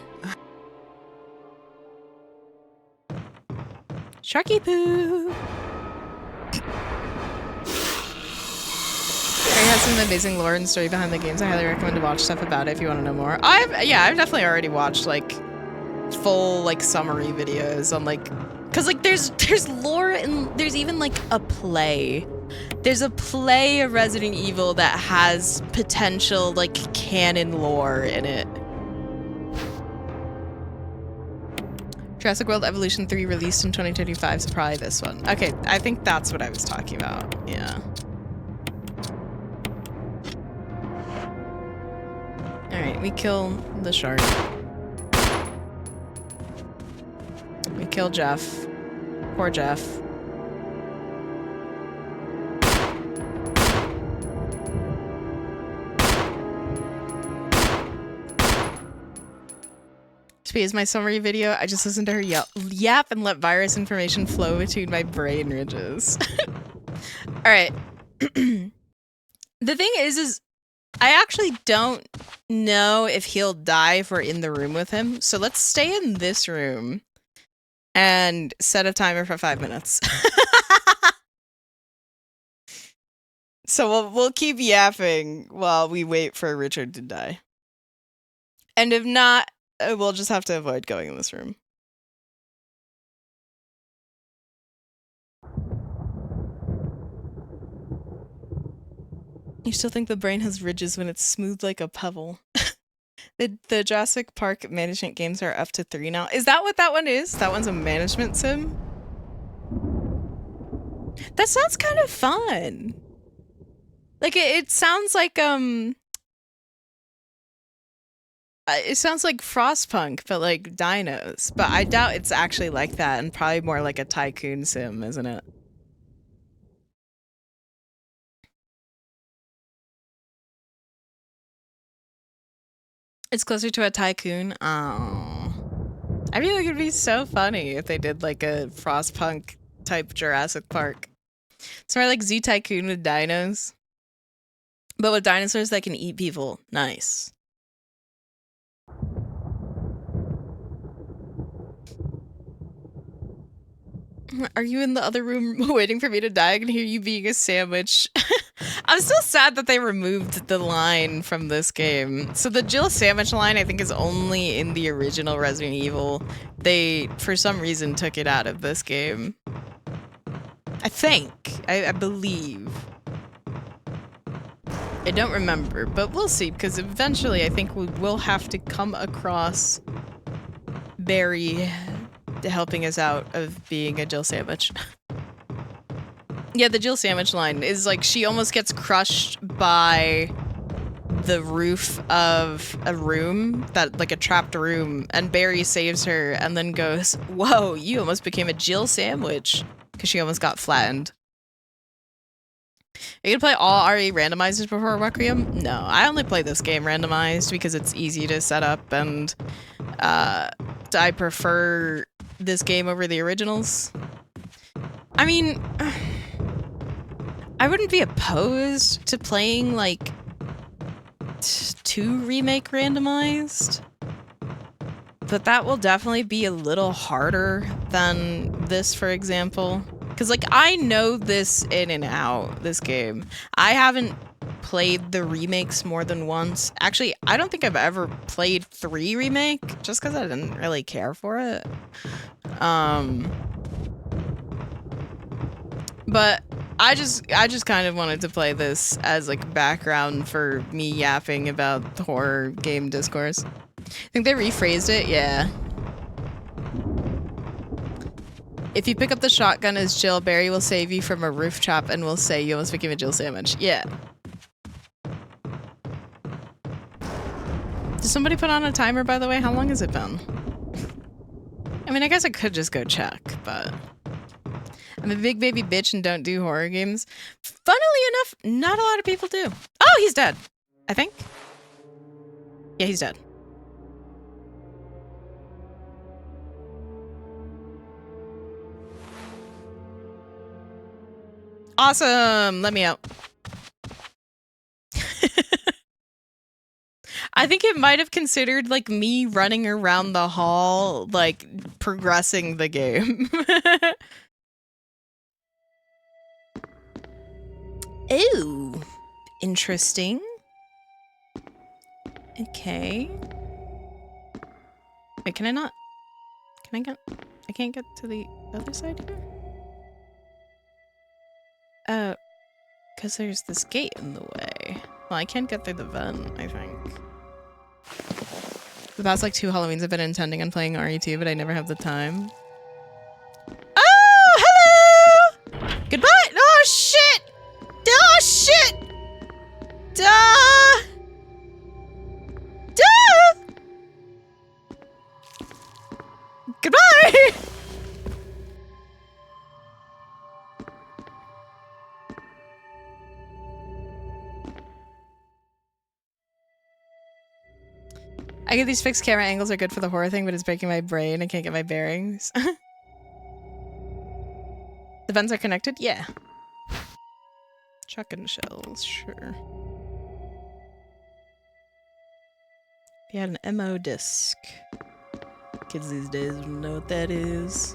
Sharky poo. It has some amazing lore and story behind the games. I highly recommend to watch stuff about it if you want to know more. I've definitely already watched like full like summary videos on like, cause like there's lore and there's even like a play. There's a play of Resident Evil that has potential like canon lore in it. Jurassic World Evolution 3 released in 2025, so probably this one. Okay, I think that's what I was talking about. Yeah. Alright, we kill the shark. We kill Jeff. Poor Jeff. Is my summary video. I just listened to her yap and let virus information flow between my brain ridges. All right. The thing is I actually don't know if he'll die if we're in the room with him. So let's stay in this room and set a timer for 5 minutes. So we'll keep yapping while we wait for Richard to die. And if not, we'll just have to avoid going in this room. You still think the brain has ridges when it's smooth like a pebble. The Jurassic Park management games are up to 3 now. Is that what that one is? That one's a management sim? That sounds kind of fun. Like it sounds like it sounds like Frostpunk, but like dinos. But I doubt it's actually like that, and probably more like a tycoon sim, isn't it? It's closer to a tycoon. Oh, I feel like it'd be so funny if they did like a Frostpunk type Jurassic Park. It's more like Zoo Tycoon with dinos, but with dinosaurs that can eat people. Nice. Are you in the other room waiting for me to die? I can hear you being a sandwich. I'm so sad that they removed the line from this game. So the Jill sandwich line, I think, is only in the original Resident Evil. They, for some reason, took it out of this game. I think. I believe. I don't remember, but we'll see, because eventually I think we will have to come across Barry helping us out of being a Jill sandwich. Yeah, the Jill sandwich line is like she almost gets crushed by the roof of a room, that like a trapped room, and Barry saves her and then goes, "Whoa, you almost became a Jill sandwich," because she almost got flattened. Are you gonna play all RE randomizers before Requiem? No, I only play this game randomized because it's easy to set up, and I prefer this game over the originals. I mean, I wouldn't be opposed to playing like 2 remake randomized, but that will definitely be a little harder than this, for example. Because like I know this in and out, this game. I haven't played the remakes more than once. Actually, I don't think I've ever played 3 remake, just because I didn't really care for it. But I just kind of wanted to play this as like background for me yapping about the horror game discourse. I think they rephrased it, yeah. If you pick up the shotgun as Jill, Barry will save you from a roof chop and will say you almost became a Jill sandwich. Yeah. Did somebody put on a timer, by the way? How long has it been? I mean, I guess I could just go check, but I'm a big baby bitch and don't do horror games. Funnily enough, not a lot of people do. Oh, he's dead. I think. Yeah, he's dead. Awesome! Let me out. I think it might have considered, like, me running around the hall, like, progressing the game. Ooh. Interesting. Okay. Wait, can I not? Can I get? I can't get to the other side here? Because there's this gate in the way. Well, I can't get through the vent, I think. The past, like, 2 Halloweens I've been intending on playing RE2, but I never have the time. Oh, hello! Goodbye! Oh, shit! Oh, shit! Duh! Duh! Goodbye! I get these fixed camera angles are good for the horror thing, but it's breaking my brain. I can't get my bearings. The vents are connected? Yeah. Chuckin' shells, sure. If you had an MO disc. Kids these days don't know what that is.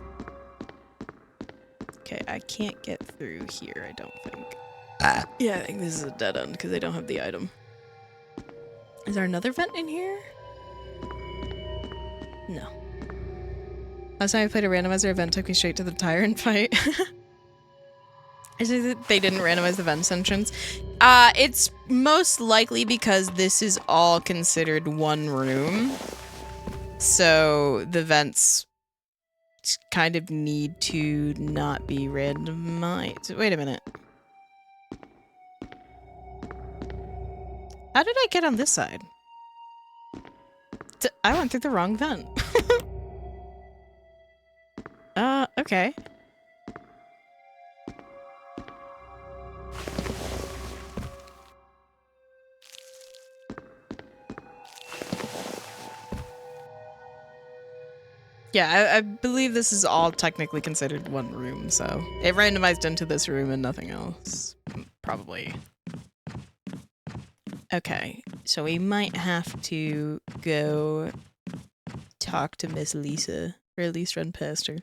Okay, I can't get through here, I don't think. Yeah, I think this is a dead end because I don't have the item. Is there another vent in here? No. Last time I played a randomizer event took me straight to the tyrant fight. Is it that they didn't randomize the vents entrance? It's most likely because this is all considered one room. So the vents just kind of need to not be randomized. Wait a minute. How did I get on this side? I went through the wrong vent. Okay. Yeah, I believe this is all technically considered one room, so it randomized into this room and nothing else. Probably. Okay, so we might have to go talk to Miss Lisa, or at least run past her.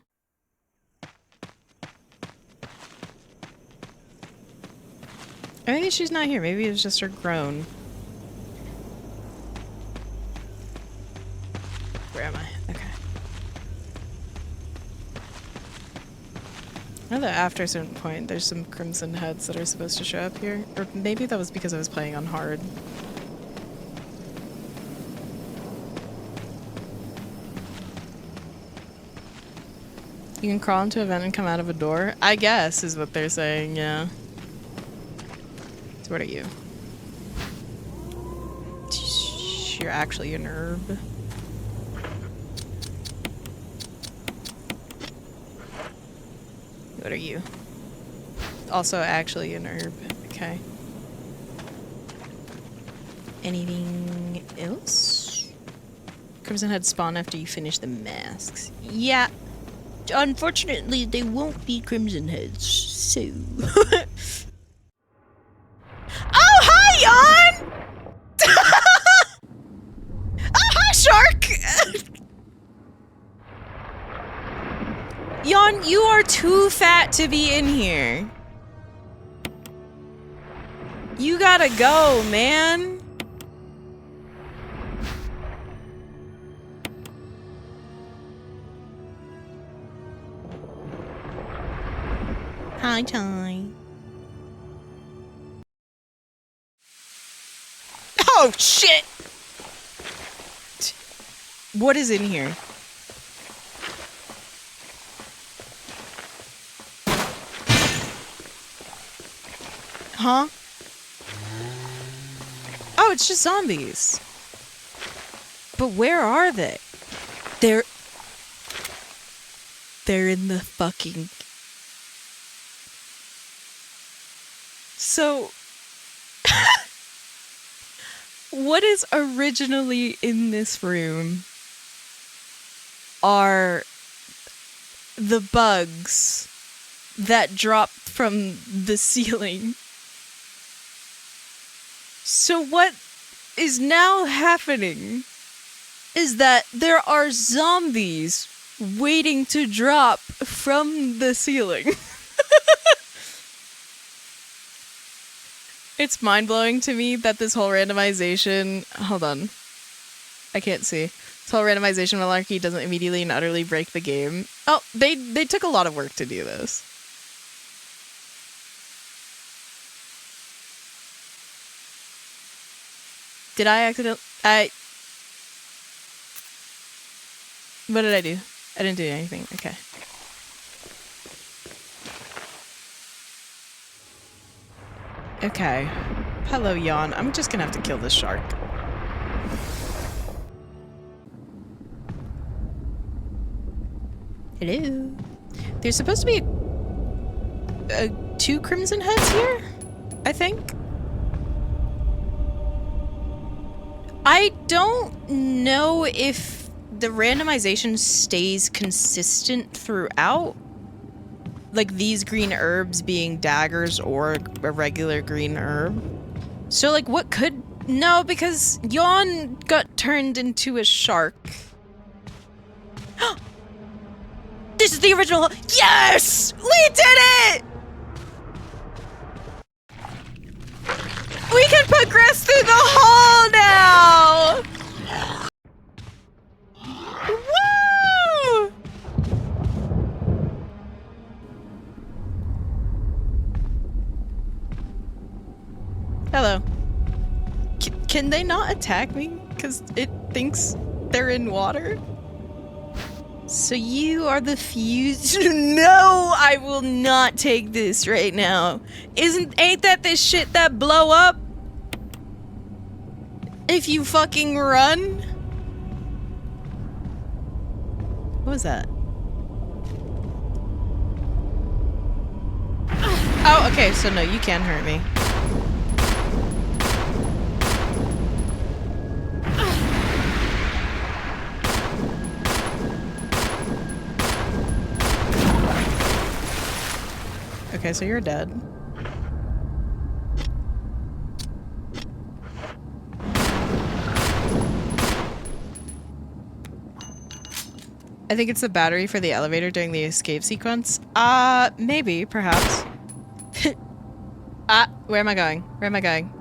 I think she's not here. Maybe it's just her groan. Where am I? Okay. I know that after a certain point, there's some crimson heads that are supposed to show up here. Or maybe that was because I was playing on hard. You can crawl into a vent and come out of a door? I guess, is what they're saying, yeah. So what are you? You're actually an herb. What are you? Also actually an herb. Okay. Anything else? Crimson Heads spawn after you finish the masks. Yeah. Unfortunately, they won't be Crimson Heads, so... Oh, hi, Jan! Oh, hi, Shark! Jan, you are too fat to be in here. You gotta go, man. Hi, Ty. Oh, shit! What is in here? Huh? Oh, it's just zombies. But where are they? They're in the fucking... So... What is originally in this room are the bugs that dropped from the ceiling. So what is now happening is that there are zombies waiting to drop from the ceiling. It's mind-blowing to me that this whole randomization... Hold on. I can't see. This whole randomization malarkey doesn't immediately and utterly break the game. Oh, they took a lot of work to do this. Did I accidentally... What did I do? I didn't do anything. Okay. Okay. Hello, Jan. I'm just gonna have to kill this shark. Hello. There's supposed to be two crimson heads here, I think. I don't know if the randomization stays consistent throughout. Like these green herbs being daggers or a regular green herb. So like what could... No, because Jan got turned into a shark. This is the original... Yes! We did it! We can progress through the hall now! Woo! Hello. Can they not attack me? Because it thinks they're in water? So you are the fuse. No, I will not take this right now. Ain't that the shit that blow up? If you fucking run? What was that? Oh, okay, so no, you can hurt me. Okay, so you're dead. I think it's the battery for the elevator during the escape sequence. Maybe, perhaps. Where am I going? Where am I going?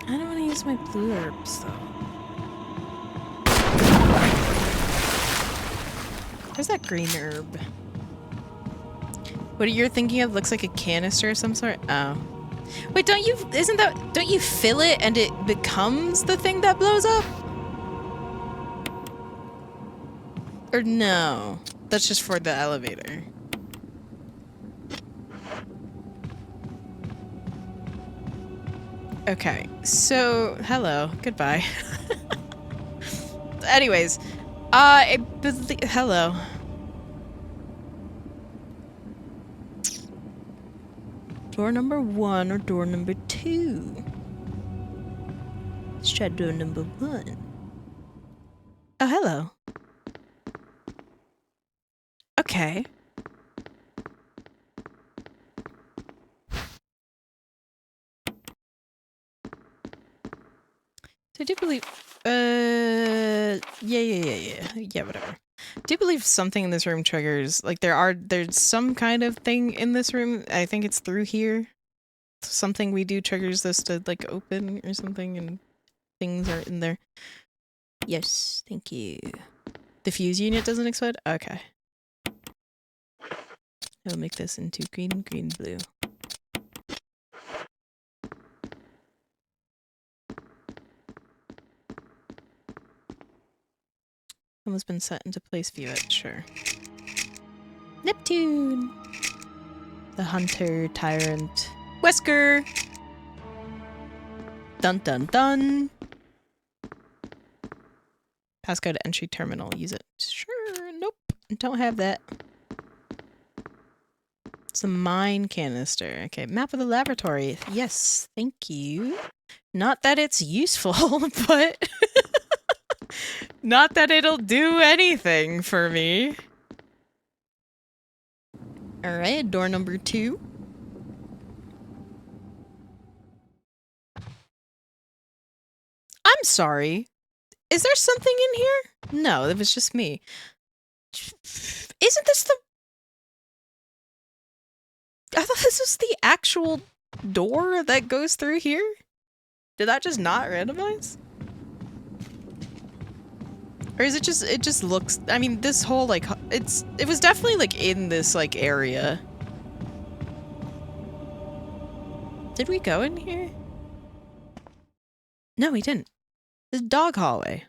I don't want to use my blue herbs, though. Where's that green herb? What you're thinking of looks like a canister of some sort? Oh. Wait, don't you fill it and it becomes the thing that blows up? Or no? That's just for the elevator. Okay, so, hello, goodbye. Anyways, hello. Door number 1 or door number 2? Let's try door number 1. Oh, hello. Okay. So I do believe, yeah, whatever. I do believe something in this room triggers, like there's some kind of thing in this room, I think it's through here. Something we do triggers this to, like, open or something, and things are in there. Yes, thank you. The fuse unit doesn't explode? Okay. I'll make this into green, green, blue. Almost been set into place, view it, sure. Neptune! The hunter, tyrant, Wesker! Dun dun dun! Passcode entry terminal, use it. Sure, nope, don't have that. It's a mine canister. Okay, map of the laboratory. Yes, thank you. Not that it's useful, but... Not that it'll do anything for me. Alright, door number 2. I'm sorry. Is there something in here? No, it was just me. Isn't this the... I thought this was the actual door that goes through here? Did that just not randomize? Or is it just looks, I mean, this whole, like, it was definitely, like, in this, like, area. Did we go in here? No, we didn't. This dog hallway.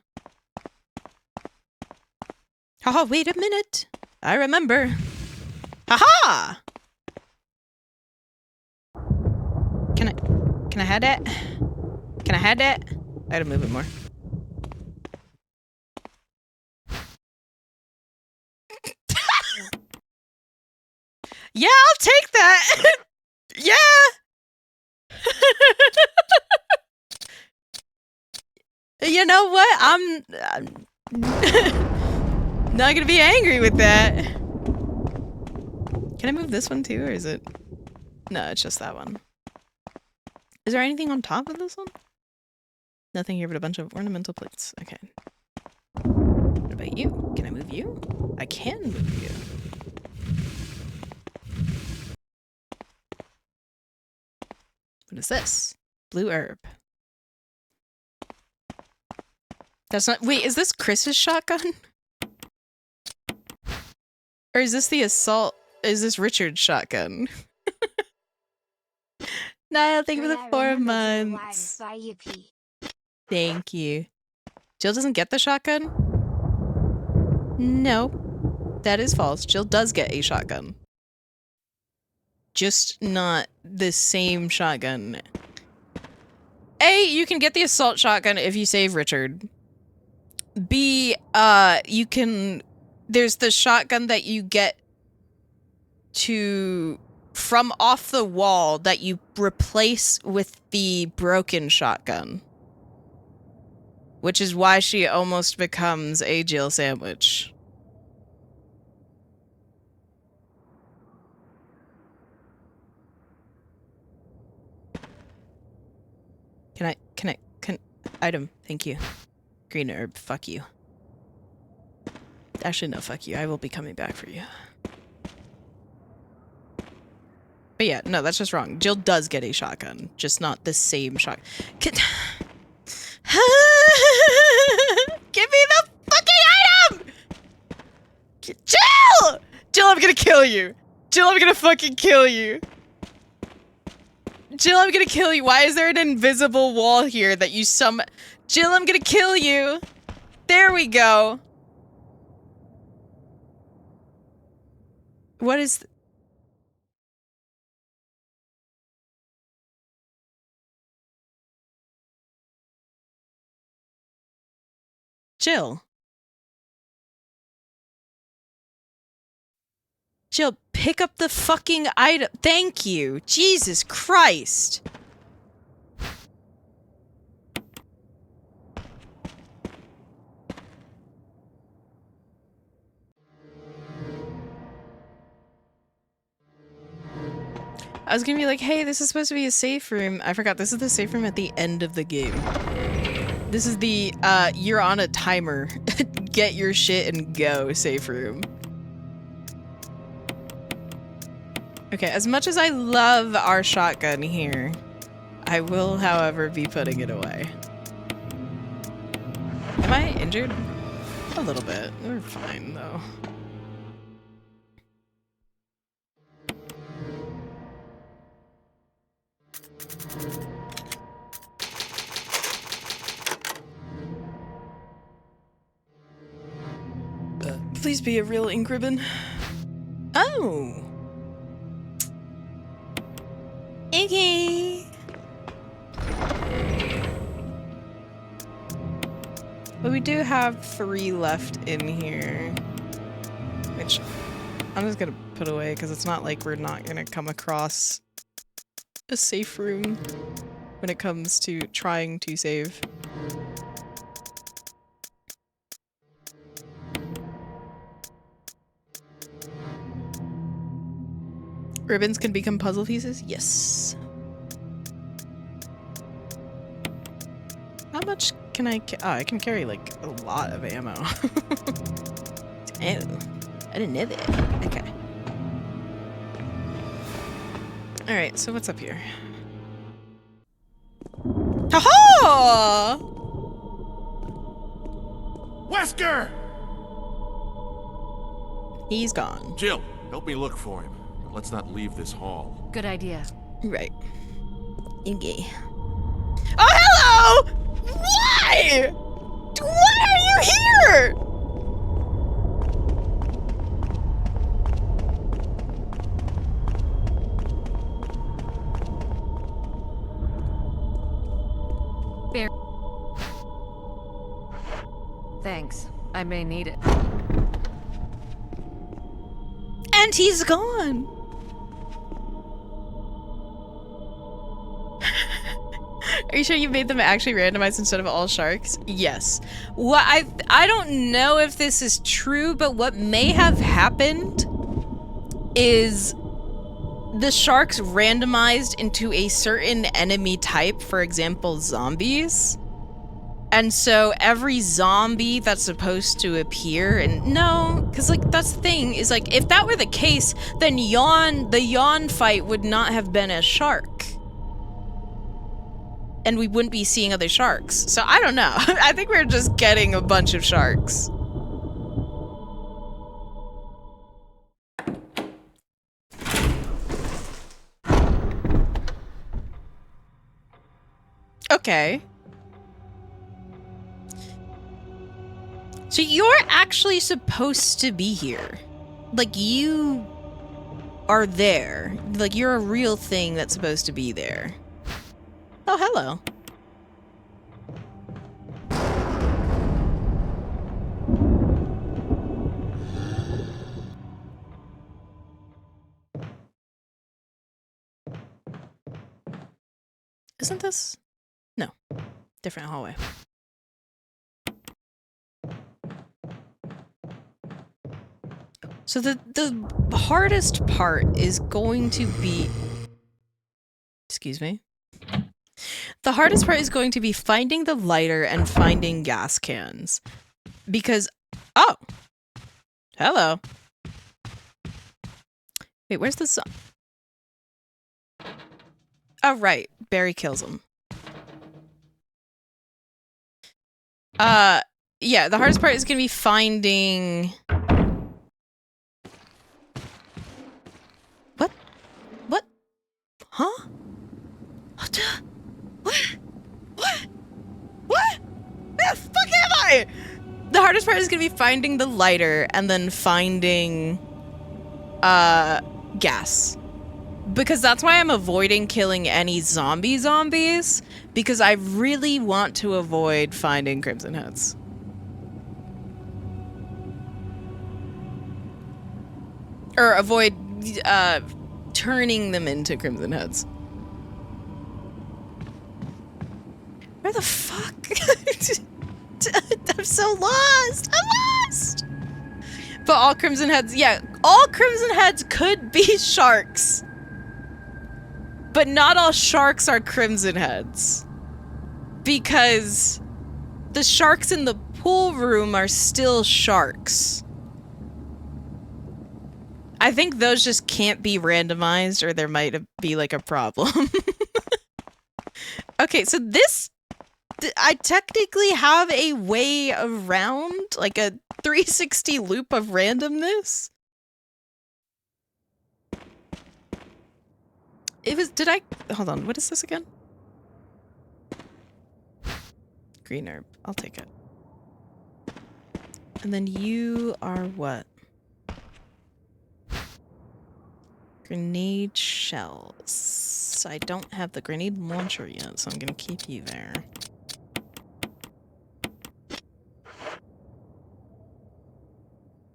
Haha, wait a minute. I remember. Haha! Can I have that? Can I have that? I gotta move it more. Yeah, I'll take that! Yeah! You know what? I'm not gonna be angry with that. Can I move this one too, or is it... No, it's just that one. Is there anything on top of this one? Nothing here but a bunch of ornamental plates. Okay. What about you? Can I move you? I can move you. What is this? Blue herb. That's not- wait, is this Chris's shotgun? Or is this the assault- is this Richard's shotgun? Niall, thank you for the 4 months. Thank you. Jill doesn't get the shotgun? No. That is false. Jill does get a shotgun. Just not the same shotgun. A, you can get the assault shotgun if you save Richard. B, you can... There's the shotgun that you get from off the wall that you replace with the broken shotgun. Which is why she almost becomes a Jill sandwich. Item, thank you. Green herb, fuck you. Actually, no, fuck you. I will be coming back for you. But yeah, no, that's just wrong. Jill does get a shotgun, just not the same shotgun. Give me the fucking item! Jill! Jill, I'm gonna kill you. Jill, I'm gonna fucking kill you. Jill, I'm gonna kill you. Why is there an invisible wall here that you Jill, I'm gonna kill you. There we go. What is... Jill. Jill, pick up the fucking item. Thank you. Jesus Christ. I was gonna be like, hey, this is supposed to be a safe room. I forgot, this is the safe room at the end of the game. This is the, you're on a timer. Get your shit and go safe room. Okay, as much as I love our shotgun here, I will, however, be putting it away. Am I injured? A little bit. We're fine, though. Please be a real ink ribbon. Oh. Okay. But we do have 3 left in here, which I'm just gonna put away because it's not like we're not gonna come across a safe room when it comes to trying to save. Ribbons can become puzzle pieces? Yes. How much can I oh, I can carry like a lot of ammo. Oh, I didn't know that. Okay. Alright, so what's up here? Aha! Wesker! He's gone. Jill, help me look for him. Let's not leave this hall. Good idea. Right. Okay. Oh, hello! Why? Why are you here? Bear. Thanks. I may need it. And he's gone. Are you sure you made them actually randomized instead of all sharks? Yes. What I don't know if this is true, but what may have happened is the sharks randomized into a certain enemy type, for example, zombies. And so every zombie that's supposed to appear, and no, because like that's the thing, is like if that were the case, then the yawn fight would not have been a shark. And we wouldn't be seeing other sharks. So I don't know. I think we're just getting a bunch of sharks. Okay. So you're actually supposed to be here. Like, you are there. Like, you're a real thing that's supposed to be there. Oh, hello. Isn't this? No. Different hallway. So the hardest part is going to be... Excuse me? The hardest part is going to be finding the lighter and finding gas cans. Because... Oh! Hello. Wait, where's the... Oh, right. Barry kills him. Yeah, the hardest part is gonna be finding... What? What? Huh? What? What? What? What? Where the fuck am I? The hardest part is gonna be finding the lighter and then finding... gas. Because that's why I'm avoiding killing any zombies, because I really want to avoid finding Crimson Heads. Or avoid, turning them into Crimson Heads. Where the fuck? I'm so lost! I'm lost! But all Crimson Heads, yeah, all Crimson Heads could be sharks. But not all sharks are Crimson Heads. Because the sharks in the pool room are still sharks. I think those just can't be randomized, or there might be like a problem. Okay, so this... I technically have a way around, like a 360 loop of randomness. It was, did I, hold on, what is this again? Green herb, I'll take it. And then you are what? Grenade shells. I don't have the grenade launcher yet, so I'm gonna keep you there.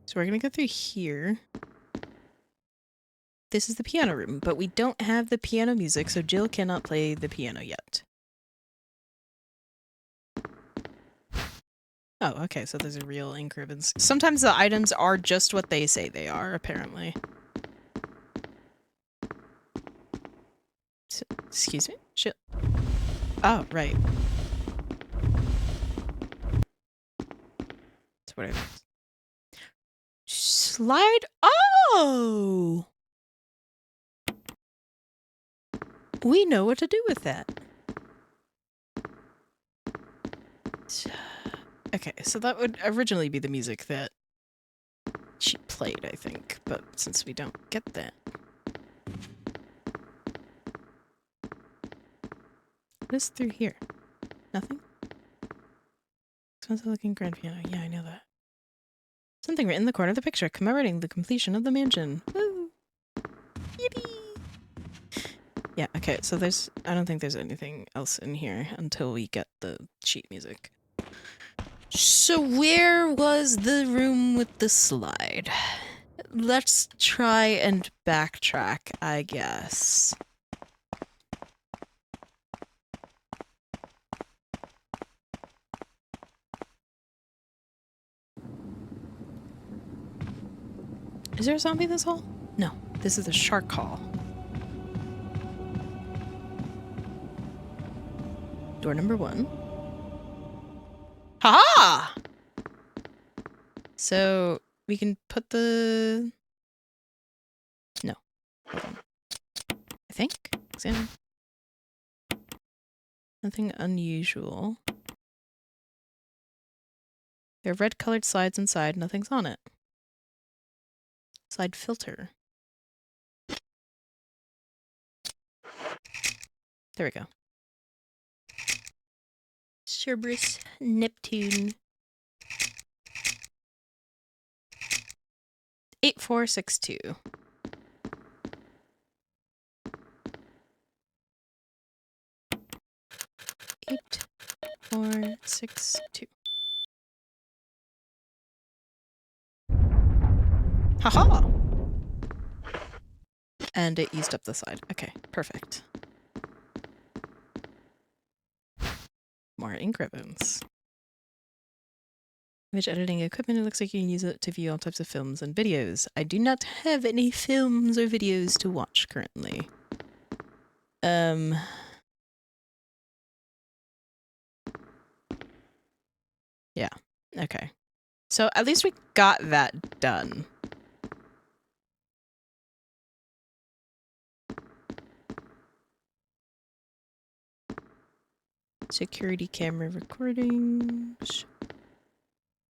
So we're gonna go through here. This is the piano room, but we don't have the piano music, so Jill cannot play the piano yet. Oh, okay, so there's a real ink ribbons. Sometimes the items are just what they say they are, apparently. So, excuse me? Shit. Oh, right. So what are these? Slide. Oh! We know what to do with that. Okay, so that would originally be the music that she played, I think, but since we don't get that. What is through here? Nothing? Expensive looking grand piano. Yeah, I know that. Something written in the corner of the picture commemorating the completion of the mansion. Woo! Yippee! Yeah, okay, so there's... I don't think there's anything else in here until we get the sheet music. So where was the room with the slide? Let's try and backtrack, I guess. Is there a zombie in this hall? No, this is the shark hall. Door number 1. Ha-ha! So we can put the... No. Hold on. I think. Examine. Nothing unusual. There are red colored slides inside, nothing's on it. Slide filter. There we go. Cerberus Neptune. 8462. Eight, 4, 6, 2. Haha! And it used up the side. Okay, perfect. More ink ribbons. Image editing equipment, it looks like you can use it to view all types of films and videos. I do not have any films or videos to watch currently. Yeah, okay. So at least we got that done. Security camera recordings.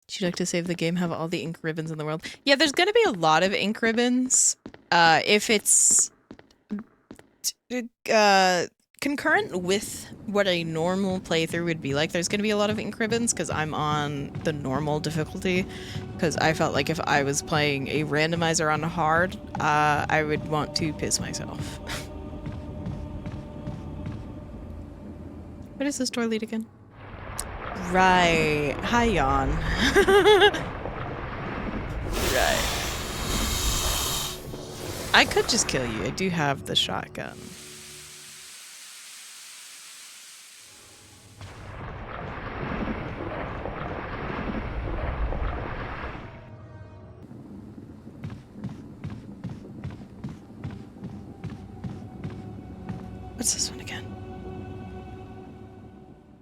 Would you like to save the game, have all the ink ribbons in the world? Yeah, there's gonna be a lot of ink ribbons. If it's concurrent with what a normal playthrough would be like, there's gonna be a lot of ink ribbons because I'm on the normal difficulty. Because I felt like if I was playing a randomizer on hard, I would want to piss myself. Where does this door lead again? Right. Hi, Jan. Right. I could just kill you. I do have the shotgun. What's this one again?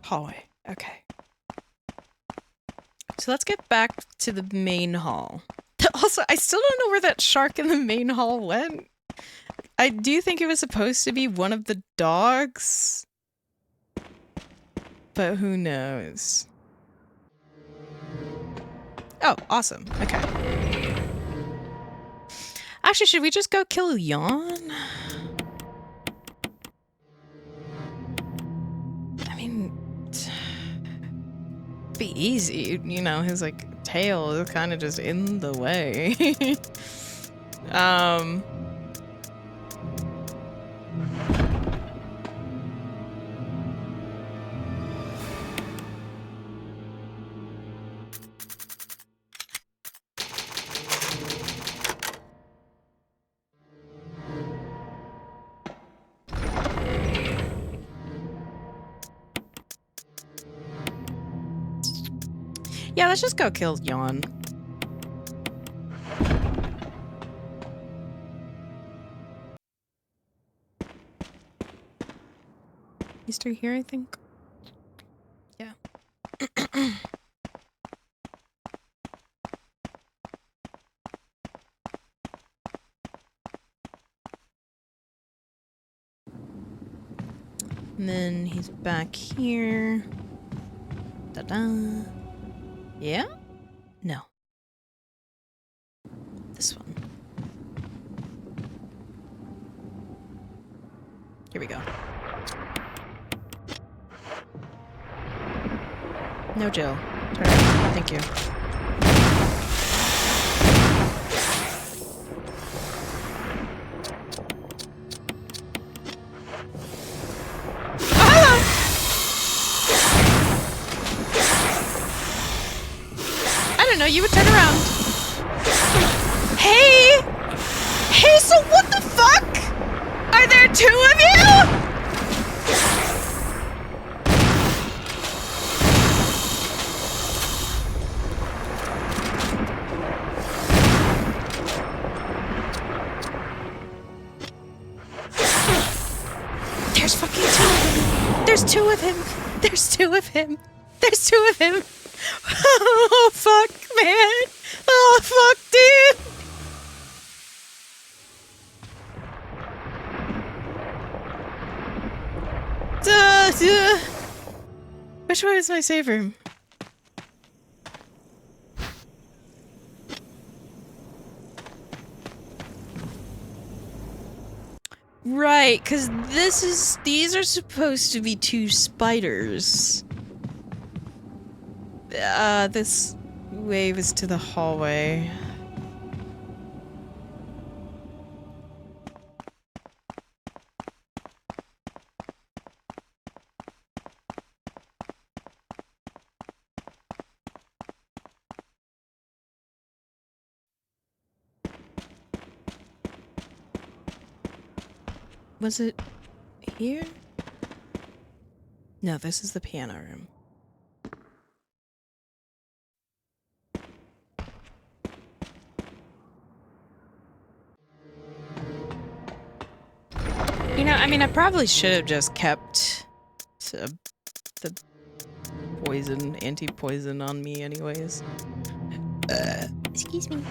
Hallway. Okay. So let's get back to the main hall. Also, I still don't know where that shark in the main hall went. I do think it was supposed to be one of the dogs. But who knows? Oh, awesome. Okay. Actually, should we just go kill Jan? I mean, be easy, you know, his like tail is kind of just in the way. Yeah, let's just go kill Jan. He's still here, I think. Yeah. And then he's back here. Ta-da. Yeah? No. This one. Here we go. No, Jill. Turn around. Thank you. No, you would turn around. Hey! Hey, so what the fuck? Are there two of you? There's fucking two of him. There's two of him. There's two of him. There's two of him. Oh, fuck, man. Oh, fuck, dude. Which one is my save room? Right, because these are supposed to be two spiders. this wave is to the hallway. Was it here? No, this is the piano room. You know, I mean, I probably should have just kept the poison, anti-poison on me anyways. Excuse me.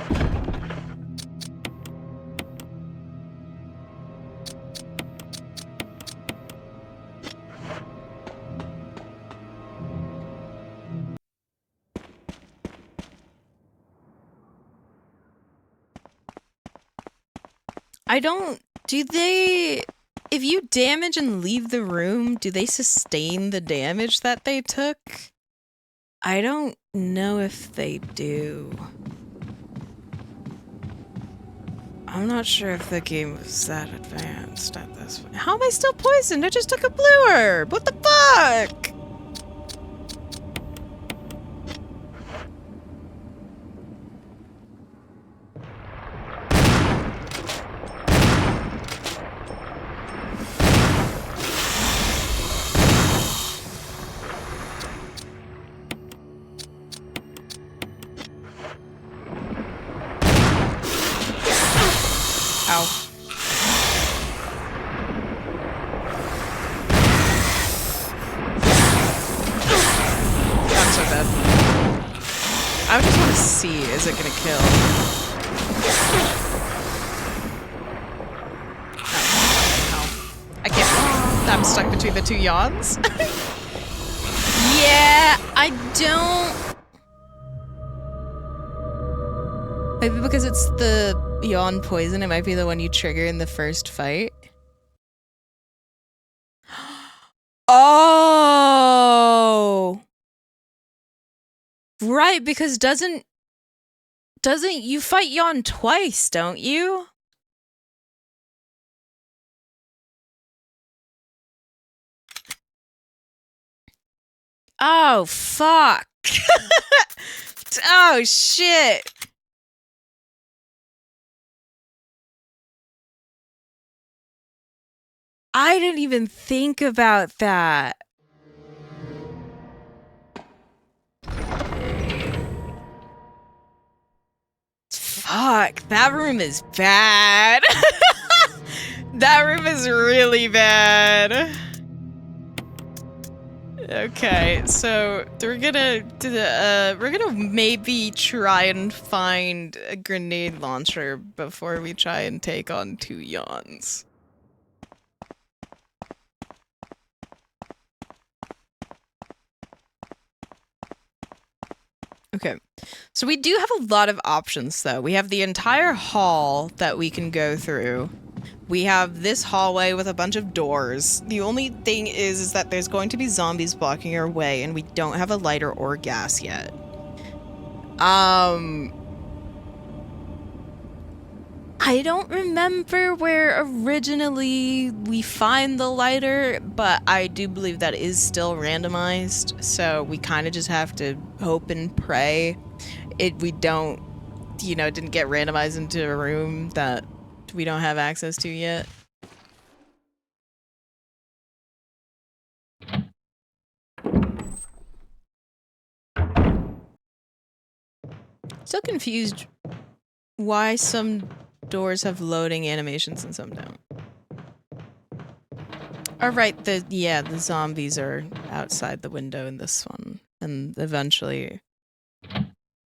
Do they, if you damage and leave the room, do they sustain the damage that they took? I don't know if they do. I'm not sure if the game was that advanced at this point. How am I still poisoned? I just took a blue herb! What the fuck? I just want to see, is it gonna kill? Oh. I can't. I'm stuck between the two yawns. Yeah, I don't. Maybe because it's the yawn poison, it might be the one you trigger in the first fight. Oh! Right, because doesn't you fight yawn twice, don't you? Oh, fuck. Oh, shit. I didn't even think about that. Fuck, that room is bad. That room is really bad. Okay, so we're gonna maybe try and find a grenade launcher before we try and take on two yawns. Okay, so we do have a lot of options though. We have the entire hall that we can go through. We have this hallway with a bunch of doors. The only thing is that there's going to be zombies blocking our way and we don't have a lighter or gas yet. I don't remember where originally we find the lighter, but I do believe that is still randomized, so we kind of just have to hope and pray we don't, you know, didn't get randomized into a room that we don't have access to yet. Still confused why some doors have loading animations and some don't. Alright, the zombies are outside the window in this one. And eventually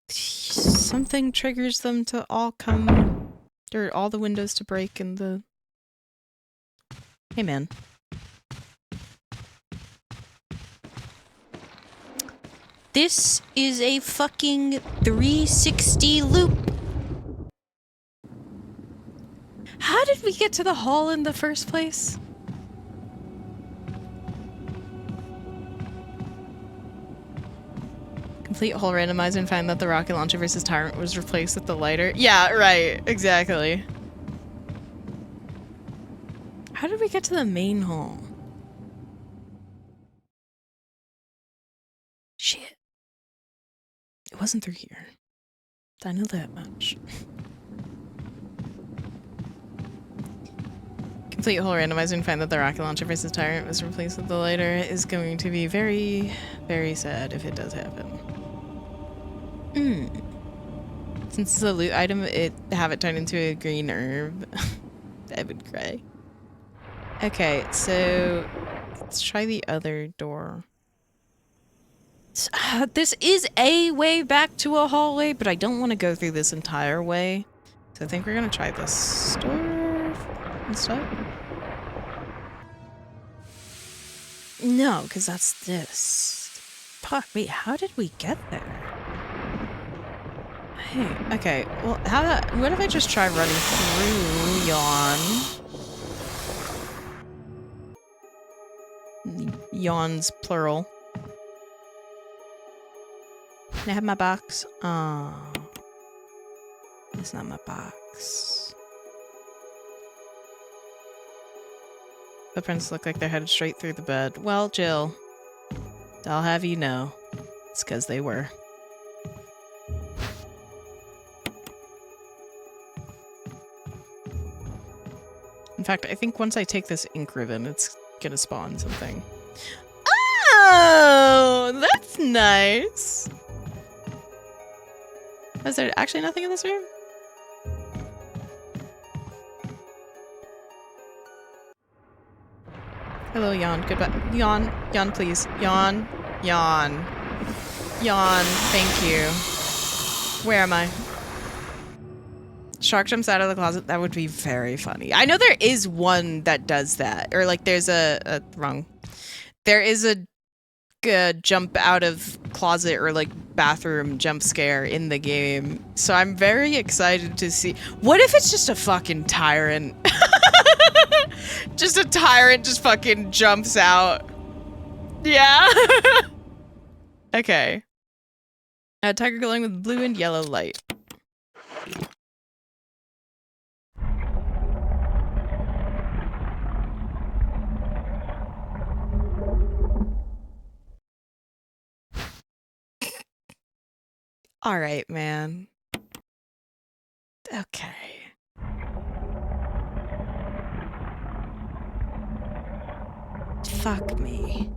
something triggers them to all come, or all the windows to break in the... Hey man. This is a fucking 360 loop. How did we get to the hall in the first place? Complete whole randomizer and find that the rocket launcher versus Tyrant was replaced with the lighter. Yeah, right. Exactly. How did we get to the main hall? Shit. It wasn't through here. I know that much. Complete whole randomizer and find that the rocket launcher versus Tyrant was replaced with the lighter is going to be very, very sad if it does happen. Since it's a loot item, have it turned into a green herb. I would cry. Okay, so let's try the other door. This is a way back to a hallway, but I don't want to go through this entire way. So I think we're gonna try this door instead. No, because that's this. Fuck, wait, how did we get there? Hey, okay, well, what if I just try running through Yawn? Yawns, plural. Can I have my box? Oh. It's not my box. Footprints look like they're headed straight through the bed. Well, Jill, I'll have you know, it's because they were. In fact, I think once I take this ink ribbon, it's gonna spawn something. Oh, that's nice. Is there actually nothing in this room? Hello, Yawn. Goodbye. Yawn. Yawn, please. Yawn. Yawn. Yawn. Thank you. Where am I? Shark jumps out of the closet. That would be very funny. I know there is one that does that. Or, like, there's wrong. There is a jump out of closet or, like, bathroom jump scare in the game. So I'm very excited to see. What if it's just a fucking tyrant? Just a tyrant just fucking jumps out. Yeah. Okay. A tiger glowing with blue and yellow light. All right, man. Okay. Fuck me.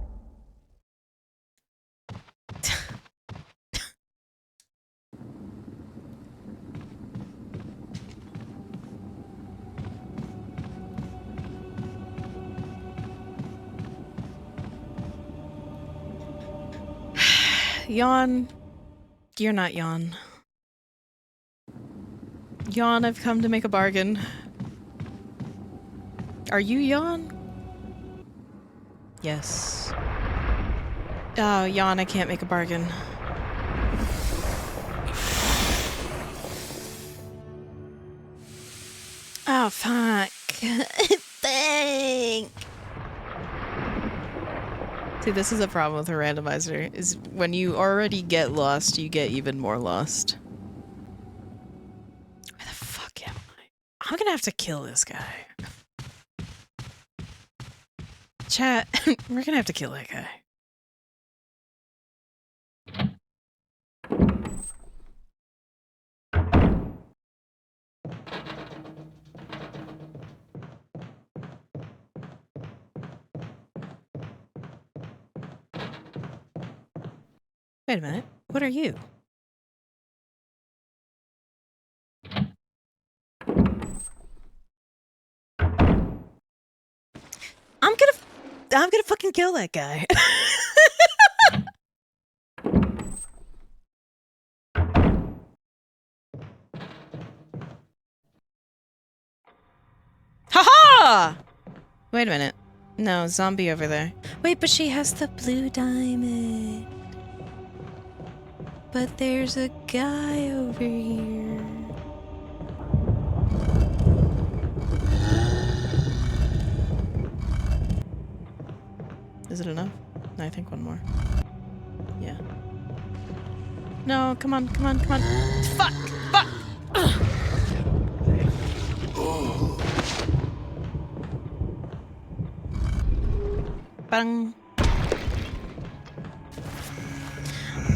Yawn. You're not Yawn. Yawn, I've come to make a bargain. Are you Yawn? Yes. Oh, Yawn, I can't make a bargain. Oh, fuck. Thank. See, this is a problem with a randomizer, is when you already get lost, you get even more lost. Where the fuck am I? I'm gonna have to kill this guy. Chat, we're gonna have to kill that guy. Wait a minute. What are you? I'm gonna fucking kill that guy. Haha! Wait a minute. No, zombie over there. Wait, but she has the blue diamond. But there's a guy over here. Is it enough? No, I think one more. Yeah. No, come on, come on, come on. Fuck! Fuck! Ugh. Bang.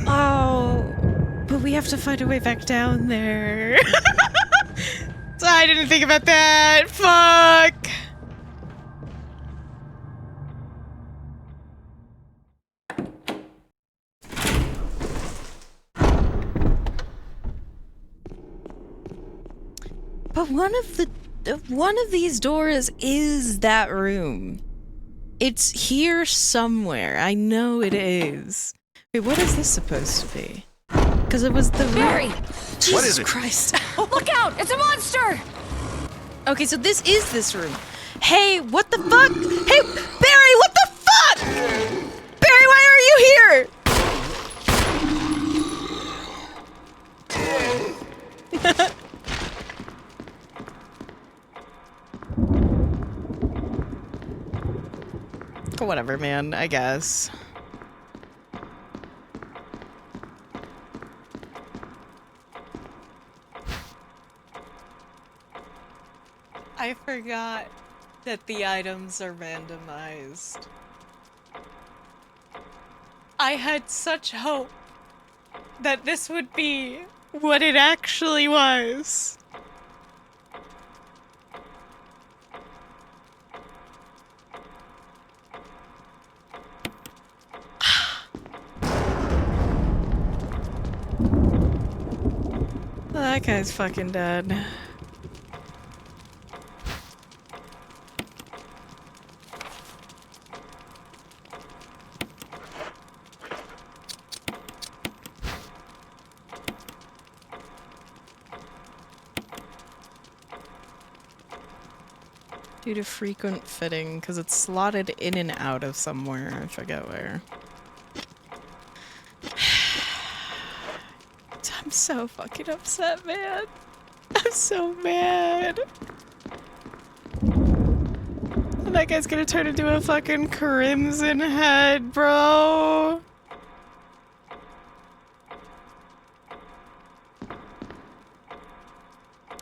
Oh, but we have to find a way back down there. So I didn't think about that. Fuck! But one of these doors is that room. It's here somewhere. I know it is. Wait, what is this supposed to be? Because it was the Barry! Jesus What is it? Christ. Look out! It's a monster! Okay, so this is this room. Hey, what the fuck? Hey, Barry, what the fuck? Barry, why are you here? Whatever, man, I guess. I forgot that the items are randomized. I had such hope that this would be what it actually was. That guy's fucking dead. Due to frequent fitting, because it's slotted in and out of somewhere. I forget where. I'm so fucking upset, man. I'm so mad. That guy's gonna turn into a fucking crimson head, bro.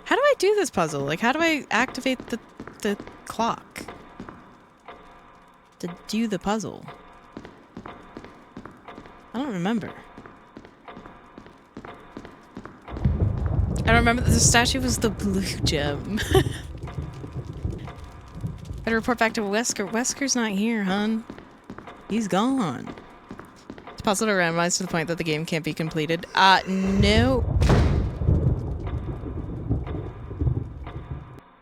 How do I do this puzzle? Like, how do I activate the clock to do the puzzle? I don't remember. I don't remember that the statue was the blue gem. Better report back to Wesker. Wesker's not here, hun. He's gone. It's puzzle to randomize to the point that the game can't be completed. No.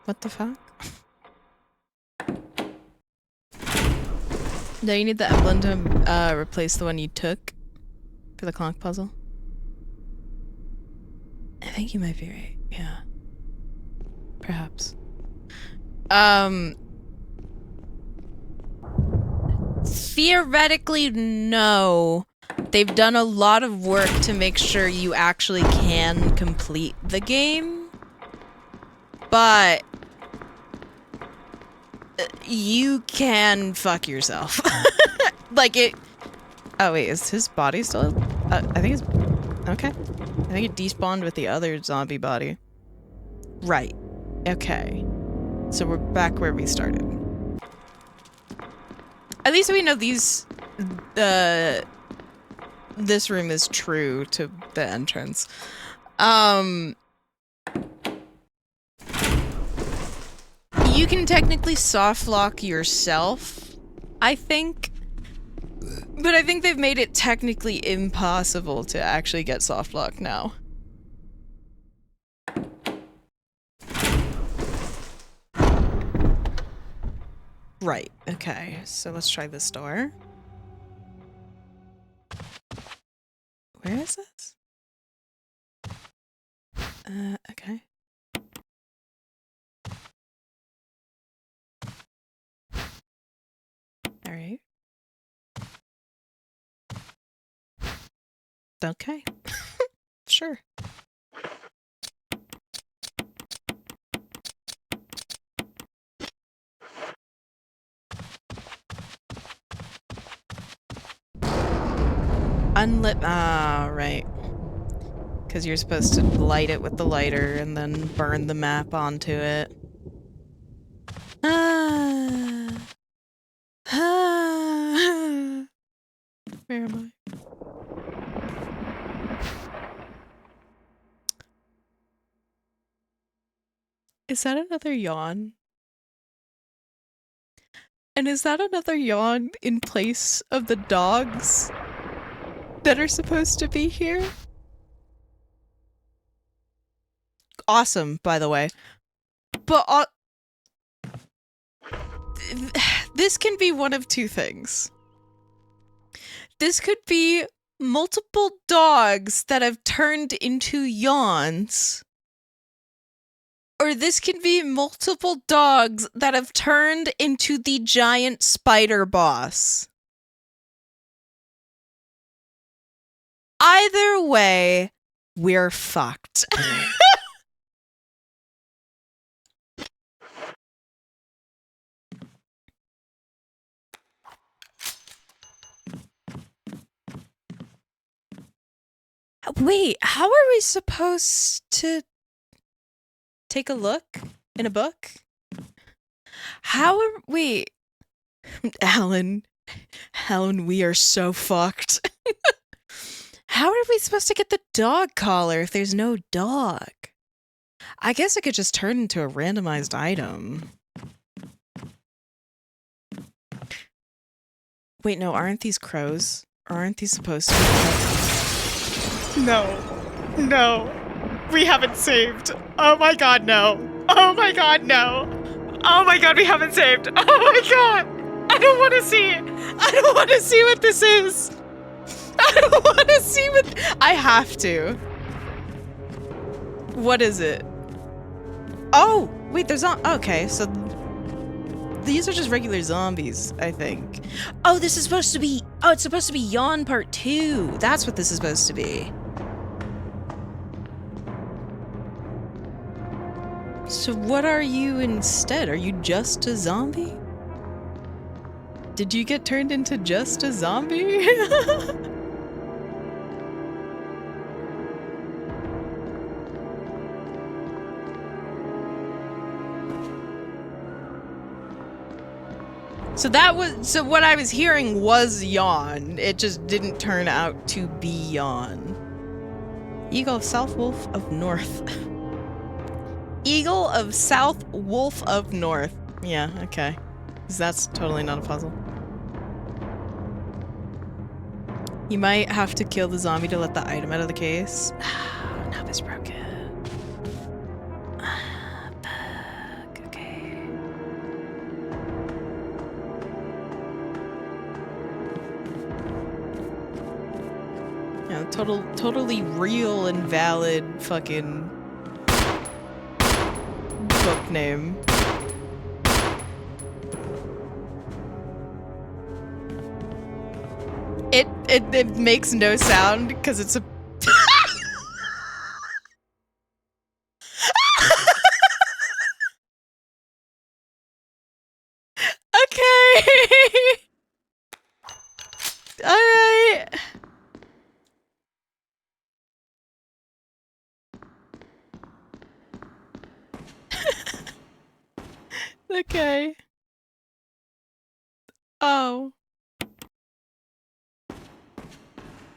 What the fuck? No, you need the emblem to replace the one you took for the clock puzzle. I think you might be right. Yeah. Perhaps. Theoretically, no. They've done a lot of work to make sure you actually can complete the game. But you can fuck yourself. Like it... Oh wait, is his body still... I think it's... Okay. I think it despawned with the other zombie body. Right. Okay. So we're back where we started. At least we know these... this room is true to the entrance. You can technically soft lock yourself, I think. But I think they've made it technically impossible to actually get soft lock now. Right, okay. So let's try this door. Where is this? Okay. All right. Okay. Sure. Unlit. Ah, right. Because you're supposed to light it with the lighter and then burn the map onto it. Where am I? Is that another yawn? And is that another yawn in place of the dogs that are supposed to be here? Awesome, by the way. But this can be one of two things. This could be multiple dogs that have turned into yawns. Or this can be multiple dogs that have turned into the giant spider boss. Either way, we're fucked. Wait, how are we supposed to take a look in a book? How are we... Alan, we are so fucked. How are we supposed to get the dog collar if there's no dog? I guess it could just turn into a randomized item. Wait, no, aren't these crows? Or aren't these supposed to be crows? No. No. We haven't saved. Oh my god, no. Oh my god, no. Oh my god, we haven't saved. Oh my god. I don't want to see it. I don't want to see what this is. I don't want to see what... I have to. What is it? Oh, wait, there's not... Okay, so... These are just regular zombies, I think. Oh, this is supposed to be... Oh, it's supposed to be Yawn Part 2. That's what this is supposed to be. So what are you instead? Are you just a zombie? Did you get turned into just a zombie? So what I was hearing was yawn. It just didn't turn out to be yawn. Eagle of South Wolf of North. Eagle of South Wolf of North. Yeah, okay. 'Cause that's totally not a puzzle. You might have to kill the zombie to let the item out of the case. Knob is broken. Bug. Okay. Yeah, totally real and valid fucking book name. It makes no sound because it's a okay. All right. Okay. Oh.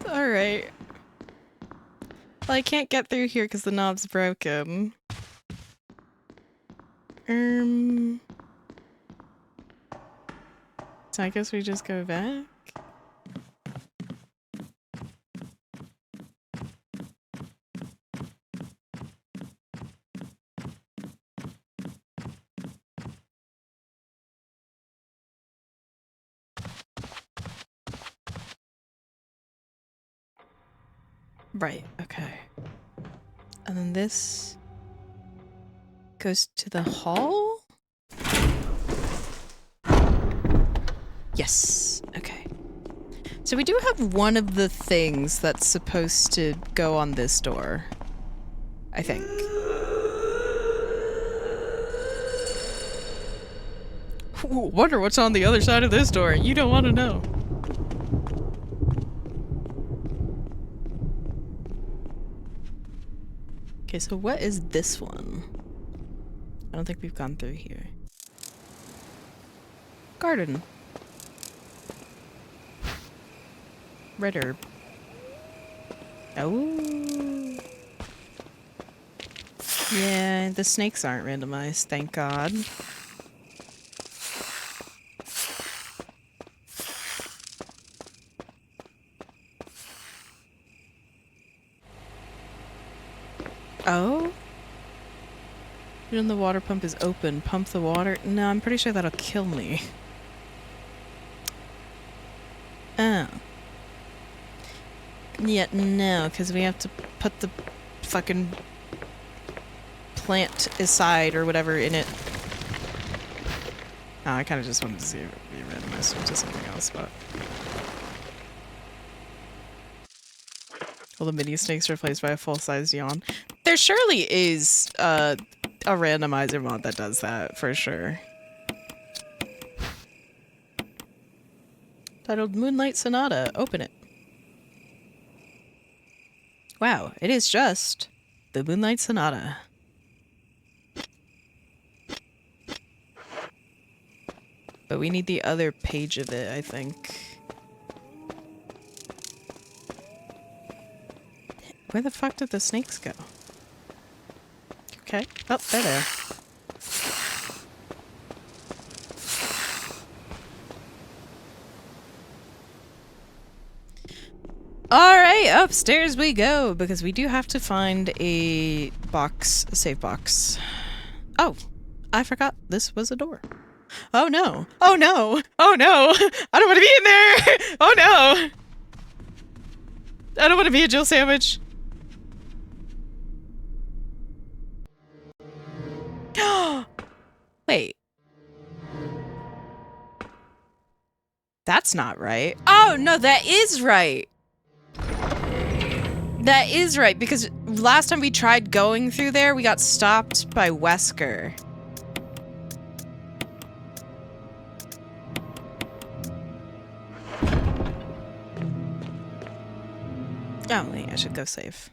Alright. Well, I can't get through here because the knob's broken. So I guess we just go back? Right, okay. And then this goes to the hall? Yes, okay. So we do have one of the things that's supposed to go on this door. I think. Ooh, wonder what's on the other side of this door. You don't want to know. Okay, so what is this one? I don't think we've gone through here. Garden. Red herb. Oh. Yeah, the snakes aren't randomized, thank God. Oh? Even the water pump is open. Pump the water? No, I'm pretty sure that'll kill me. Oh. Yeah, no, because we have to put the fucking plant aside or whatever in it. Oh, I kind of just wanted to see if it would be randomized into something else, but... Will the mini snakes replaced by a full-sized yawn? There surely is a randomizer mod that does that, for sure. Titled Moonlight Sonata. Open it. Wow, it is just the Moonlight Sonata. But we need the other page of it, I think. Where the fuck did the snakes go? Okay. Oh, they're there. Alright, upstairs we go, because we do have to find a box, a safe box. Oh, I forgot this was a door. Oh no. Oh no. Oh no. I don't want to be in there. Oh no. I don't want to be a Jill sandwich. Wait. That's not right. Oh, no, that is right. That is right, because last time we tried going through there, we got stopped by Wesker. Oh, wait, I should go save.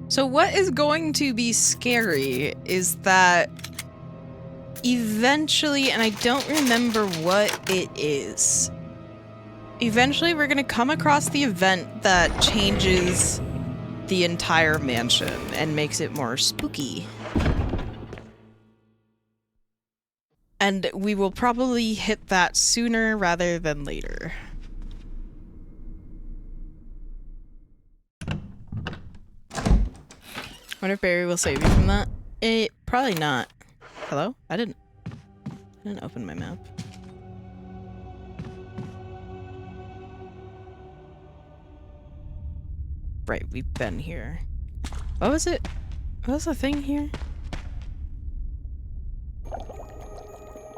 So what is going to be scary is that eventually, and I don't remember what it is, eventually we're going to come across the event that changes the entire mansion and makes it more spooky. And we will probably hit that sooner rather than later. Wonder if Barry will save you from that. Probably not. Hello? I didn't open my map. Right, we've been here. What was it? What was the thing here?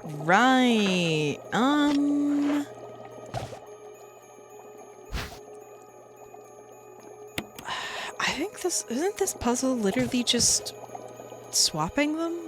Right. I think isn't this puzzle literally just swapping them?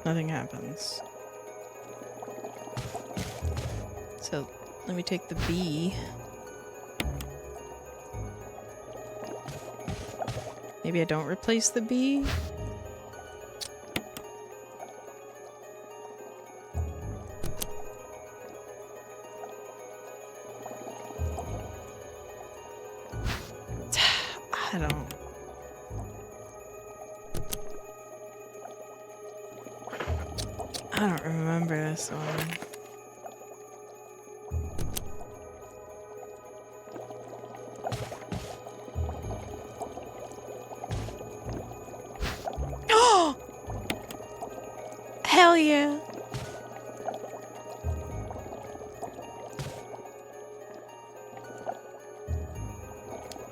Nothing happens. So, let me take the B. Maybe I don't replace the B? I don't remember this one.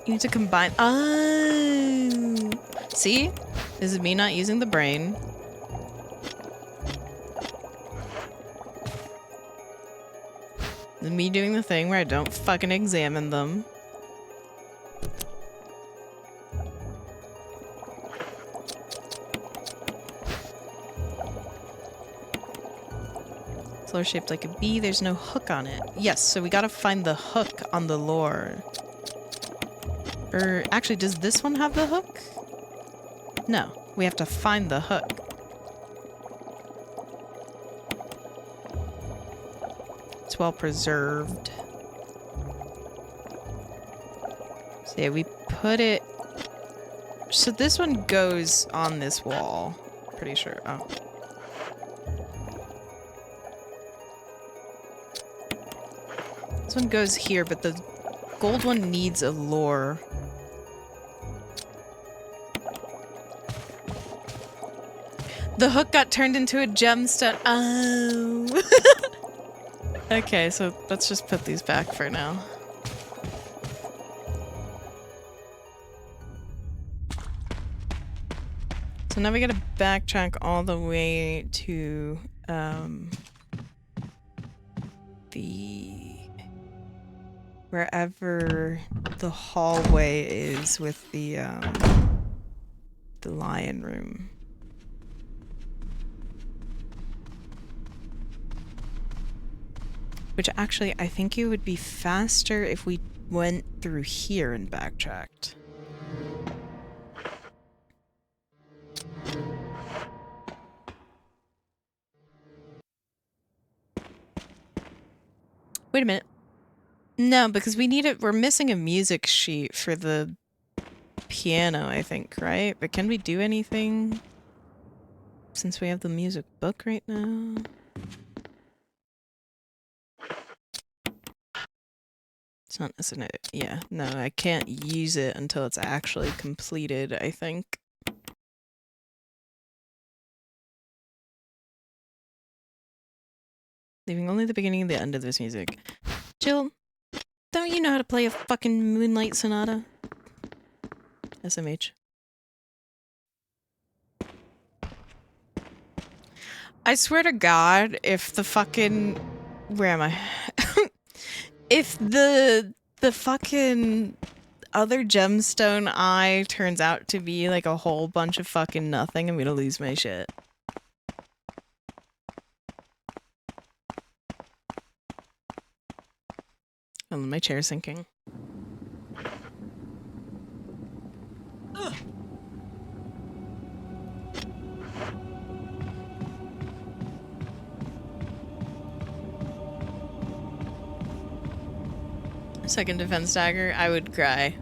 You need to combine. Oh! See? This is me not using the brain. This is me doing the thing where I don't fucking examine them. Floor shaped like a bee, there's no hook on it. Yes, so we gotta find the hook on the lore. Or, actually, does this one have the hook? No, we have to find the hook. It's well preserved. So yeah, we put it... So this one goes on this wall. Pretty sure. Oh. This one goes here, but the gold one needs a lore. The hook got turned into a gemstone. Oh. Okay, so let's just put these back for now. So now we gotta backtrack all the way to wherever the hallway is with the lion room. Which actually, I think it would be faster if we went through here and backtracked. Wait a minute. No, because we need it. We're missing a music sheet for the piano, I think, right? But can we do anything since we have the music book right now? It's not necessarily. Yeah, no, I can't use it until it's actually completed, I think. Leaving only the beginning and the end of this music. Jill, don't you know how to play a fucking Moonlight Sonata? SMH. I swear to God, if the fucking... Where am I? If the fucking other gemstone eye turns out to be like a whole bunch of fucking nothing, I'm gonna lose my shit. Oh, my chair's sinking. Ugh. Second defense dagger, I would cry.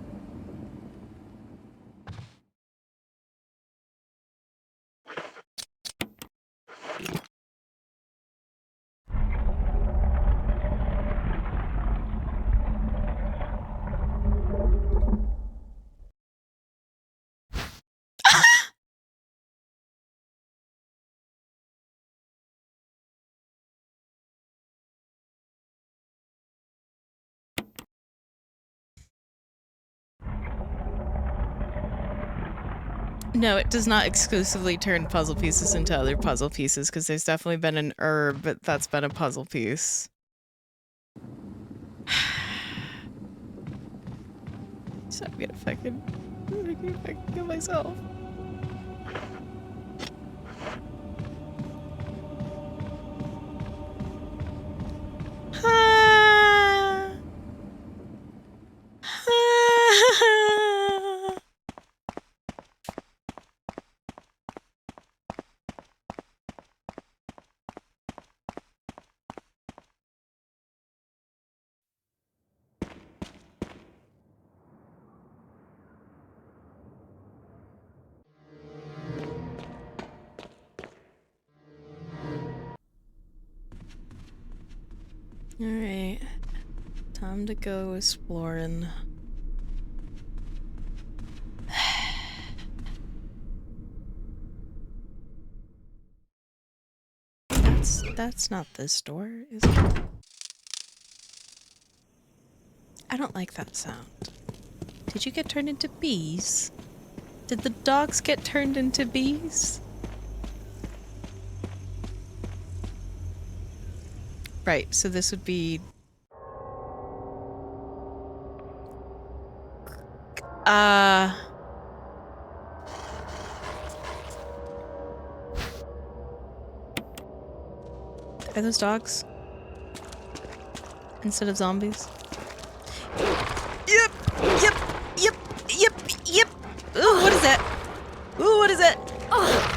No, it does not exclusively turn puzzle pieces into other puzzle pieces, because there's definitely been an herb that's been a puzzle piece. So I'm gonna fucking kill myself. Alright, time to go exploring. That's not this door, is it? I don't like that sound. Did you get turned into bees? Did the dogs get turned into bees? Right, so this would be... Are those dogs? Instead of zombies? Yep! Yep! Yep! Yep! Yep! Ooh, what is that? Ooh, what is that? Oh!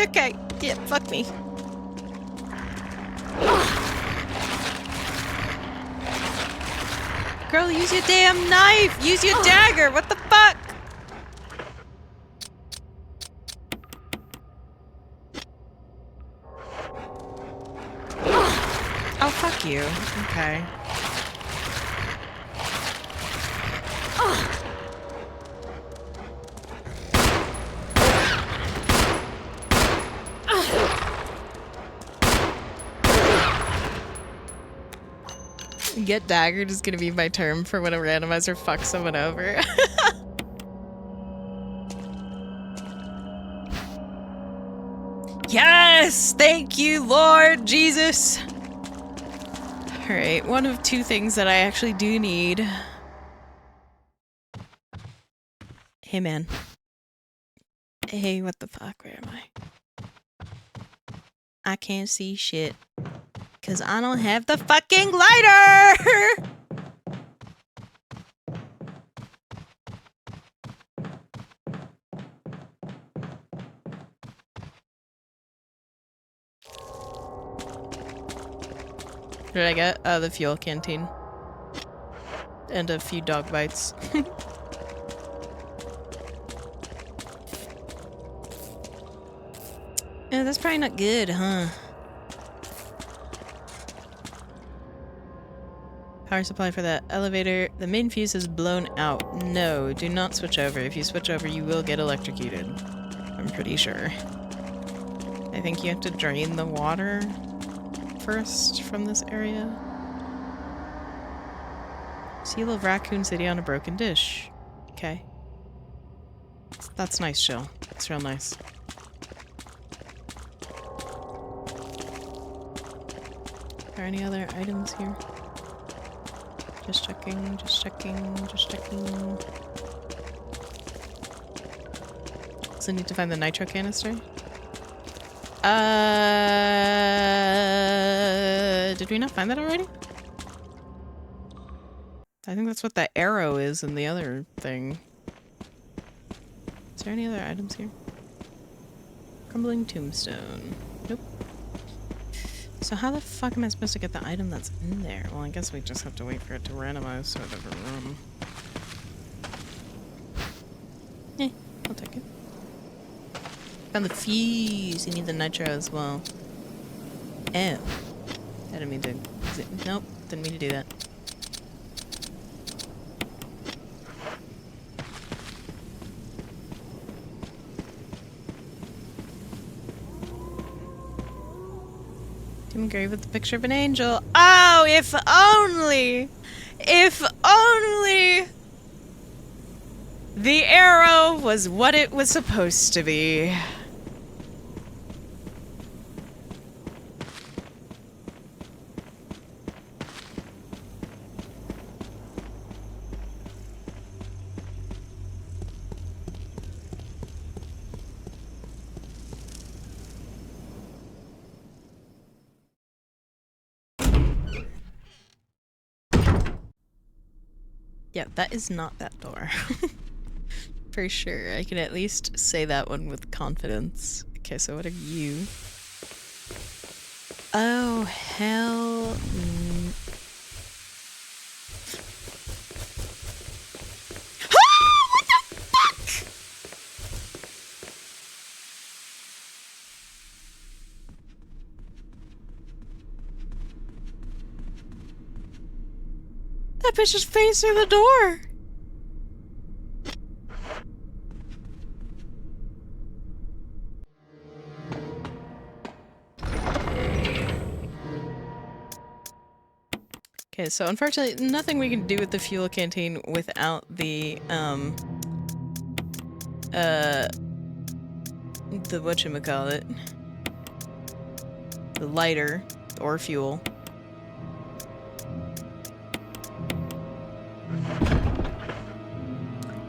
Okay. Yeah, fuck me. Girl, use your damn knife! Use your dagger! What the fuck? Oh, fuck you. Okay. Get daggered is gonna be my term for when a randomizer fucks someone over. Yes! Thank you, Lord Jesus! Alright, one of two things that I actually do need. Hey, man. Hey, what the fuck? Where am I? I can't see shit. Cause I don't have the fucking lighter! What did I get? The fuel canteen. And a few dog bites. Yeah, that's probably not good, huh? Power supply for that elevator. The main fuse is blown out. No, do not switch over. If you switch over, you will get electrocuted. I'm pretty sure. I think you have to drain the water first from this area. Seal of Raccoon City on a broken dish. Okay. That's nice, Jill. It's real nice. Are there any other items here? Just checking, just checking, just checking. So I need to find the nitro canister. Did we not find that already? I think that's what that arrow is in the other thing. Is there any other items here? Crumbling tombstone. Nope. So how the fuck am I supposed to get the item that's in there? Well, I guess we just have to wait for it to randomize so it doesn't room. I'll take it. Found the fuse. You need the nitro as well. Oh. I didn't mean to... Nope. Didn't mean to do that. Engraved with the picture of an angel. Oh, if only! If only! The arrow was what it was supposed to be. Yeah, that is not that door. For sure. I can at least say that one with confidence. Okay, so what are you? Oh, hell. What the fuck? That bitch is facing the door. Okay, Okay, so unfortunately, nothing we can do with the fuel canteen without the whatchamacallit, the lighter or fuel.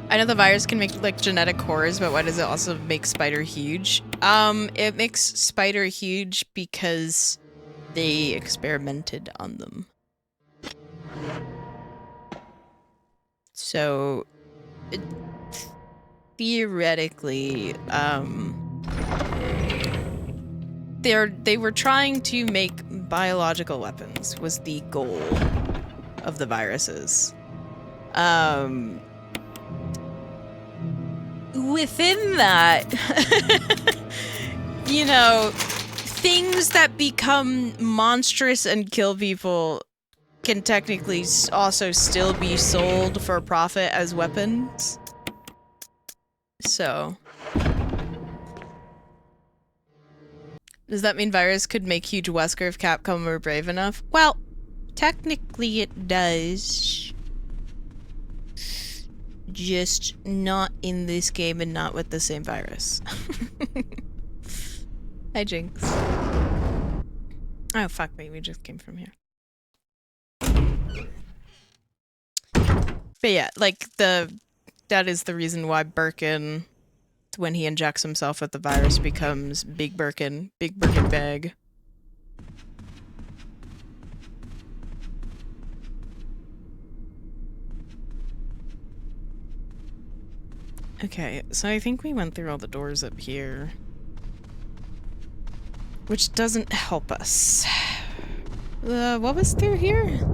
I know the virus can make like genetic cores, but why does it also make Spider huge? It makes Spider huge because they experimented on them. So theoretically, they were trying to make biological weapons was the goal of the viruses. Within that, you know, things that become monstrous and kill people can technically also still be sold for profit as weapons. So, does that mean Virus could make huge Wesker if Capcom were brave enough? Well, technically it does. Just not in this game and not with the same virus. Hi, Jinx. Oh, fuck me. We just came from here. But yeah, like, that is the reason why Birkin, when he injects himself with the virus, becomes Big Birkin bag. Okay, so I think we went through all the doors up here. Which doesn't help us. What was through here?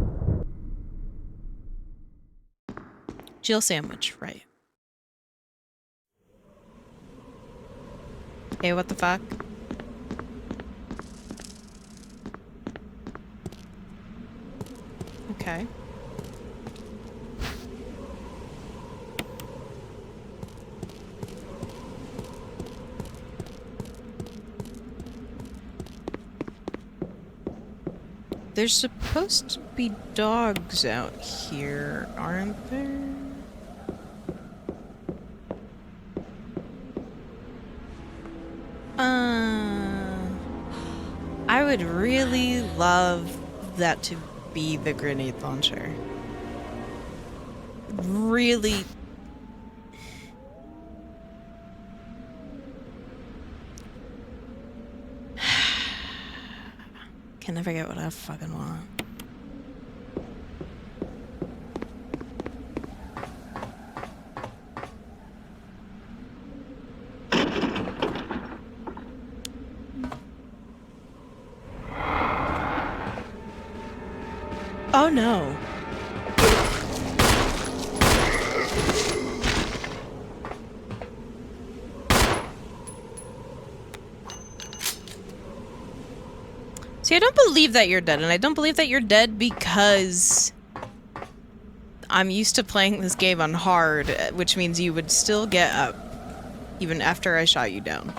Jill sandwich, right. Hey, what the fuck? Okay. There's supposed to be dogs out here, aren't there? I would really love that to be the grenade launcher. Really. Can never get what I fucking want. Oh no. See, I don't believe that you're dead, and I don't believe that you're dead because I'm used to playing this game on hard, which means you would still get up even after I shot you down.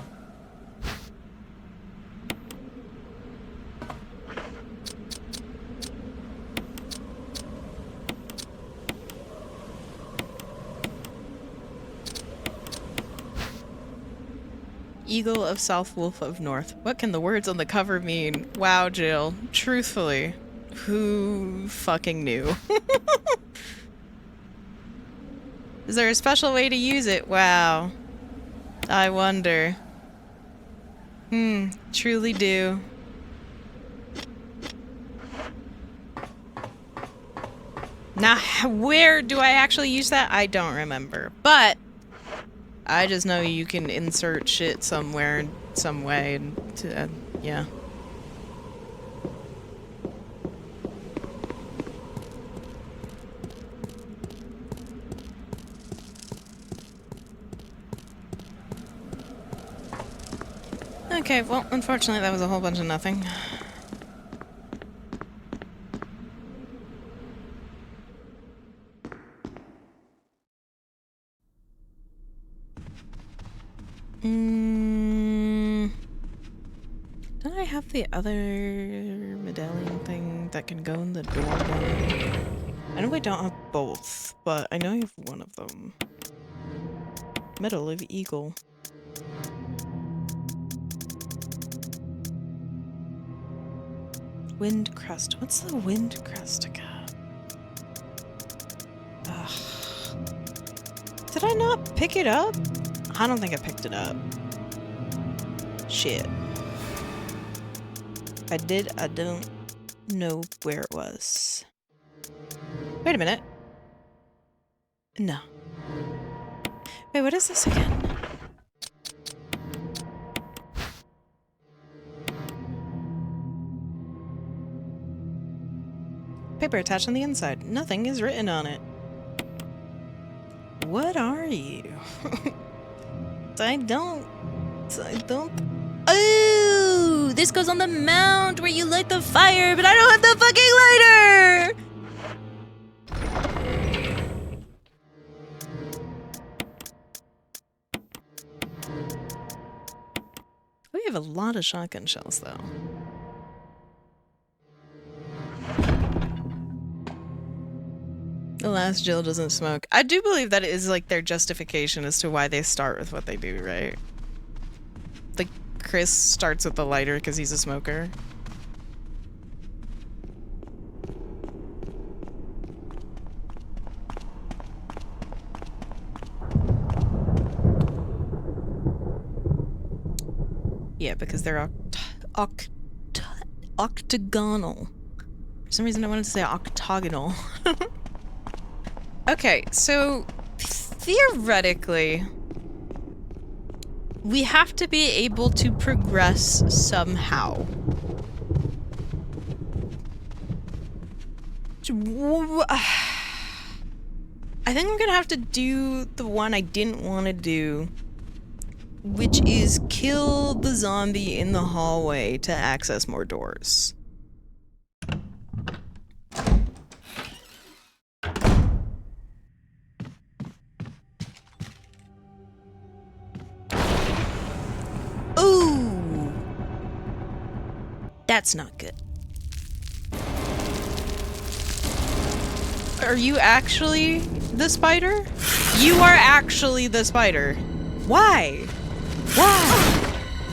Eagle of South, Wolf of North. What can the words on the cover mean? Wow, Jill. Truthfully, who fucking knew? Is there a special way to use it? Wow. I wonder. Truly do. Now, where do I actually use that? I don't remember. But I just know you can insert shit somewhere in some way, and yeah. Okay, well, unfortunately that was a whole bunch of nothing. Don't I have the other medallion thing that can go in the doorway? I know I don't have both, but I know I have one of them. Medal of Eagle. Wind crest. What's the wind crest again? Ugh. Did I not pick it up? I don't think I picked it up. Shit. If I did, I don't know where it was. Wait a minute. No. Wait, what is this again? Paper attached on the inside. Nothing is written on it. What are you? I don't... Oh! This goes on the mount where you light the fire, but I don't have the fucking lighter! We have a lot of shotgun shells, though. Alas, Jill doesn't smoke. I do believe that is like their justification as to why they start with what they do, right? Like, Chris starts with the lighter because he's a smoker. Yeah, because they're octagonal. For some reason I wanted to say octagonal. Okay, so theoretically, we have to be able to progress somehow. I think I'm gonna have to do the one I didn't want to do, which is kill the zombie in the hallway to access more doors. Ooh! That's not good. Are you actually the spider? You are actually the spider. Why? Why?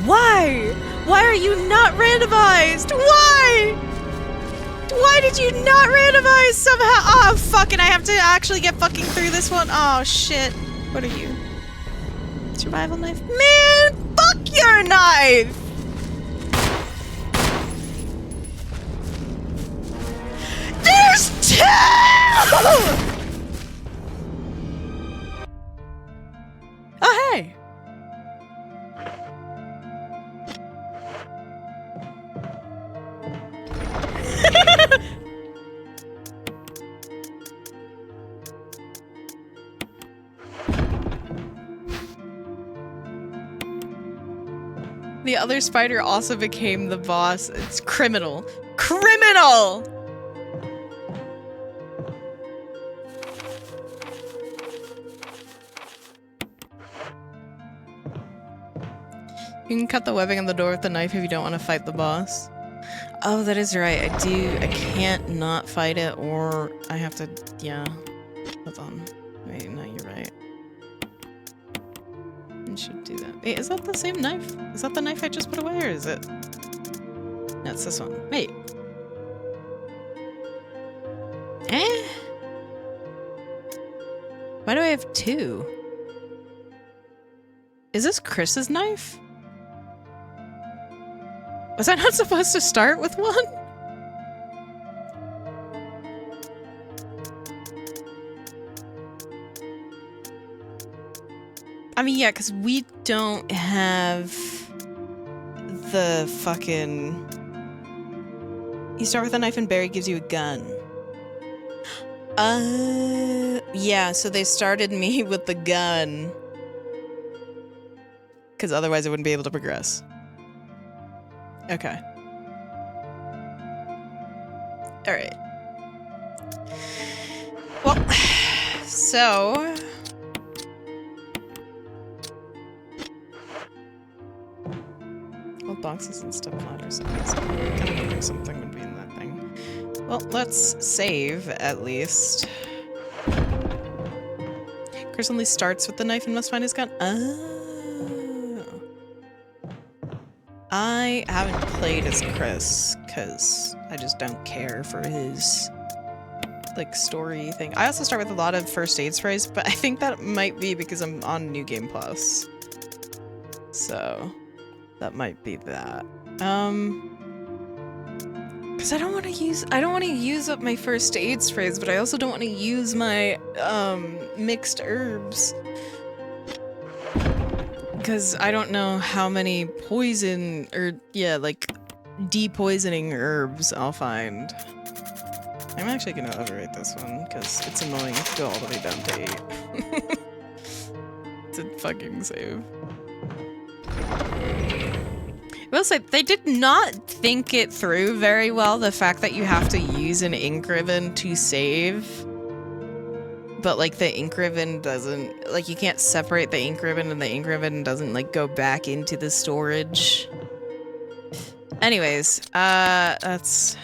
Why? Why are you not randomized? Why? Why did you not randomize somehow? Oh, fucking, I have to actually get fucking through this one. Oh, shit. What are you? Survival knife? Man, fuck your knife! There's two! Oh, hey. The other spider also became the boss. It's criminal. Criminal! You can cut the webbing on the door with the knife if you don't want to fight the boss. Oh, that is right. I can't not fight it, or I have to, yeah. Hold on. Wait, no, you're right. I should do that. Wait, is that the same knife? Is that the knife I just put away, or is it? No, it's this one. Wait. Eh? Why do I have two? Is this Chris's knife? Was I not supposed to start with one? I mean, yeah, because we don't have the fucking... You start with a knife and Barry gives you a gun. Yeah, so they started me with the gun. Because otherwise I wouldn't be able to progress. Okay. Alright. Well, so... Hold boxes and step ladders. I was kind of hoping something would be in that thing. Well, let's save, at least. Chris only starts with the knife and must find his gun. Oh. I haven't played as Chris, because I just don't care for his, like, story thing. I also start with a lot of first aid sprays, but I think that might be because I'm on New Game Plus. So, that might be that. Because I don't want to use up my first aid sprays, but I also don't want to use my, mixed herbs. Because I don't know how many poison, or, yeah, like, depoisoning herbs I'll find. I'm actually gonna overrate this one, because it's annoying to go all the way down to 8. It's a fucking save. I will say, they did not think it through very well, the fact that you have to use an ink ribbon to save. But, like, the ink ribbon doesn't... Like, you can't separate the ink ribbon, and the ink ribbon doesn't, like, go back into the storage. Anyways, let's...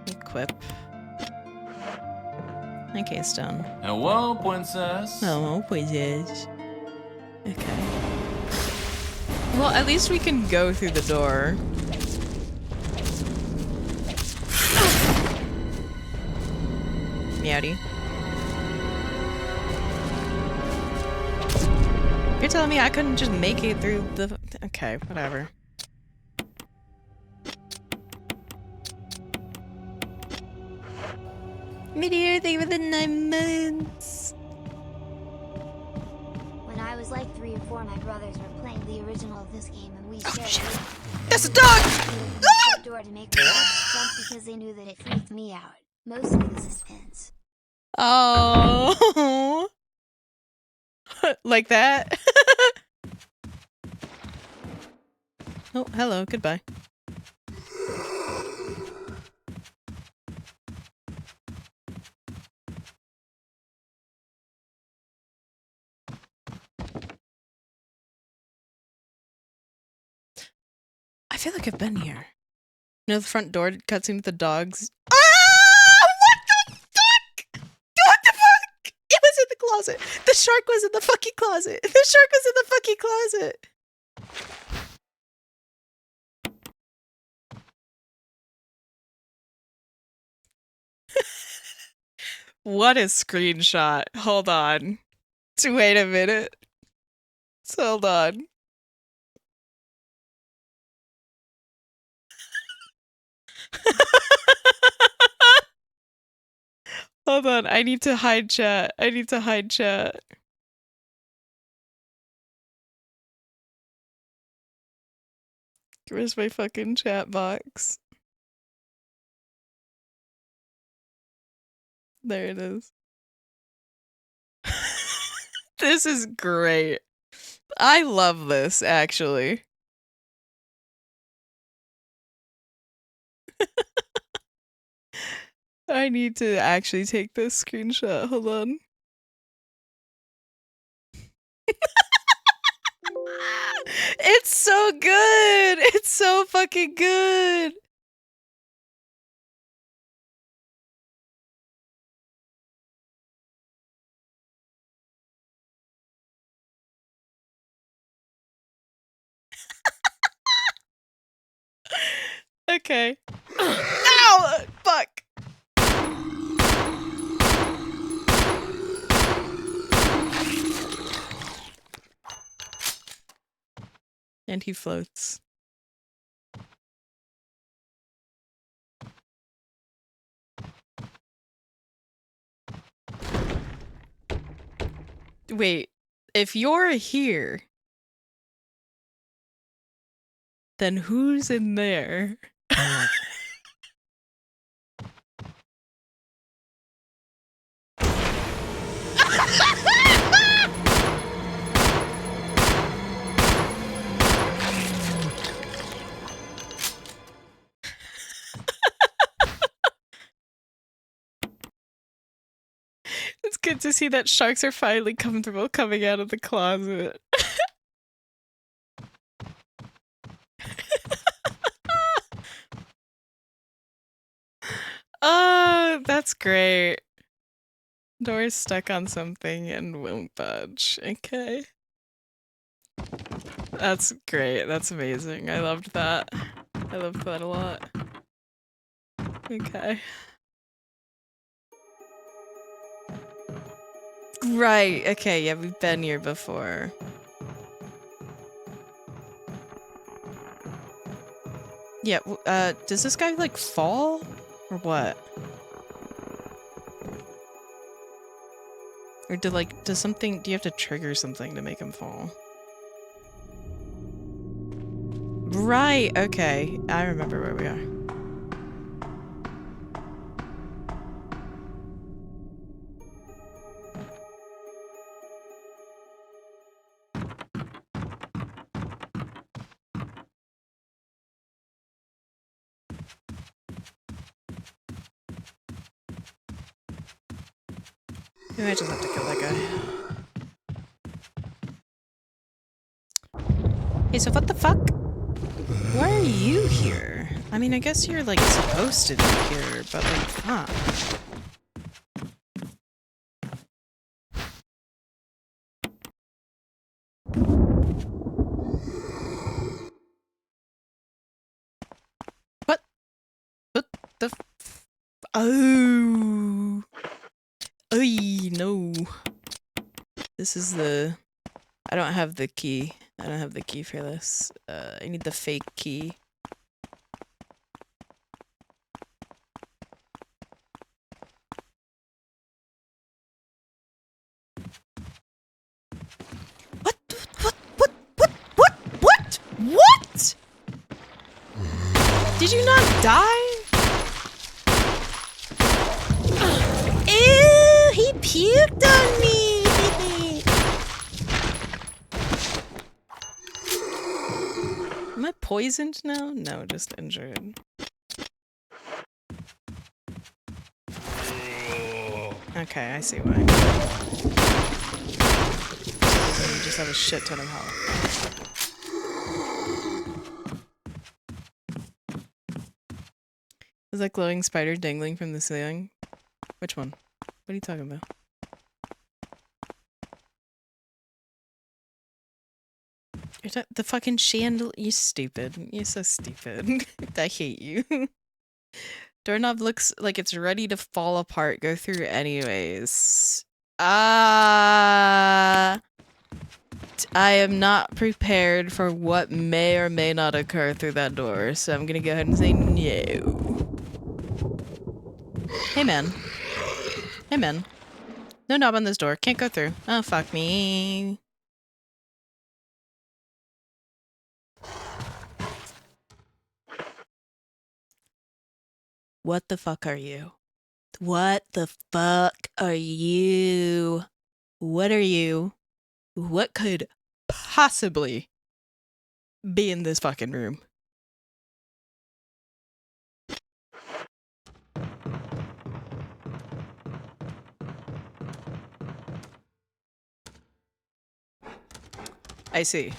equip. Okay, stone. Hello, princess. Hello, princess. Okay. Well, at least we can go through the door. Meowdy. You're telling me I couldn't just make it through the... Okay, whatever. Meteor, thank you for the 9 months. When I was like 3 or 4, my brothers were playing the original of this game, and we shared it. There's a dog! The door to make me jump because they knew that it freaked me out. Mostly the suspense. Oh, like that? Oh, hello, goodbye. I feel like I've been here. You know, the front door cutscene with the dogs. Ah! What the fuck? What the fuck? It was in the closet. The shark was in the fucking closet. The shark was in the fucking closet. What a screenshot. Hold on. Wait a minute. Hold on. Hold on, I need to hide chat. I need to hide chat. Where's my fucking chat box? There it is. This is great. I love this, actually. I need to actually take this screenshot. Hold on. It's so good! It's so fucking good! Okay. Ow! Fuck! And he floats. Wait, if you're here, then who's in there? It's good to see that sharks are finally comfortable coming out of the closet. Oh, that's great. Door's stuck on something and won't budge. Okay. That's great. That's amazing. I loved that. I loved that a lot. Okay. Right. Okay. Yeah, we've been here before. Yeah. Does this guy like fall or what? Or do you have to trigger something to make him fall? Right. Okay. I remember where we are. Maybe I just have to kill that guy. Hey, so what the fuck? Why are you here? I mean, I guess you're like supposed to be here, but like, fuck. What? What the f- Oh. Oy, no. This is the... I don't have the key. I don't have the key for this. I need the fake key. What? What? Did you not die? Ew, he puked on me! Am I poisoned now? No, just injured. Okay, I see why. You just have a shit ton of health. Is that glowing spider dangling from the ceiling? Which one? What are you talking about? The fucking chandelier. You're stupid. You're so stupid. I hate you. Doorknob looks like it's ready to fall apart. Go through anyways. I am not prepared for what may or may not occur through that door, so I'm gonna go ahead and say no. Hey, man. Hey, man. No knob on this door. Can't go through. Oh, fuck me. What the fuck are you? What the fuck are you? What are you? What could possibly be in this fucking room? I see.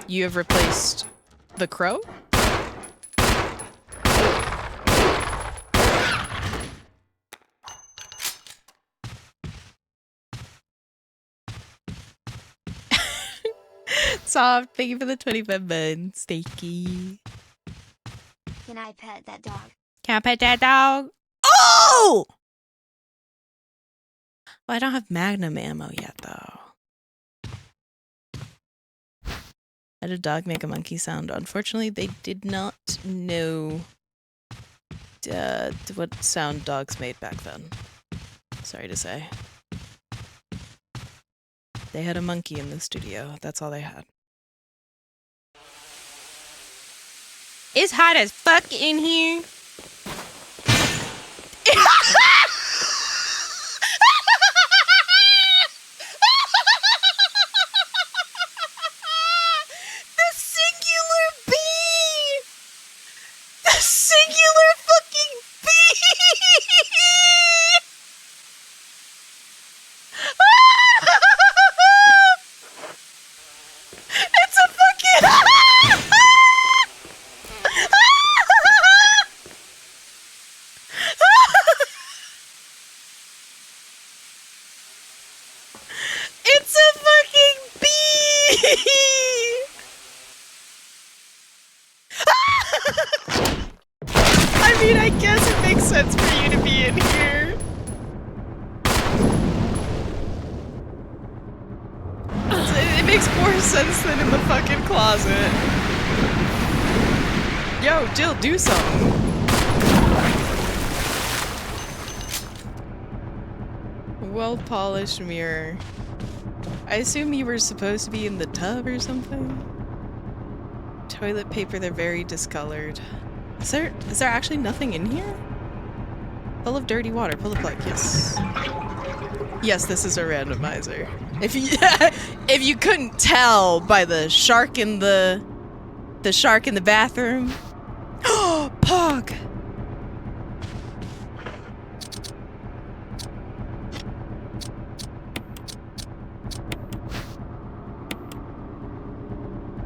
You have replaced the crow? Soft, thank you for the 25 months. Thank you. Can I pet that dog? Can I pet that dog? Oh! Well, I don't have magnum ammo yet, though. How did a dog make a monkey sound? Unfortunately, they did not know what sound dogs made back then. Sorry to say. They had a monkey in the studio. That's all they had. It's hot as fuck in here. The singular bee! The singular fucking bee! It's a fucking... mean, I guess it makes sense for you to be in here. It makes more sense than in the fucking closet. Yo, Jill, do something. Well-polished mirror. I assume you were supposed to be in the tub or something? Toilet paper, they're very discolored. Is there actually nothing in here? Full of dirty water. Pull the plug. Yes. Yes, this is a randomizer. If you couldn't tell by the shark in the bathroom. Oh, Pog.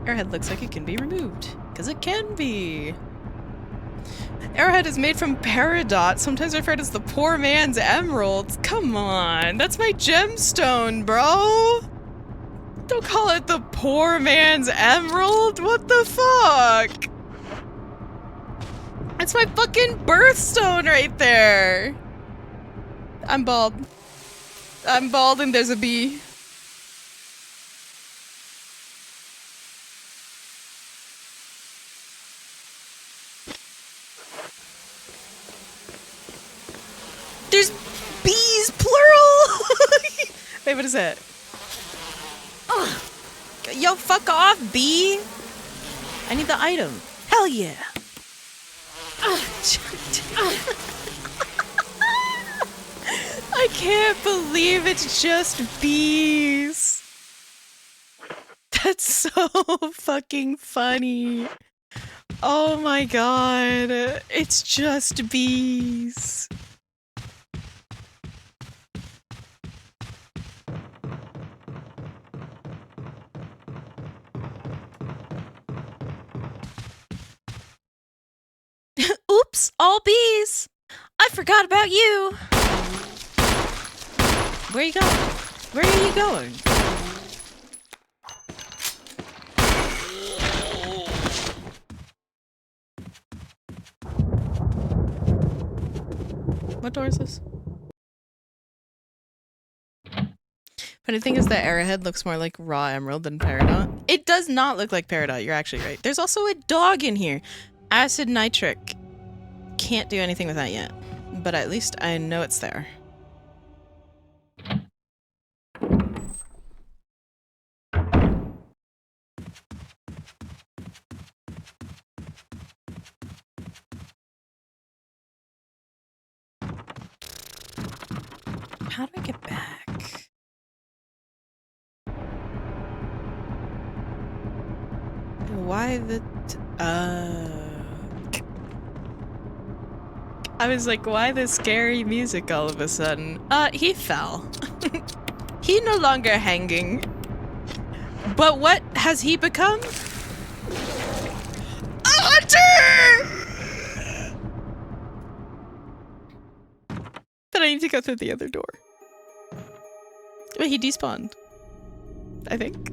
Arrowhead looks like it can be removed. Because it can be. Arrowhead is made from peridot, sometimes referred as the poor man's emeralds. Come on, that's my gemstone, bro. Don't call it the poor man's emerald. What the fuck? It's my fucking birthstone right there. I'm bald. I'm bald and there's a bee. There's bees, plural! Wait, what is that? Oh. Yo, fuck off, bee! I need the item. Hell yeah! I can't believe it's just bees! That's so fucking funny. Oh my god. It's just bees. Oops, all bees! I forgot about you! Where you going? Where are you going? What door is this? Funny thing is that Arrowhead looks more like raw emerald than peridot. It does not look like peridot, you're actually right. There's also a dog in here. Acid nitric. Can't do anything with that yet, but at least I know it's there. How do I get back? Why the... I was like, why the scary music all of a sudden? He fell. He no longer hanging. But what has he become? A hunter! Then I need to go through the other door. Wait, he despawned. I think.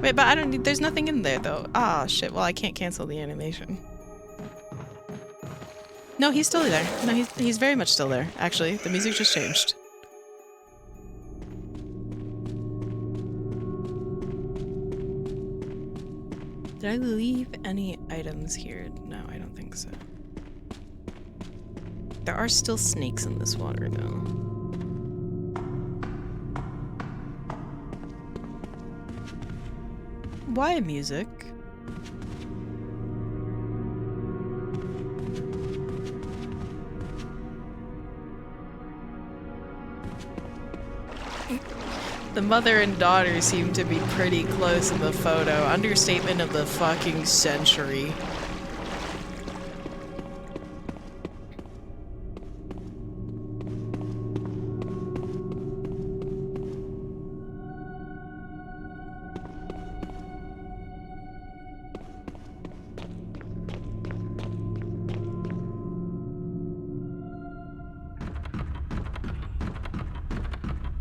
Wait, but I don't need, there's nothing in there though. Ah, shit, well I can't cancel the animation. No, he's still there. No, he's very much still there, actually. The music just changed. Did I leave any items here? No, I don't think so. There are still snakes in this water, though. Why music? The mother and daughter seem to be pretty close in the photo. Understatement of the fucking century.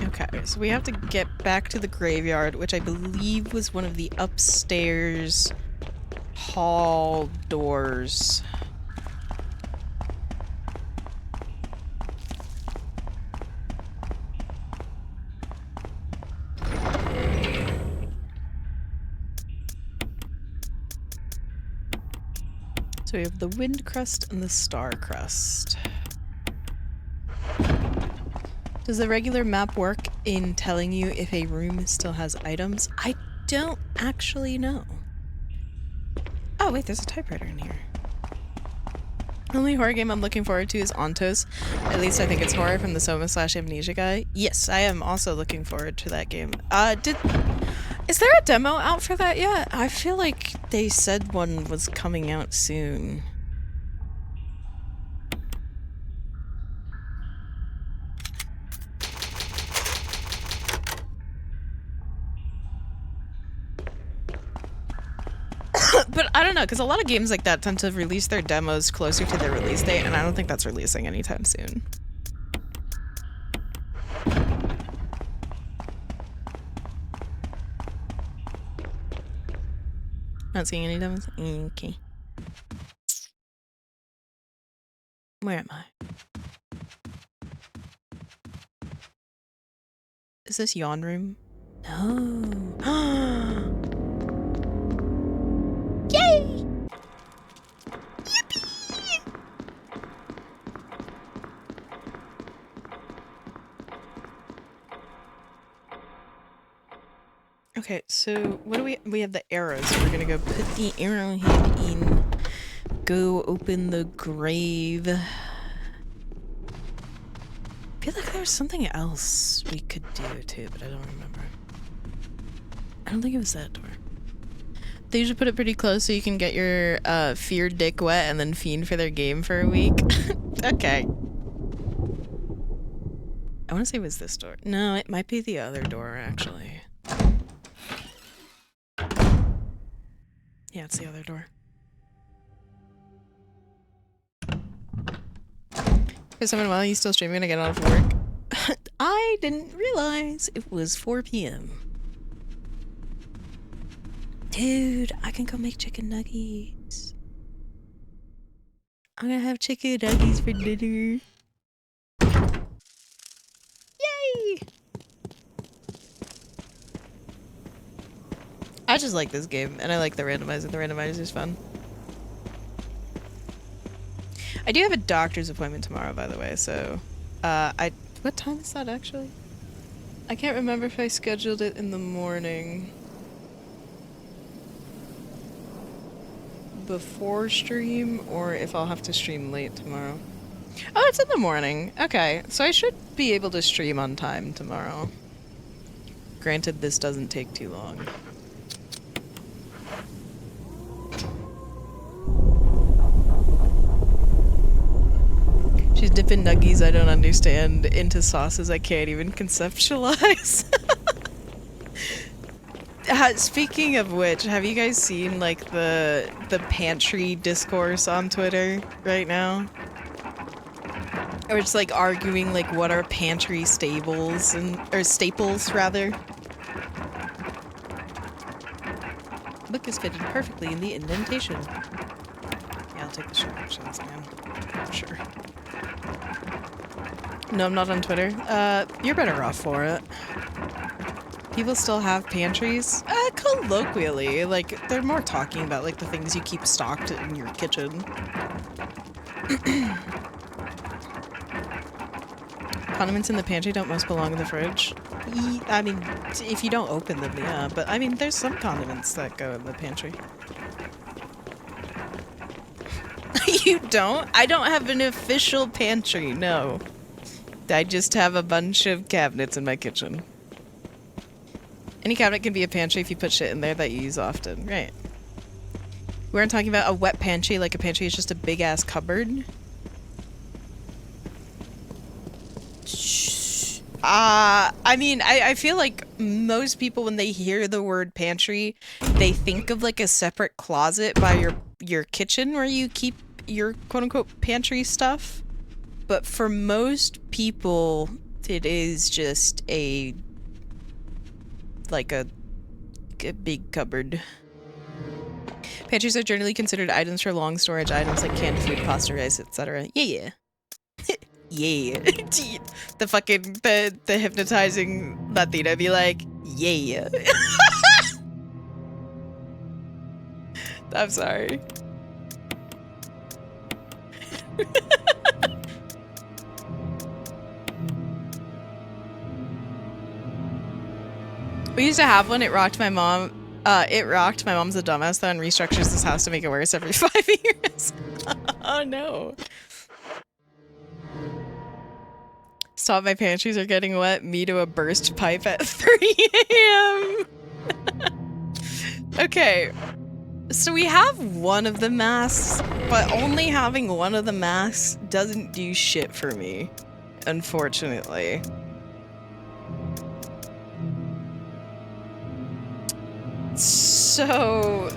Okay, so we have to get back to the graveyard, which I believe was one of the upstairs tall doors. So we have the wind crust and the star crust. Does the regular map work in telling you if a room still has items? I don't actually know. Oh wait, there's a typewriter in here. The only horror game I'm looking forward to is Ontos. At least I think it's horror from the Soma/Amnesia guy. Yes, I am also looking forward to that game. Is there a demo out for that yet? I feel like they said one was coming out soon. But I don't know, because a lot of games like that tend to release their demos closer to their release date, and I don't think that's releasing anytime soon. Not seeing any demos? Okay. Where am I? Is this Yawn Room? No. Yay! Yippee! Okay, so what do we have the arrows. So we're gonna go put the arrowhead in. Go open the grave. I feel like there's something else we could do too, but I don't remember. I don't think it was that door. They usually put it pretty close so you can get your fear dick wet and then fiend for their game for a week. Okay. I want to say it was this door. No, it might be the other door actually. Yeah, it's the other door. Hey, someone, while you still streaming, I get out of work. I didn't realize it was 4 p.m. Dude, I can go make chicken nuggets. I'm gonna have chicken nuggets for dinner. Yay! I just like this game, and I like the randomizer. The randomizer is fun. I do have a doctor's appointment tomorrow, by the way, so... what time is that, actually? I can't remember if I scheduled it in the morning. Before stream, or if I'll have to stream late tomorrow. Oh, it's in the morning. Okay, so I should be able to stream on time tomorrow. Granted, this doesn't take too long. She's dipping nuggies I don't understand into sauces I can't even conceptualize. Speaking of which, have you guys seen like the pantry discourse on Twitter right now? Or it's like arguing like what are pantry staples or staples rather. Book is fitted perfectly in the indentation. Yeah, I'll take the short options, man. For sure. No, I'm not on Twitter. You're better off for it. People still have pantries? Colloquially. Like, they're more talking about, like, the things you keep stocked in your kitchen. Condiments in the pantry don't most belong in the fridge. I mean, if you don't open them, yeah. But, I mean, there's some condiments that go in the pantry. You don't? I don't have an official pantry, no. I just have a bunch of cabinets in my kitchen. Any cabinet can be a pantry if you put shit in there that you use often. Right. We weren't talking about a wet pantry, like a pantry is just a big-ass cupboard. I mean, I feel like most people, when they hear the word pantry, they think of, like, a separate closet by your kitchen where you keep your quote-unquote pantry stuff. But for most people, it is just a big cupboard. Pantries are generally considered items for long storage items like canned food, pasta, rice, etc. Yeah. Yeah. The fucking, the hypnotizing Latina be like, yeah. I'm sorry. We used to have one. It rocked my mom. It rocked. My mom's a dumbass though and restructures this house to make it worse every 5 years. Oh no. Stop, my pantries are getting wet. Me to a burst pipe at 3 a.m. Okay. So we have one of the masks, but only having one of the masks doesn't do shit for me, unfortunately. So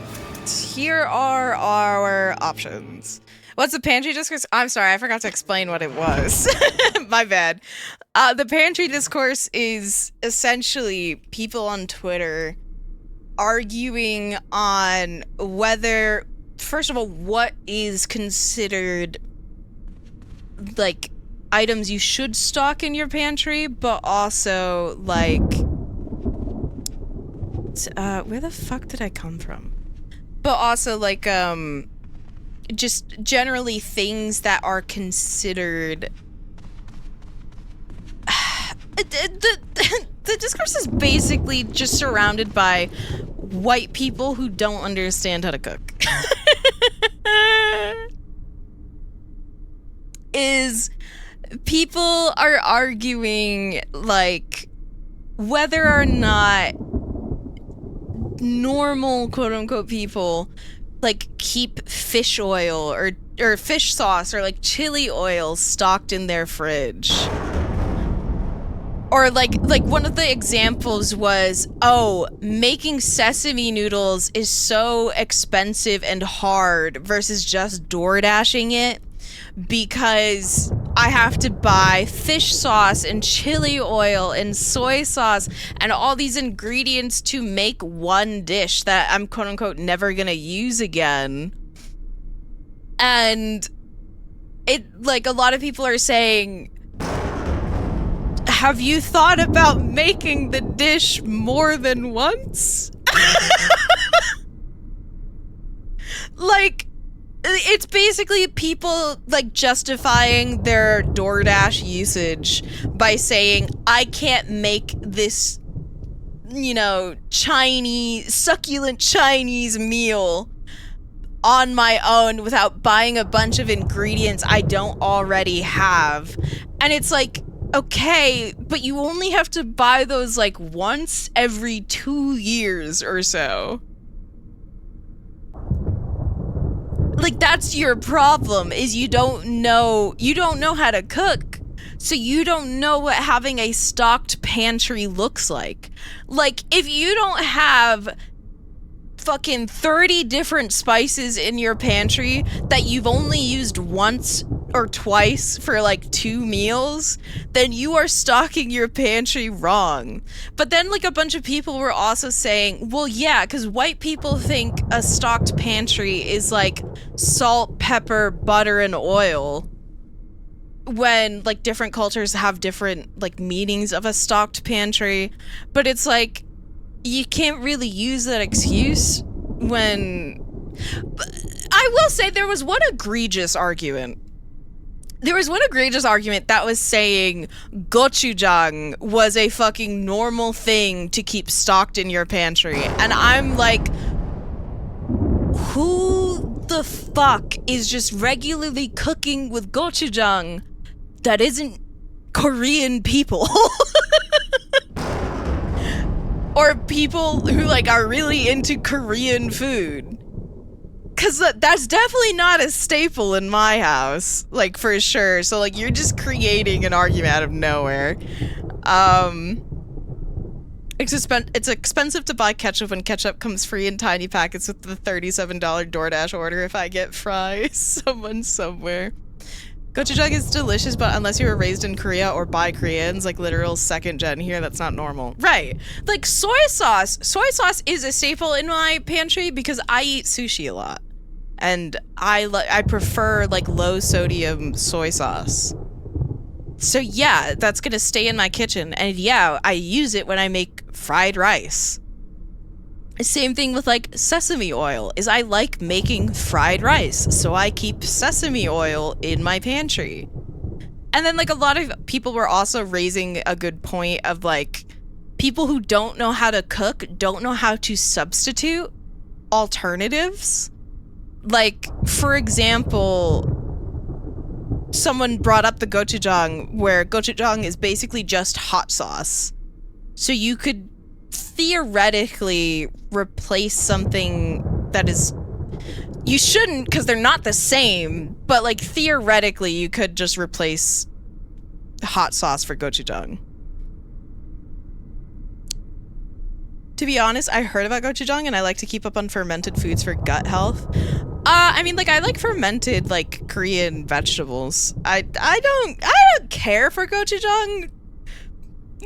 here are our options. What's the pantry discourse? I'm sorry, I forgot to explain what it was. My bad. The pantry discourse is essentially people on Twitter arguing on whether, first of all, what is considered like items you should stock in your pantry, but also like where the fuck did I come from? But also like just generally things that are considered the discourse is basically just surrounded by white people who don't understand how to cook. Is people are arguing like whether or not normal quote-unquote people like keep fish oil or fish sauce or like chili oil stocked in their fridge. Or like one of the examples was, oh, making sesame noodles is so expensive and hard versus just door dashing it because I have to buy fish sauce and chili oil and soy sauce and all these ingredients to make one dish that I'm quote unquote never gonna use again. And it, like, a lot of people are saying, have you thought about making the dish more than once? Like, it's basically people, like, justifying their DoorDash usage by saying, I can't make this, you know, succulent Chinese meal on my own without buying a bunch of ingredients I don't already have. And it's like, okay, but you only have to buy those like once every 2 years or so. Like, that's your problem, is you don't know how to cook. So you don't know what having a stocked pantry looks like. Like, if you don't have fucking 30 different spices in your pantry that you've only used once or twice for like 2 meals, then you are stocking your pantry wrong. But then like a bunch of people were also saying, well, yeah, because white people think a stocked pantry is like salt, pepper, butter, and oil, when like different cultures have different like meanings of a stocked pantry. But it's like, you can't really use that excuse when... I will say there was one egregious argument. There was one egregious argument that was saying gochujang was a fucking normal thing to keep stocked in your pantry. And I'm like, who the fuck is just regularly cooking with gochujang that isn't Korean people? Or people who, like, are really into Korean food. Because that's definitely not a staple in my house, like, for sure. So, like, you're just creating an argument out of nowhere. It's expensive to buy ketchup when ketchup comes free in tiny packets with the $37 DoorDash order if I get fries. Someone somewhere. Gochujang is delicious, but unless you were raised in Korea or by Koreans, like literal second gen here, that's not normal. Right. Like soy sauce. Soy sauce is a staple in my pantry because I eat sushi a lot. And I prefer like low sodium soy sauce. So yeah, that's gonna stay in my kitchen. And yeah, I use it when I make fried rice. Same thing with like sesame oil, is I like making fried rice, so I keep sesame oil in my pantry. And then like a lot of people were also raising a good point of like people who don't know how to cook, don't know how to substitute alternatives. Like, for example, someone brought up the gochujang, where gochujang is basically just hot sauce. So you could theoretically replace something that is, you shouldn't because they're not the same, but like theoretically you could just replace hot sauce for gochujang. To be honest, I heard about gochujang and I like to keep up on fermented foods for gut health. I mean, like, I like fermented like Korean vegetables. I don't care for gochujang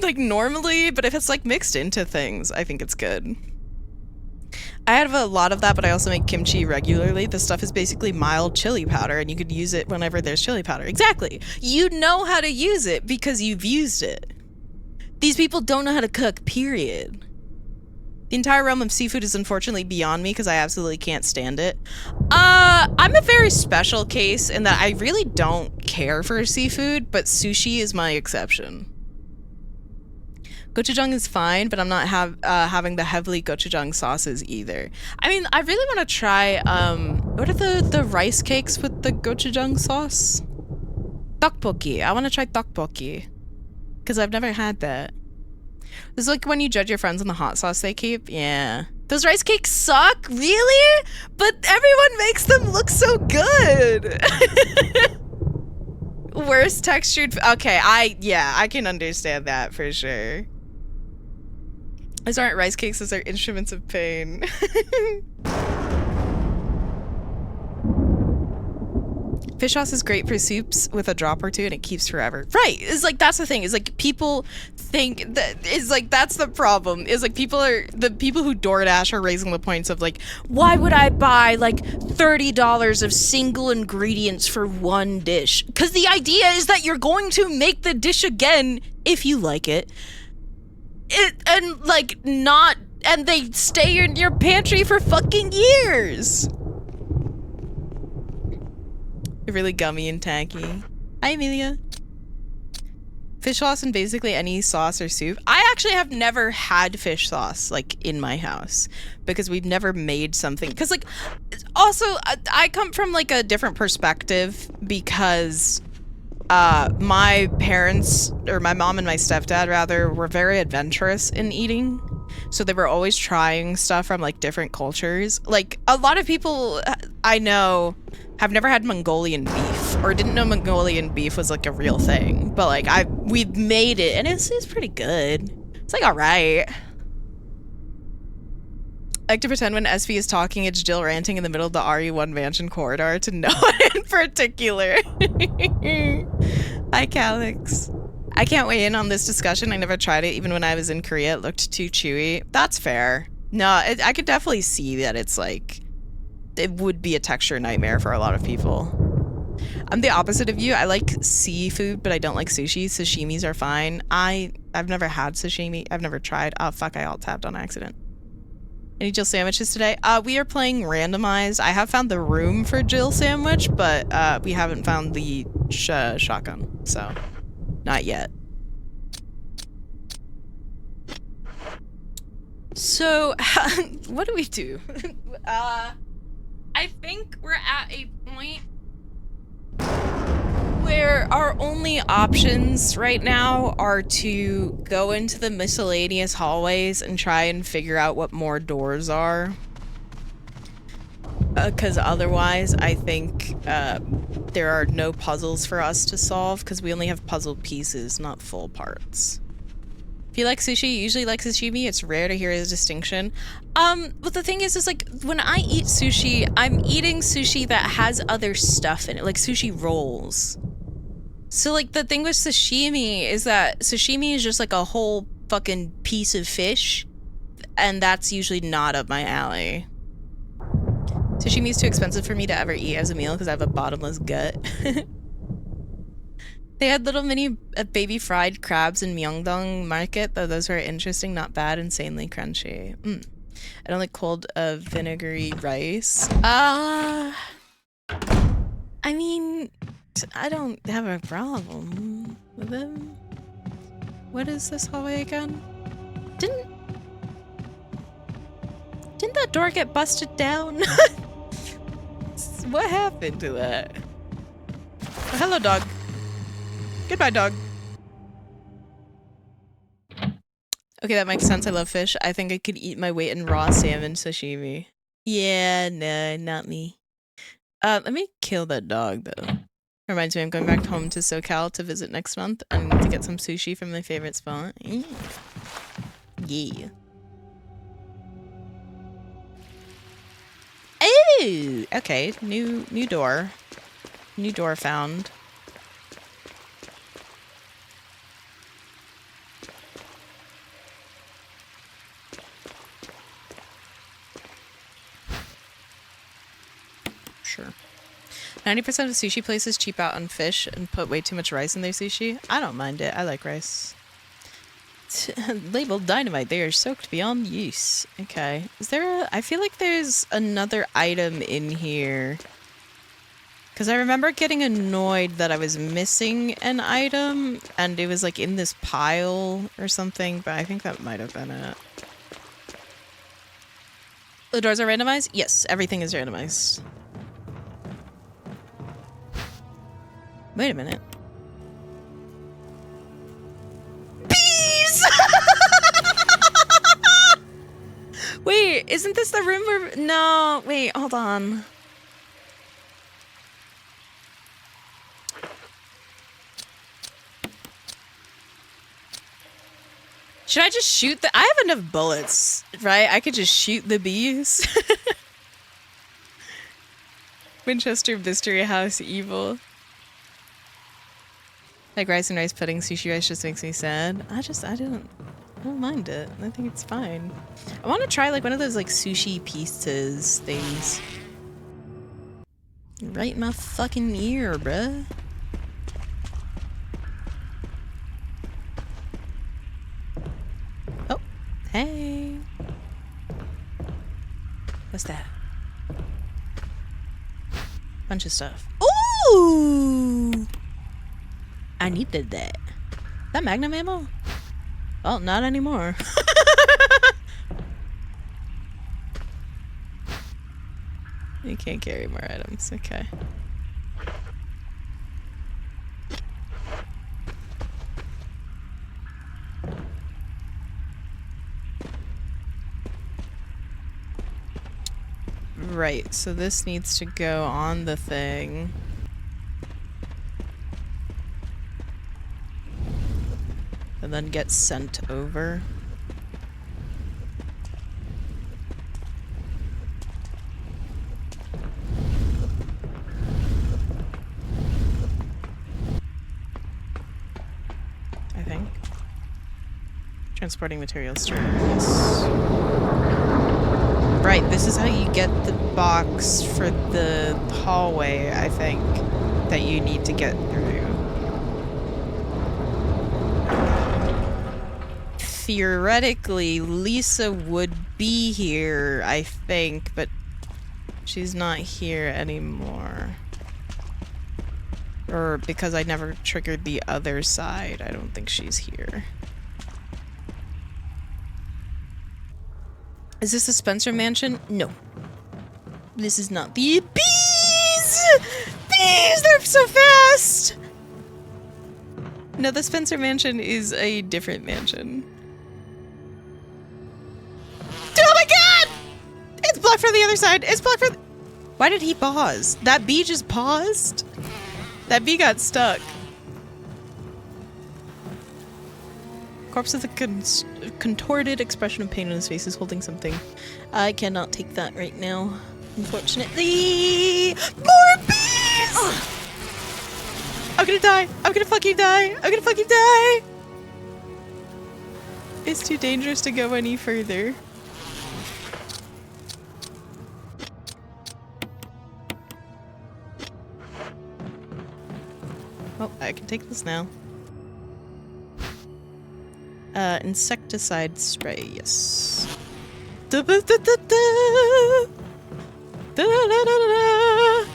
like normally, but if it's like mixed into things, I think it's good. I have a lot of that, but I also make kimchi regularly. The stuff is basically mild chili powder, and you could use it whenever there's chili powder. Exactly. You know how to use it because you've used it. These people don't know how to cook, period. The entire realm of seafood is unfortunately beyond me because I absolutely can't stand it. I'm a very special case in that I really don't care for seafood, but sushi is my exception. Gochujang is fine, but I'm not having the heavily gochujang sauces either. I mean, I really want to try, what are the rice cakes with the gochujang sauce? Tteokbokki. I want to try tteokbokki. Because I've never had that. This is like when you judge your friends on the hot sauce they keep. Yeah. Those rice cakes suck? Really? But everyone makes them look so good. Worst textured. Okay, I can understand that for sure. Those aren't rice cakes, those are instruments of pain. Fish sauce is great for soups with a drop or two and it keeps forever. Right, it's like, that's the thing, is like people think that, is like, that's the problem, is like the people who DoorDash are raising the points of like, why would I buy like $30 of single ingredients for one dish? Because the idea is that you're going to make the dish again if you like it. And like not, and they stay in your pantry for fucking years. Really gummy and tacky. Hi, Amelia. Fish sauce and basically any sauce or soup. I actually have never had fish sauce like in my house because we've never made something. Because like, also I come from like a different perspective because my parents, or my mom and my stepdad rather, were very adventurous in eating. So they were always trying stuff from like different cultures. Like a lot of people I know have never had Mongolian beef or didn't know Mongolian beef was like a real thing. But like we've made it and it's pretty good. It's like alright. I like to pretend when SV is talking, it's Jill ranting in the middle of the RE1 mansion corridor to no one in particular. Hi, Calix. I can't weigh in on this discussion. I never tried it. Even when I was in Korea, it looked too chewy. That's fair. No, I could definitely see that it's like, it would be a texture nightmare for a lot of people. I'm the opposite of you. I like seafood, but I don't like sushi. Sashimis are fine. I've never had sashimi. I've never tried. Oh, fuck, I alt-tabbed on accident. Any Jill sandwiches today? We are playing Randomized. I have found the room for Jill sandwich, but we haven't found the shotgun, so not yet. So, what do we do? I think we're at a point where our only options right now are to go into the miscellaneous hallways and try and figure out what more doors are. Because otherwise, I think there are no puzzles for us to solve because we only have puzzle pieces, not full parts. If you like sushi, you usually like sashimi. It's rare to hear a distinction. But the thing is like, when I eat sushi, I'm eating sushi that has other stuff in it, like sushi rolls. So, like, the thing with sashimi is that sashimi is just, like, a whole fucking piece of fish, and that's usually not up my alley. Sashimi is too expensive for me to ever eat as a meal because I have a bottomless gut. They had little mini baby fried crabs in Myeongdong Market, though those were interesting, not bad, insanely crunchy. I don't like cold vinegary rice. I mean, I don't have a problem with them. What is this hallway again? Didn't that door get busted down? What happened to that? Oh, hello, dog. Goodbye, dog. Okay, that makes sense. I love fish. I think I could eat my weight in raw salmon sashimi. Yeah, no, not me. Let me kill that dog, though. Reminds me I'm going back home to SoCal to visit next month and to get some sushi from my favorite spot. Yeah. Oh! Okay, new door. New door found. Sure. 90% of sushi places cheap out on fish and put way too much rice in their sushi. I don't mind it. I like rice. Labeled dynamite. They are soaked beyond use. Okay. Is there a... I feel like there's another item in here. Because I remember getting annoyed that I was missing an item. And it was like in this pile or something. But I think that might have been it. The doors are randomized? Yes. Everything is randomized. Wait a minute. Bees! Wait, isn't this the room where... No, wait, hold on. Should I just shoot the... I have enough bullets, right? I could just shoot the bees. Winchester Mystery House Evil. Like rice and rice pudding, sushi rice just makes me sad. I don't mind it. I think it's fine. I want to try like one of those like sushi pieces things. Right in my fucking ear, bruh. Oh, hey. What's that? Bunch of stuff. Ooh! I needed that. That Magnum ammo? Oh, not anymore. You can't carry more items. Okay. Right, so this needs to go on the thing. And then get sent over. I think. Transporting materials through. Yes. Right, this is how you get the box for the hallway, I think, that you need to get through. Theoretically, Lisa would be here, I think, but she's not here anymore. Or because I never triggered the other side, I don't think she's here. Is this a Spencer mansion? No. This is not the bees! Bees! They're so fast! No, the Spencer mansion is a different mansion. Oh my god! It's blocked from the other side. It's blocked from... Why did he pause? That bee just paused? That bee got stuck. Corpse with a contorted expression of pain on his face is holding something. I cannot take that right now, unfortunately. More bees! I'm gonna die! I'm gonna fucking die! I'm gonna fucking die! It's too dangerous to go any further. Oh, I can take this now. Insecticide spray, yes. Da -ba -da -da -da. Da -da -da -da -da.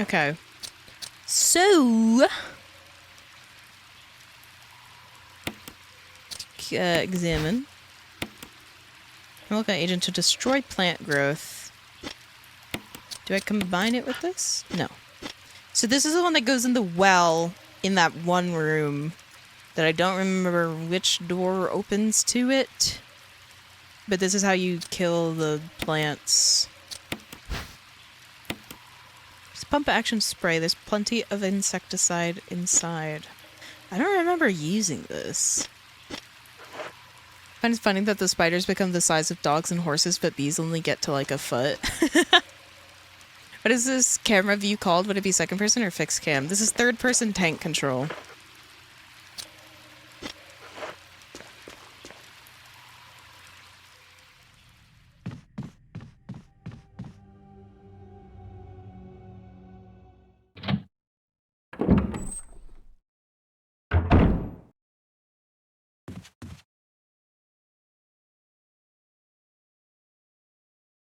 Okay. So... examine. Relic agent to destroy plant growth. Do I combine it with this? No. So this is the one that goes in the well in that one room that I don't remember which door opens to it. But this is how you kill the plants. It's pump action spray. There's plenty of insecticide inside. I don't remember using this. I find it funny that the spiders become the size of dogs and horses, but these only get to like a foot. What is this camera view called? Would it be second person or fixed cam? This is third person tank control.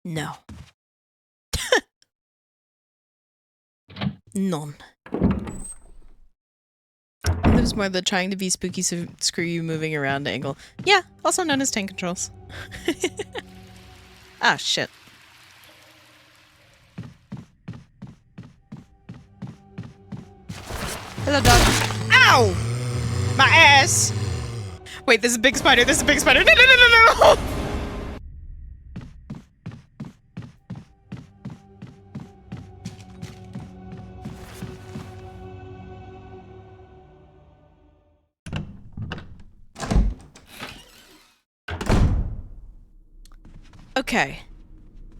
No. None. There's more the trying to be spooky so screw you moving around angle. Yeah, also known as tank controls. Ah, shit. Hello, dog. Ow! My ass! Wait, this is a big spider, this is a big spider. No, no, no, no, no! Okay,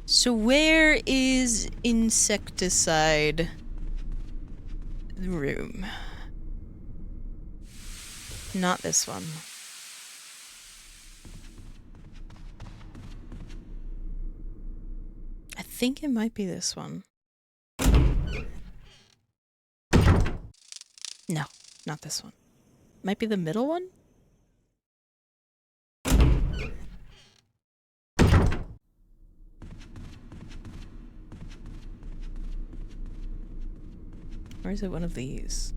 so where is insecticide room? Not this one. I think it might be this one. No, not this one. Might be the middle one? Or is it one of these?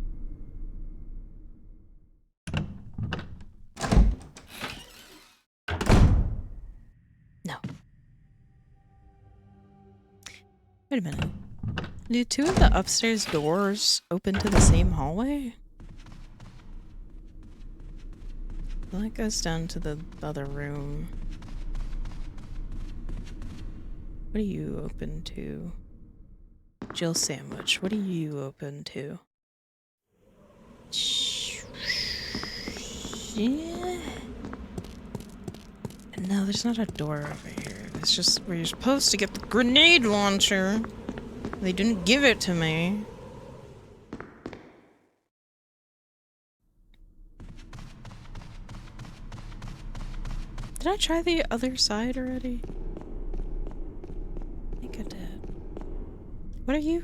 No. Wait a minute. Do two of the upstairs doors open to the same hallway? Well, that goes down to the other room. What are you open to? Jill sandwich. What are you open to? Yeah. No, there's not a door over here. It's just where you're supposed to get the grenade launcher. They didn't give it to me. Did I try the other side already? I think I did. What are you?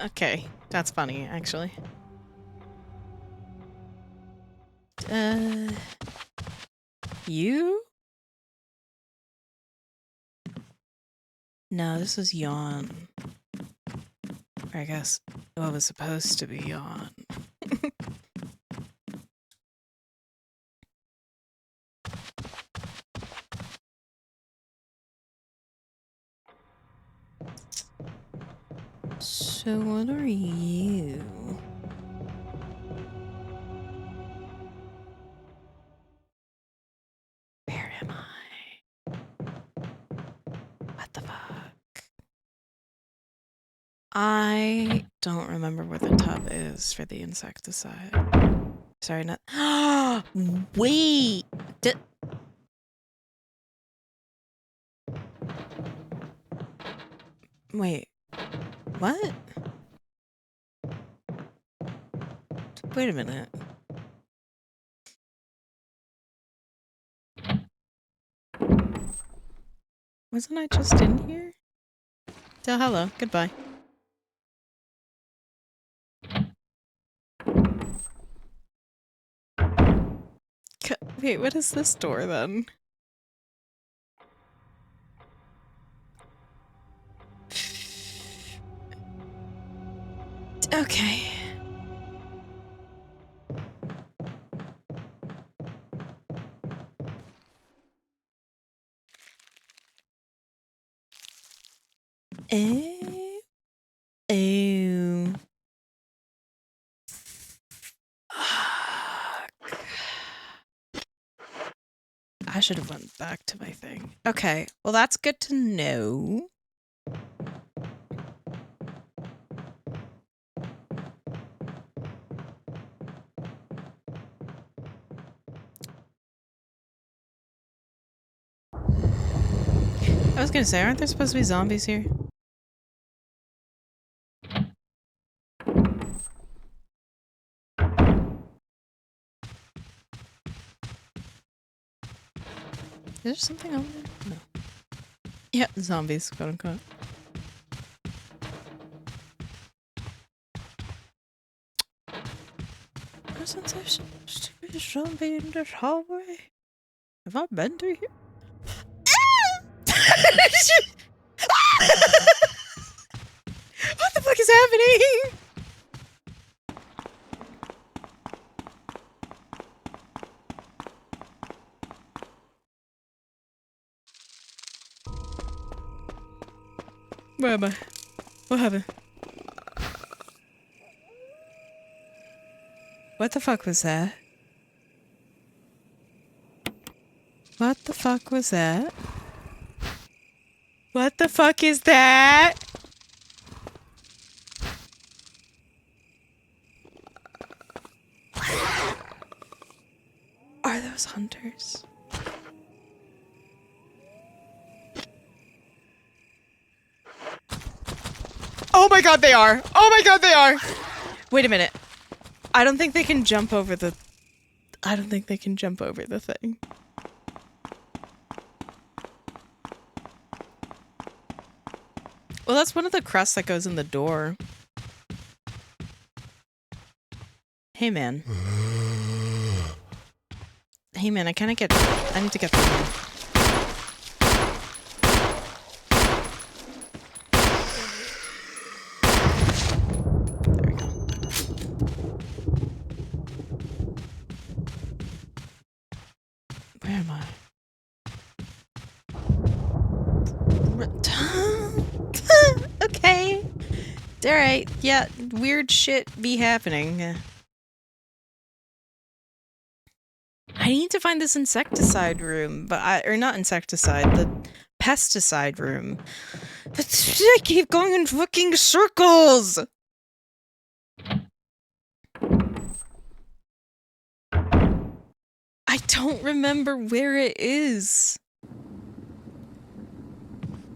Okay, that's funny, actually. You? No, this is yawn. Or I guess what was supposed to be yawn. So what are you? Where am I? What the fuck? I don't remember where the tub is for the insecticide. Sorry, not. Wait. Wait. What? Wait a minute. Wasn't I just in here? Tell hello. Goodbye. Wait, what is this door then? Okay. Oh. I should have went back to my thing. Okay, well that's good to know. I was gonna say, aren't there supposed to be zombies here? Is there something over there? No. Yeah, zombies, quote unquote. Wasn't there supposed to be a zombie in this hallway? Have I been through here? What the fuck is happening? Where am I? What happened? What the fuck was that? What the fuck was that? What the fuck is that? Are those hunters? Oh my god, they are! Oh my god, they are! Wait a minute. I don't think they can jump over the... I don't think they can jump over the thing. Well, that's one of the crusts that goes in the door. Hey, man. Hey, man, I need to get the... There we go. Where am I? Okay. Alright, yeah, weird shit be happening. I need to find this insecticide room, but or not insecticide, the pesticide room. But I keep going in fucking circles! I don't remember where it is.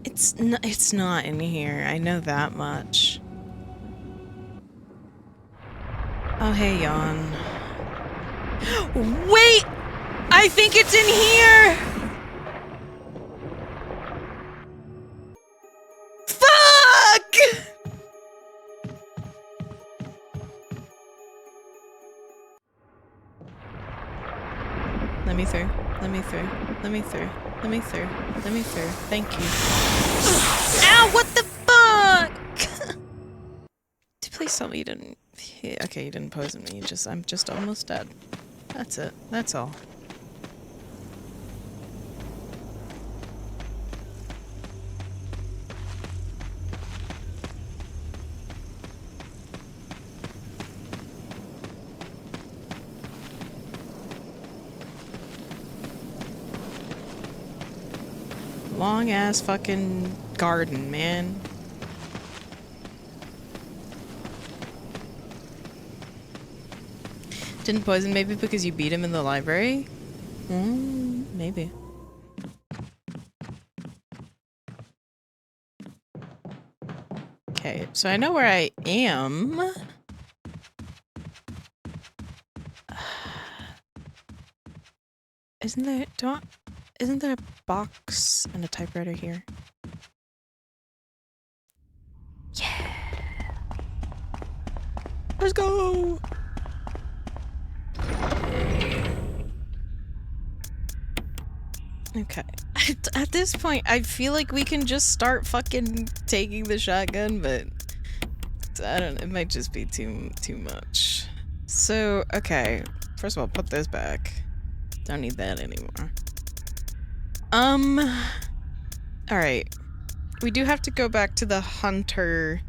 It's not in here. I know that much. Oh, hey, Yawn. Wait! I think it's in here! Fuck! Let me through. Let me through. Let me through. Let me through. Let me through. Thank you. Ow! What the fuck? Please tell me you didn't... Okay, you didn't poison me. I'm just almost dead. That's it. That's all. Long ass fucking garden, man. Didn't poison maybe because you beat him in the library? Maybe. Okay, so I know where I am. Isn't there a box and a typewriter here? Yeah. Let's go. Okay. At this point, I feel like we can just start fucking taking the shotgun, but I don't know, it might just be too much. So, okay. First of all, put this back. Don't need that anymore. Alright. We do have to go back to the hunter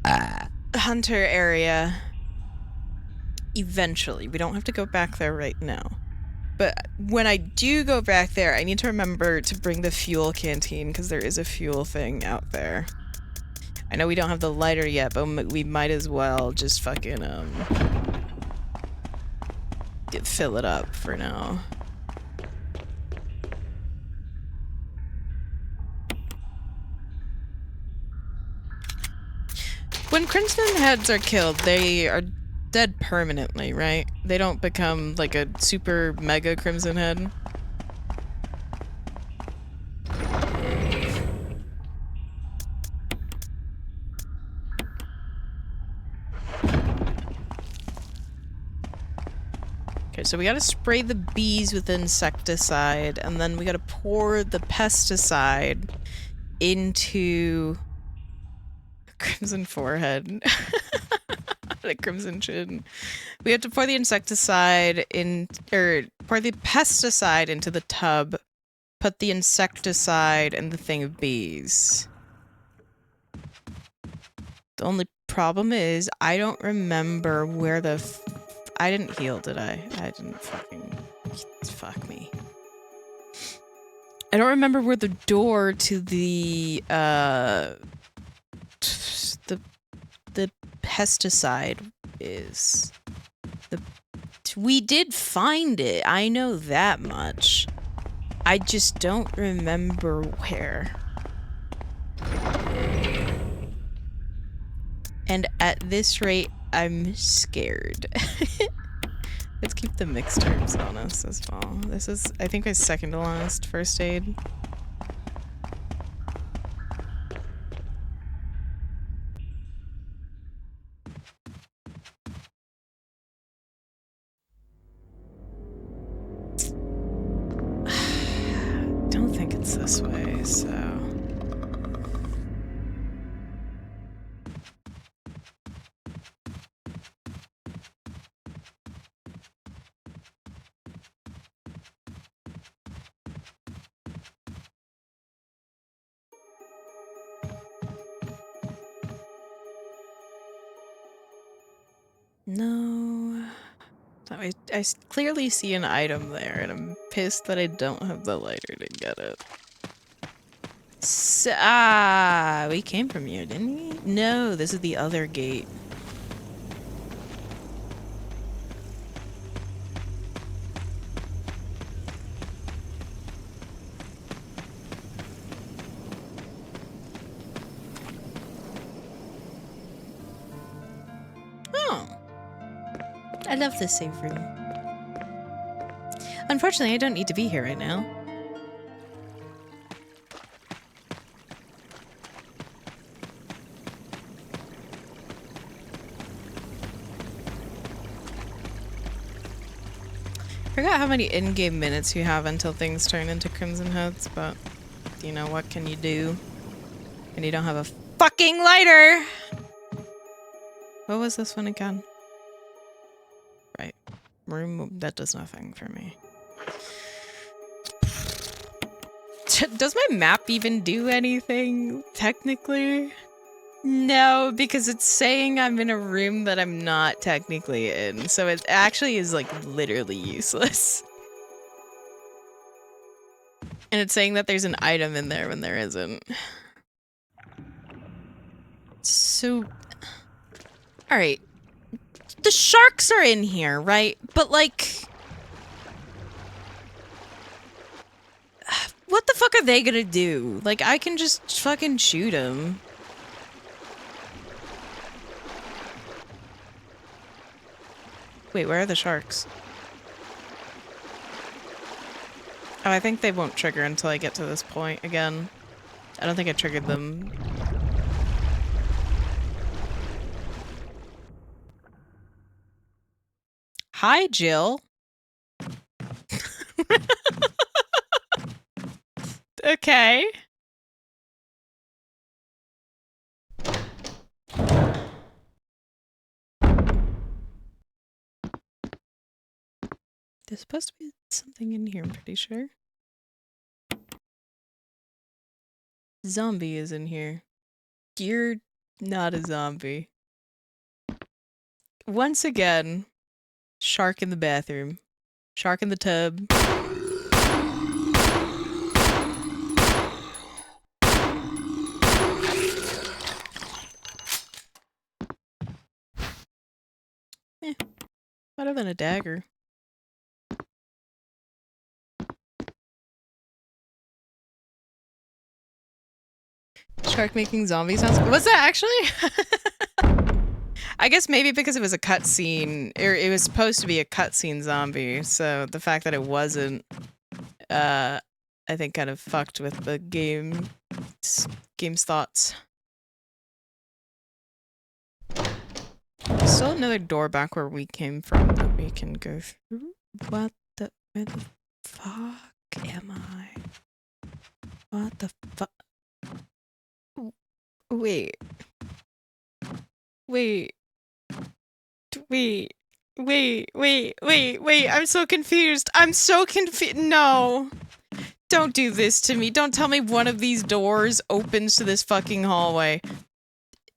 area eventually. We don't have to go back there right now. But when I do go back there, I need to remember to bring the fuel canteen, because there is a fuel thing out there. I know we don't have the lighter yet, but we might as well just fucking, fill it up for now. When Crimson Heads are killed, they are dead permanently, right? They don't become like a super mega Crimson Head. Okay, so we gotta spray the bees with insecticide, and then we gotta pour the pesticide into Crimson Forehead. The Crimson Chin. We have to pour the insecticide in, or pour the pesticide into the tub, put the insecticide in the thing of bees. The only problem is, I don't remember where the I didn't heal, did I? I didn't fucking... Fuck me. I don't remember where the door to the pesticide is. We did find it. I know that much. I just don't remember where. And at this rate, I'm scared. Let's keep the mixed herbs on us as well. This is, I think, my second to last first aid. Don't think it's this way, so... No. I clearly see an item there, and I'm pissed that I don't have the lighter to get it. We came from here, didn't we? No, this is the other gate. I love this save room. Unfortunately, I don't need to be here right now. Forgot how many in-game minutes you have until things turn into Crimson Heads, but you know, what can you do? And you don't have a fucking lighter! What was this one again? Right. Room that does nothing for me. Does my map even do anything, technically? No, because it's saying I'm in a room that I'm not technically in, so it actually is, like, literally useless. And it's saying that there's an item in there when there isn't. So... Alright. the sharks are in here, right? But like, what the fuck are they gonna do? Like, I can just fucking shoot them. Wait, where are the sharks? Oh, I think they won't trigger until I get to this point again. I don't think I triggered them. Hi, Jill. Okay. There's supposed to be something in here, I'm pretty sure. Zombie is in here. You're not a zombie. Once again, shark in the bathroom. Shark in the tub. Eh, better than a dagger. Shark making zombie sounds. Was that actually? I guess maybe because it was a cutscene, or it was supposed to be a cutscene zombie. So the fact that it wasn't, I think, kind of fucked with the game's thoughts. Still another door back where we came from that we can go through. Where the fuck am I? What the fuck? Wait. Wait, I'm so confused. No. Don't do this to me. Don't tell me one of these doors opens to this fucking hallway.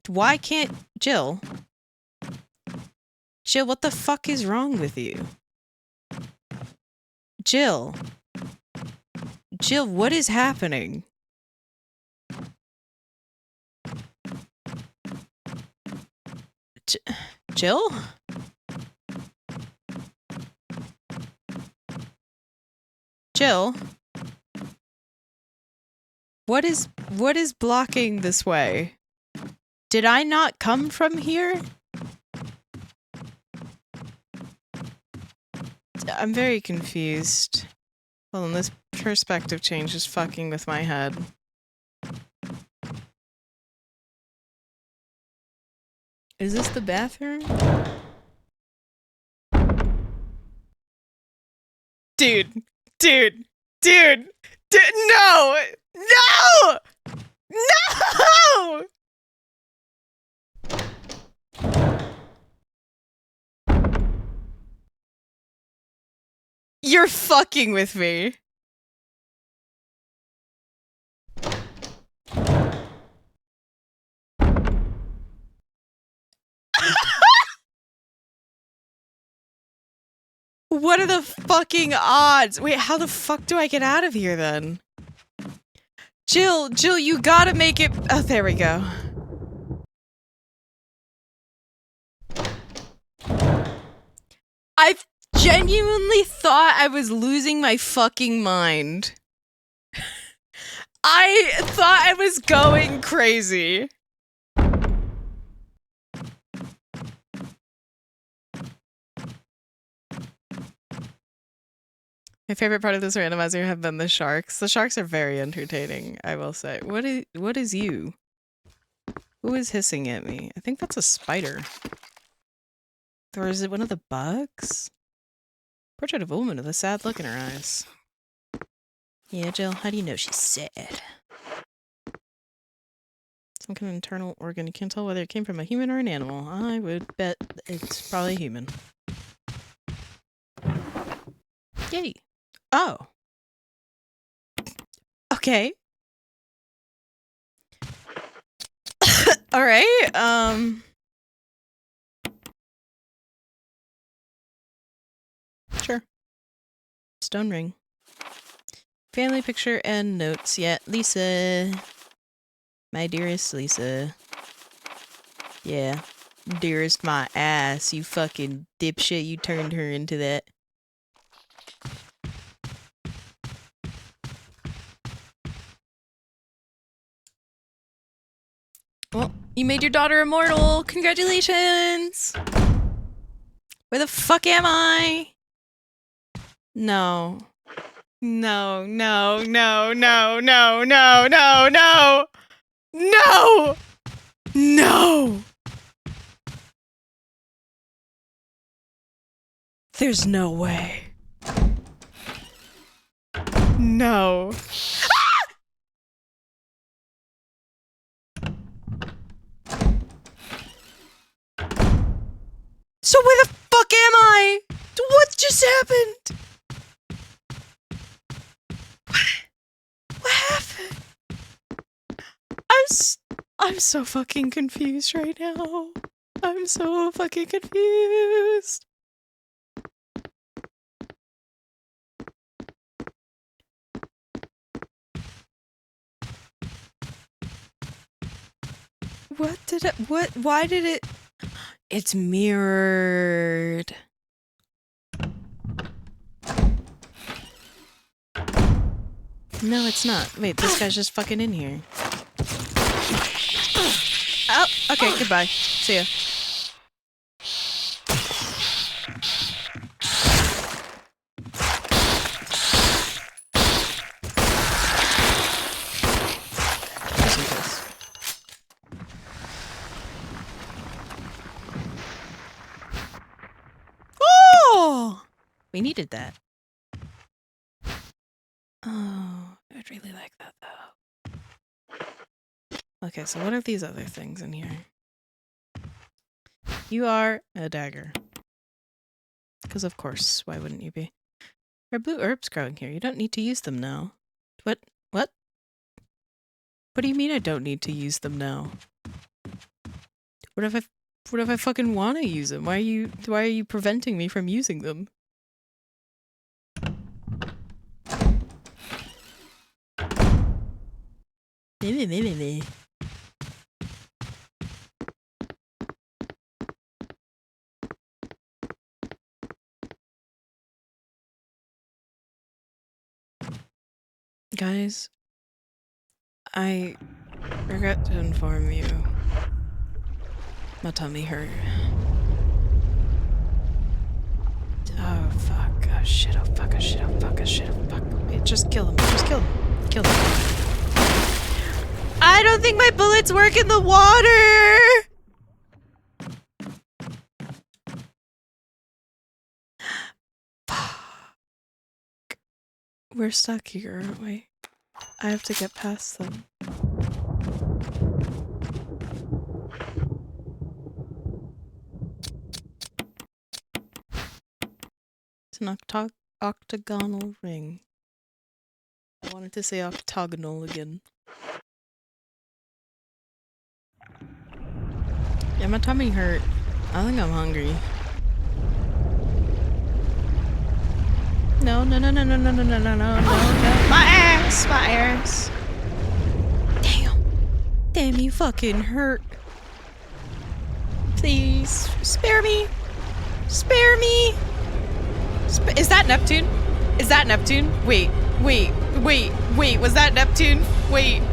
Why can't... Jill? Jill, what the fuck is wrong with you? Jill? Jill, what is happening? Jill? Jill? What is blocking this way? Did I not come from here? I'm very confused. Hold on, this perspective change is fucking with my head. Is this the bathroom? Dude, no! No! No! You're fucking with me. What are the fucking odds? Wait, how the fuck do I get out of here then? Jill, you gotta make it. Oh, there we go. I genuinely thought I was losing my fucking mind. I thought I was going crazy. My favorite part of this randomizer have been the sharks. The sharks are very entertaining, I will say. What is you? Who is hissing at me? I think that's a spider. Or is it one of the bugs? Portrait of a woman with a sad look in her eyes. Yeah, Jill, how do you know she's sad? Some kind of internal organ. You can't tell whether it came from a human or an animal. I would bet it's probably human. Yay. Oh. Okay. Alright, sure. Stone ring. Family picture and notes. Yeah, Lisa. My dearest Lisa. Yeah. Dearest my ass, you fucking dipshit, you turned her into that. Well, you made your daughter immortal! Congratulations! Where the fuck am I? No. No, no, no, no, no, no, no, no! No! No! There's no way. No. So where the fuck am I? What just happened? What happened? I'm so fucking confused right now. I'm so fucking confused. What did it, why did it, it's mirrored. No, it's not. Wait, this guy's just fucking in here. Oh, okay, goodbye. See ya. Just in case. Oh! We needed that. Oh, I'd really like that though. Okay, so what are these other things in here? You are a dagger. Because of course, why wouldn't you be? There are blue herbs growing here. You don't need to use them now. What? What? What do you mean I don't need to use them now? What if I fucking want to use them? Why are you preventing me from using them? Guys, I regret to inform you. My tummy hurt. Oh fuck, oh shit, oh fuck, oh shit, oh fuck, oh shit, oh fuck. Wait, just kill him, just kill him. Kill him. I don't think my bullets work in the water! We're stuck here, aren't we? I have to get past them. It's an octagonal ring. I wanted to say octagonal again. Yeah, my tummy hurt. I think I'm hungry. No, no, no, no, no, no, no, no, no, no, no, no. My ass! My ass! Damn. Damn, you fucking hurt. Please, spare me. Spare me. Is that Neptune? Is that Neptune? Wait, wait, wait, wait. Was that Neptune? Wait.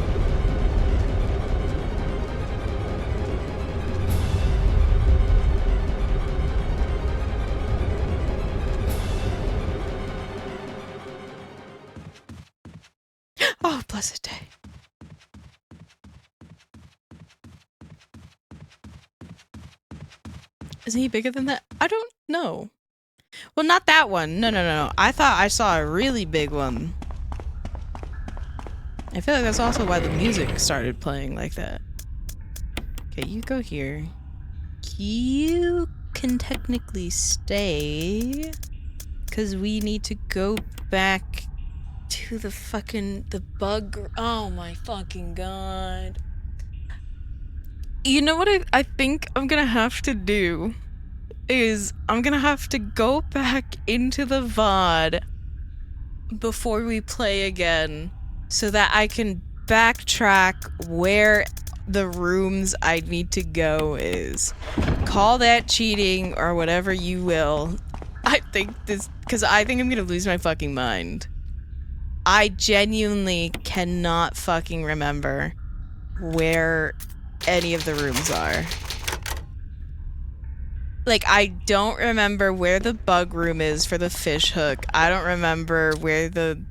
Oh, blessed day. Isn't he bigger than that? I don't know. Well, not that one. No, no, no, no. I thought I saw a really big one. I feel like that's also why the music started playing like that. Okay, you go here. You can technically stay. Because we need to go back to the bug. Oh my fucking god. You know what I think I'm gonna have to do is I'm gonna have to go back into the VOD before we play again so that I can backtrack where the rooms I need to go is. Call that cheating or whatever you will. I think this, because I think I'm gonna lose my fucking mind. I genuinely cannot fucking remember where any of the rooms are. Like, I don't remember where the bug room is for the fish hook. I don't remember where the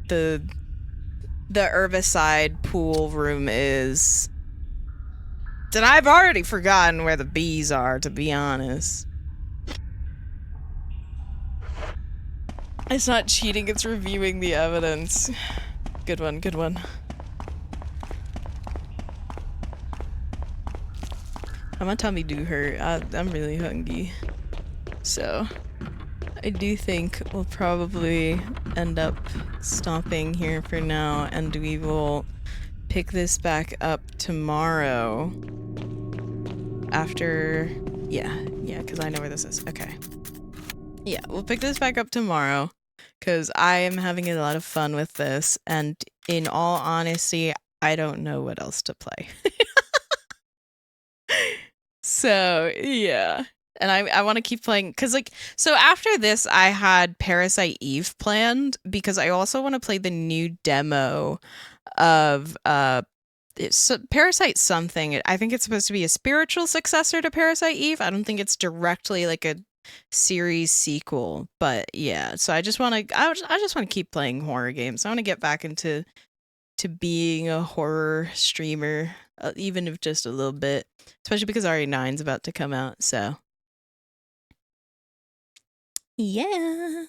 herbicide pool room is. And I've already forgotten where the bees are, to be honest. It's not cheating, it's reviewing the evidence. Good one, good one. My tummy do hurt. I'm really hungry. So, I do think we'll probably end up stopping here for now, and we will pick this back up tomorrow. After... Yeah, because I know where this is. Okay. Yeah, we'll pick this back up tomorrow, because I am having a lot of fun with this, and in all honesty, I don't know what else to play. So, yeah. And I want to keep playing, because, like, so after this, I had Parasite Eve planned, because I also want to play the new demo of, it's Parasite something. I think it's supposed to be a spiritual successor to Parasite Eve. I don't think it's directly, like, a series sequel, but yeah. So I just want to, I just want to keep playing horror games. I want to get back into being a horror streamer, even if just a little bit, especially because RE9's about to come out, so yeah.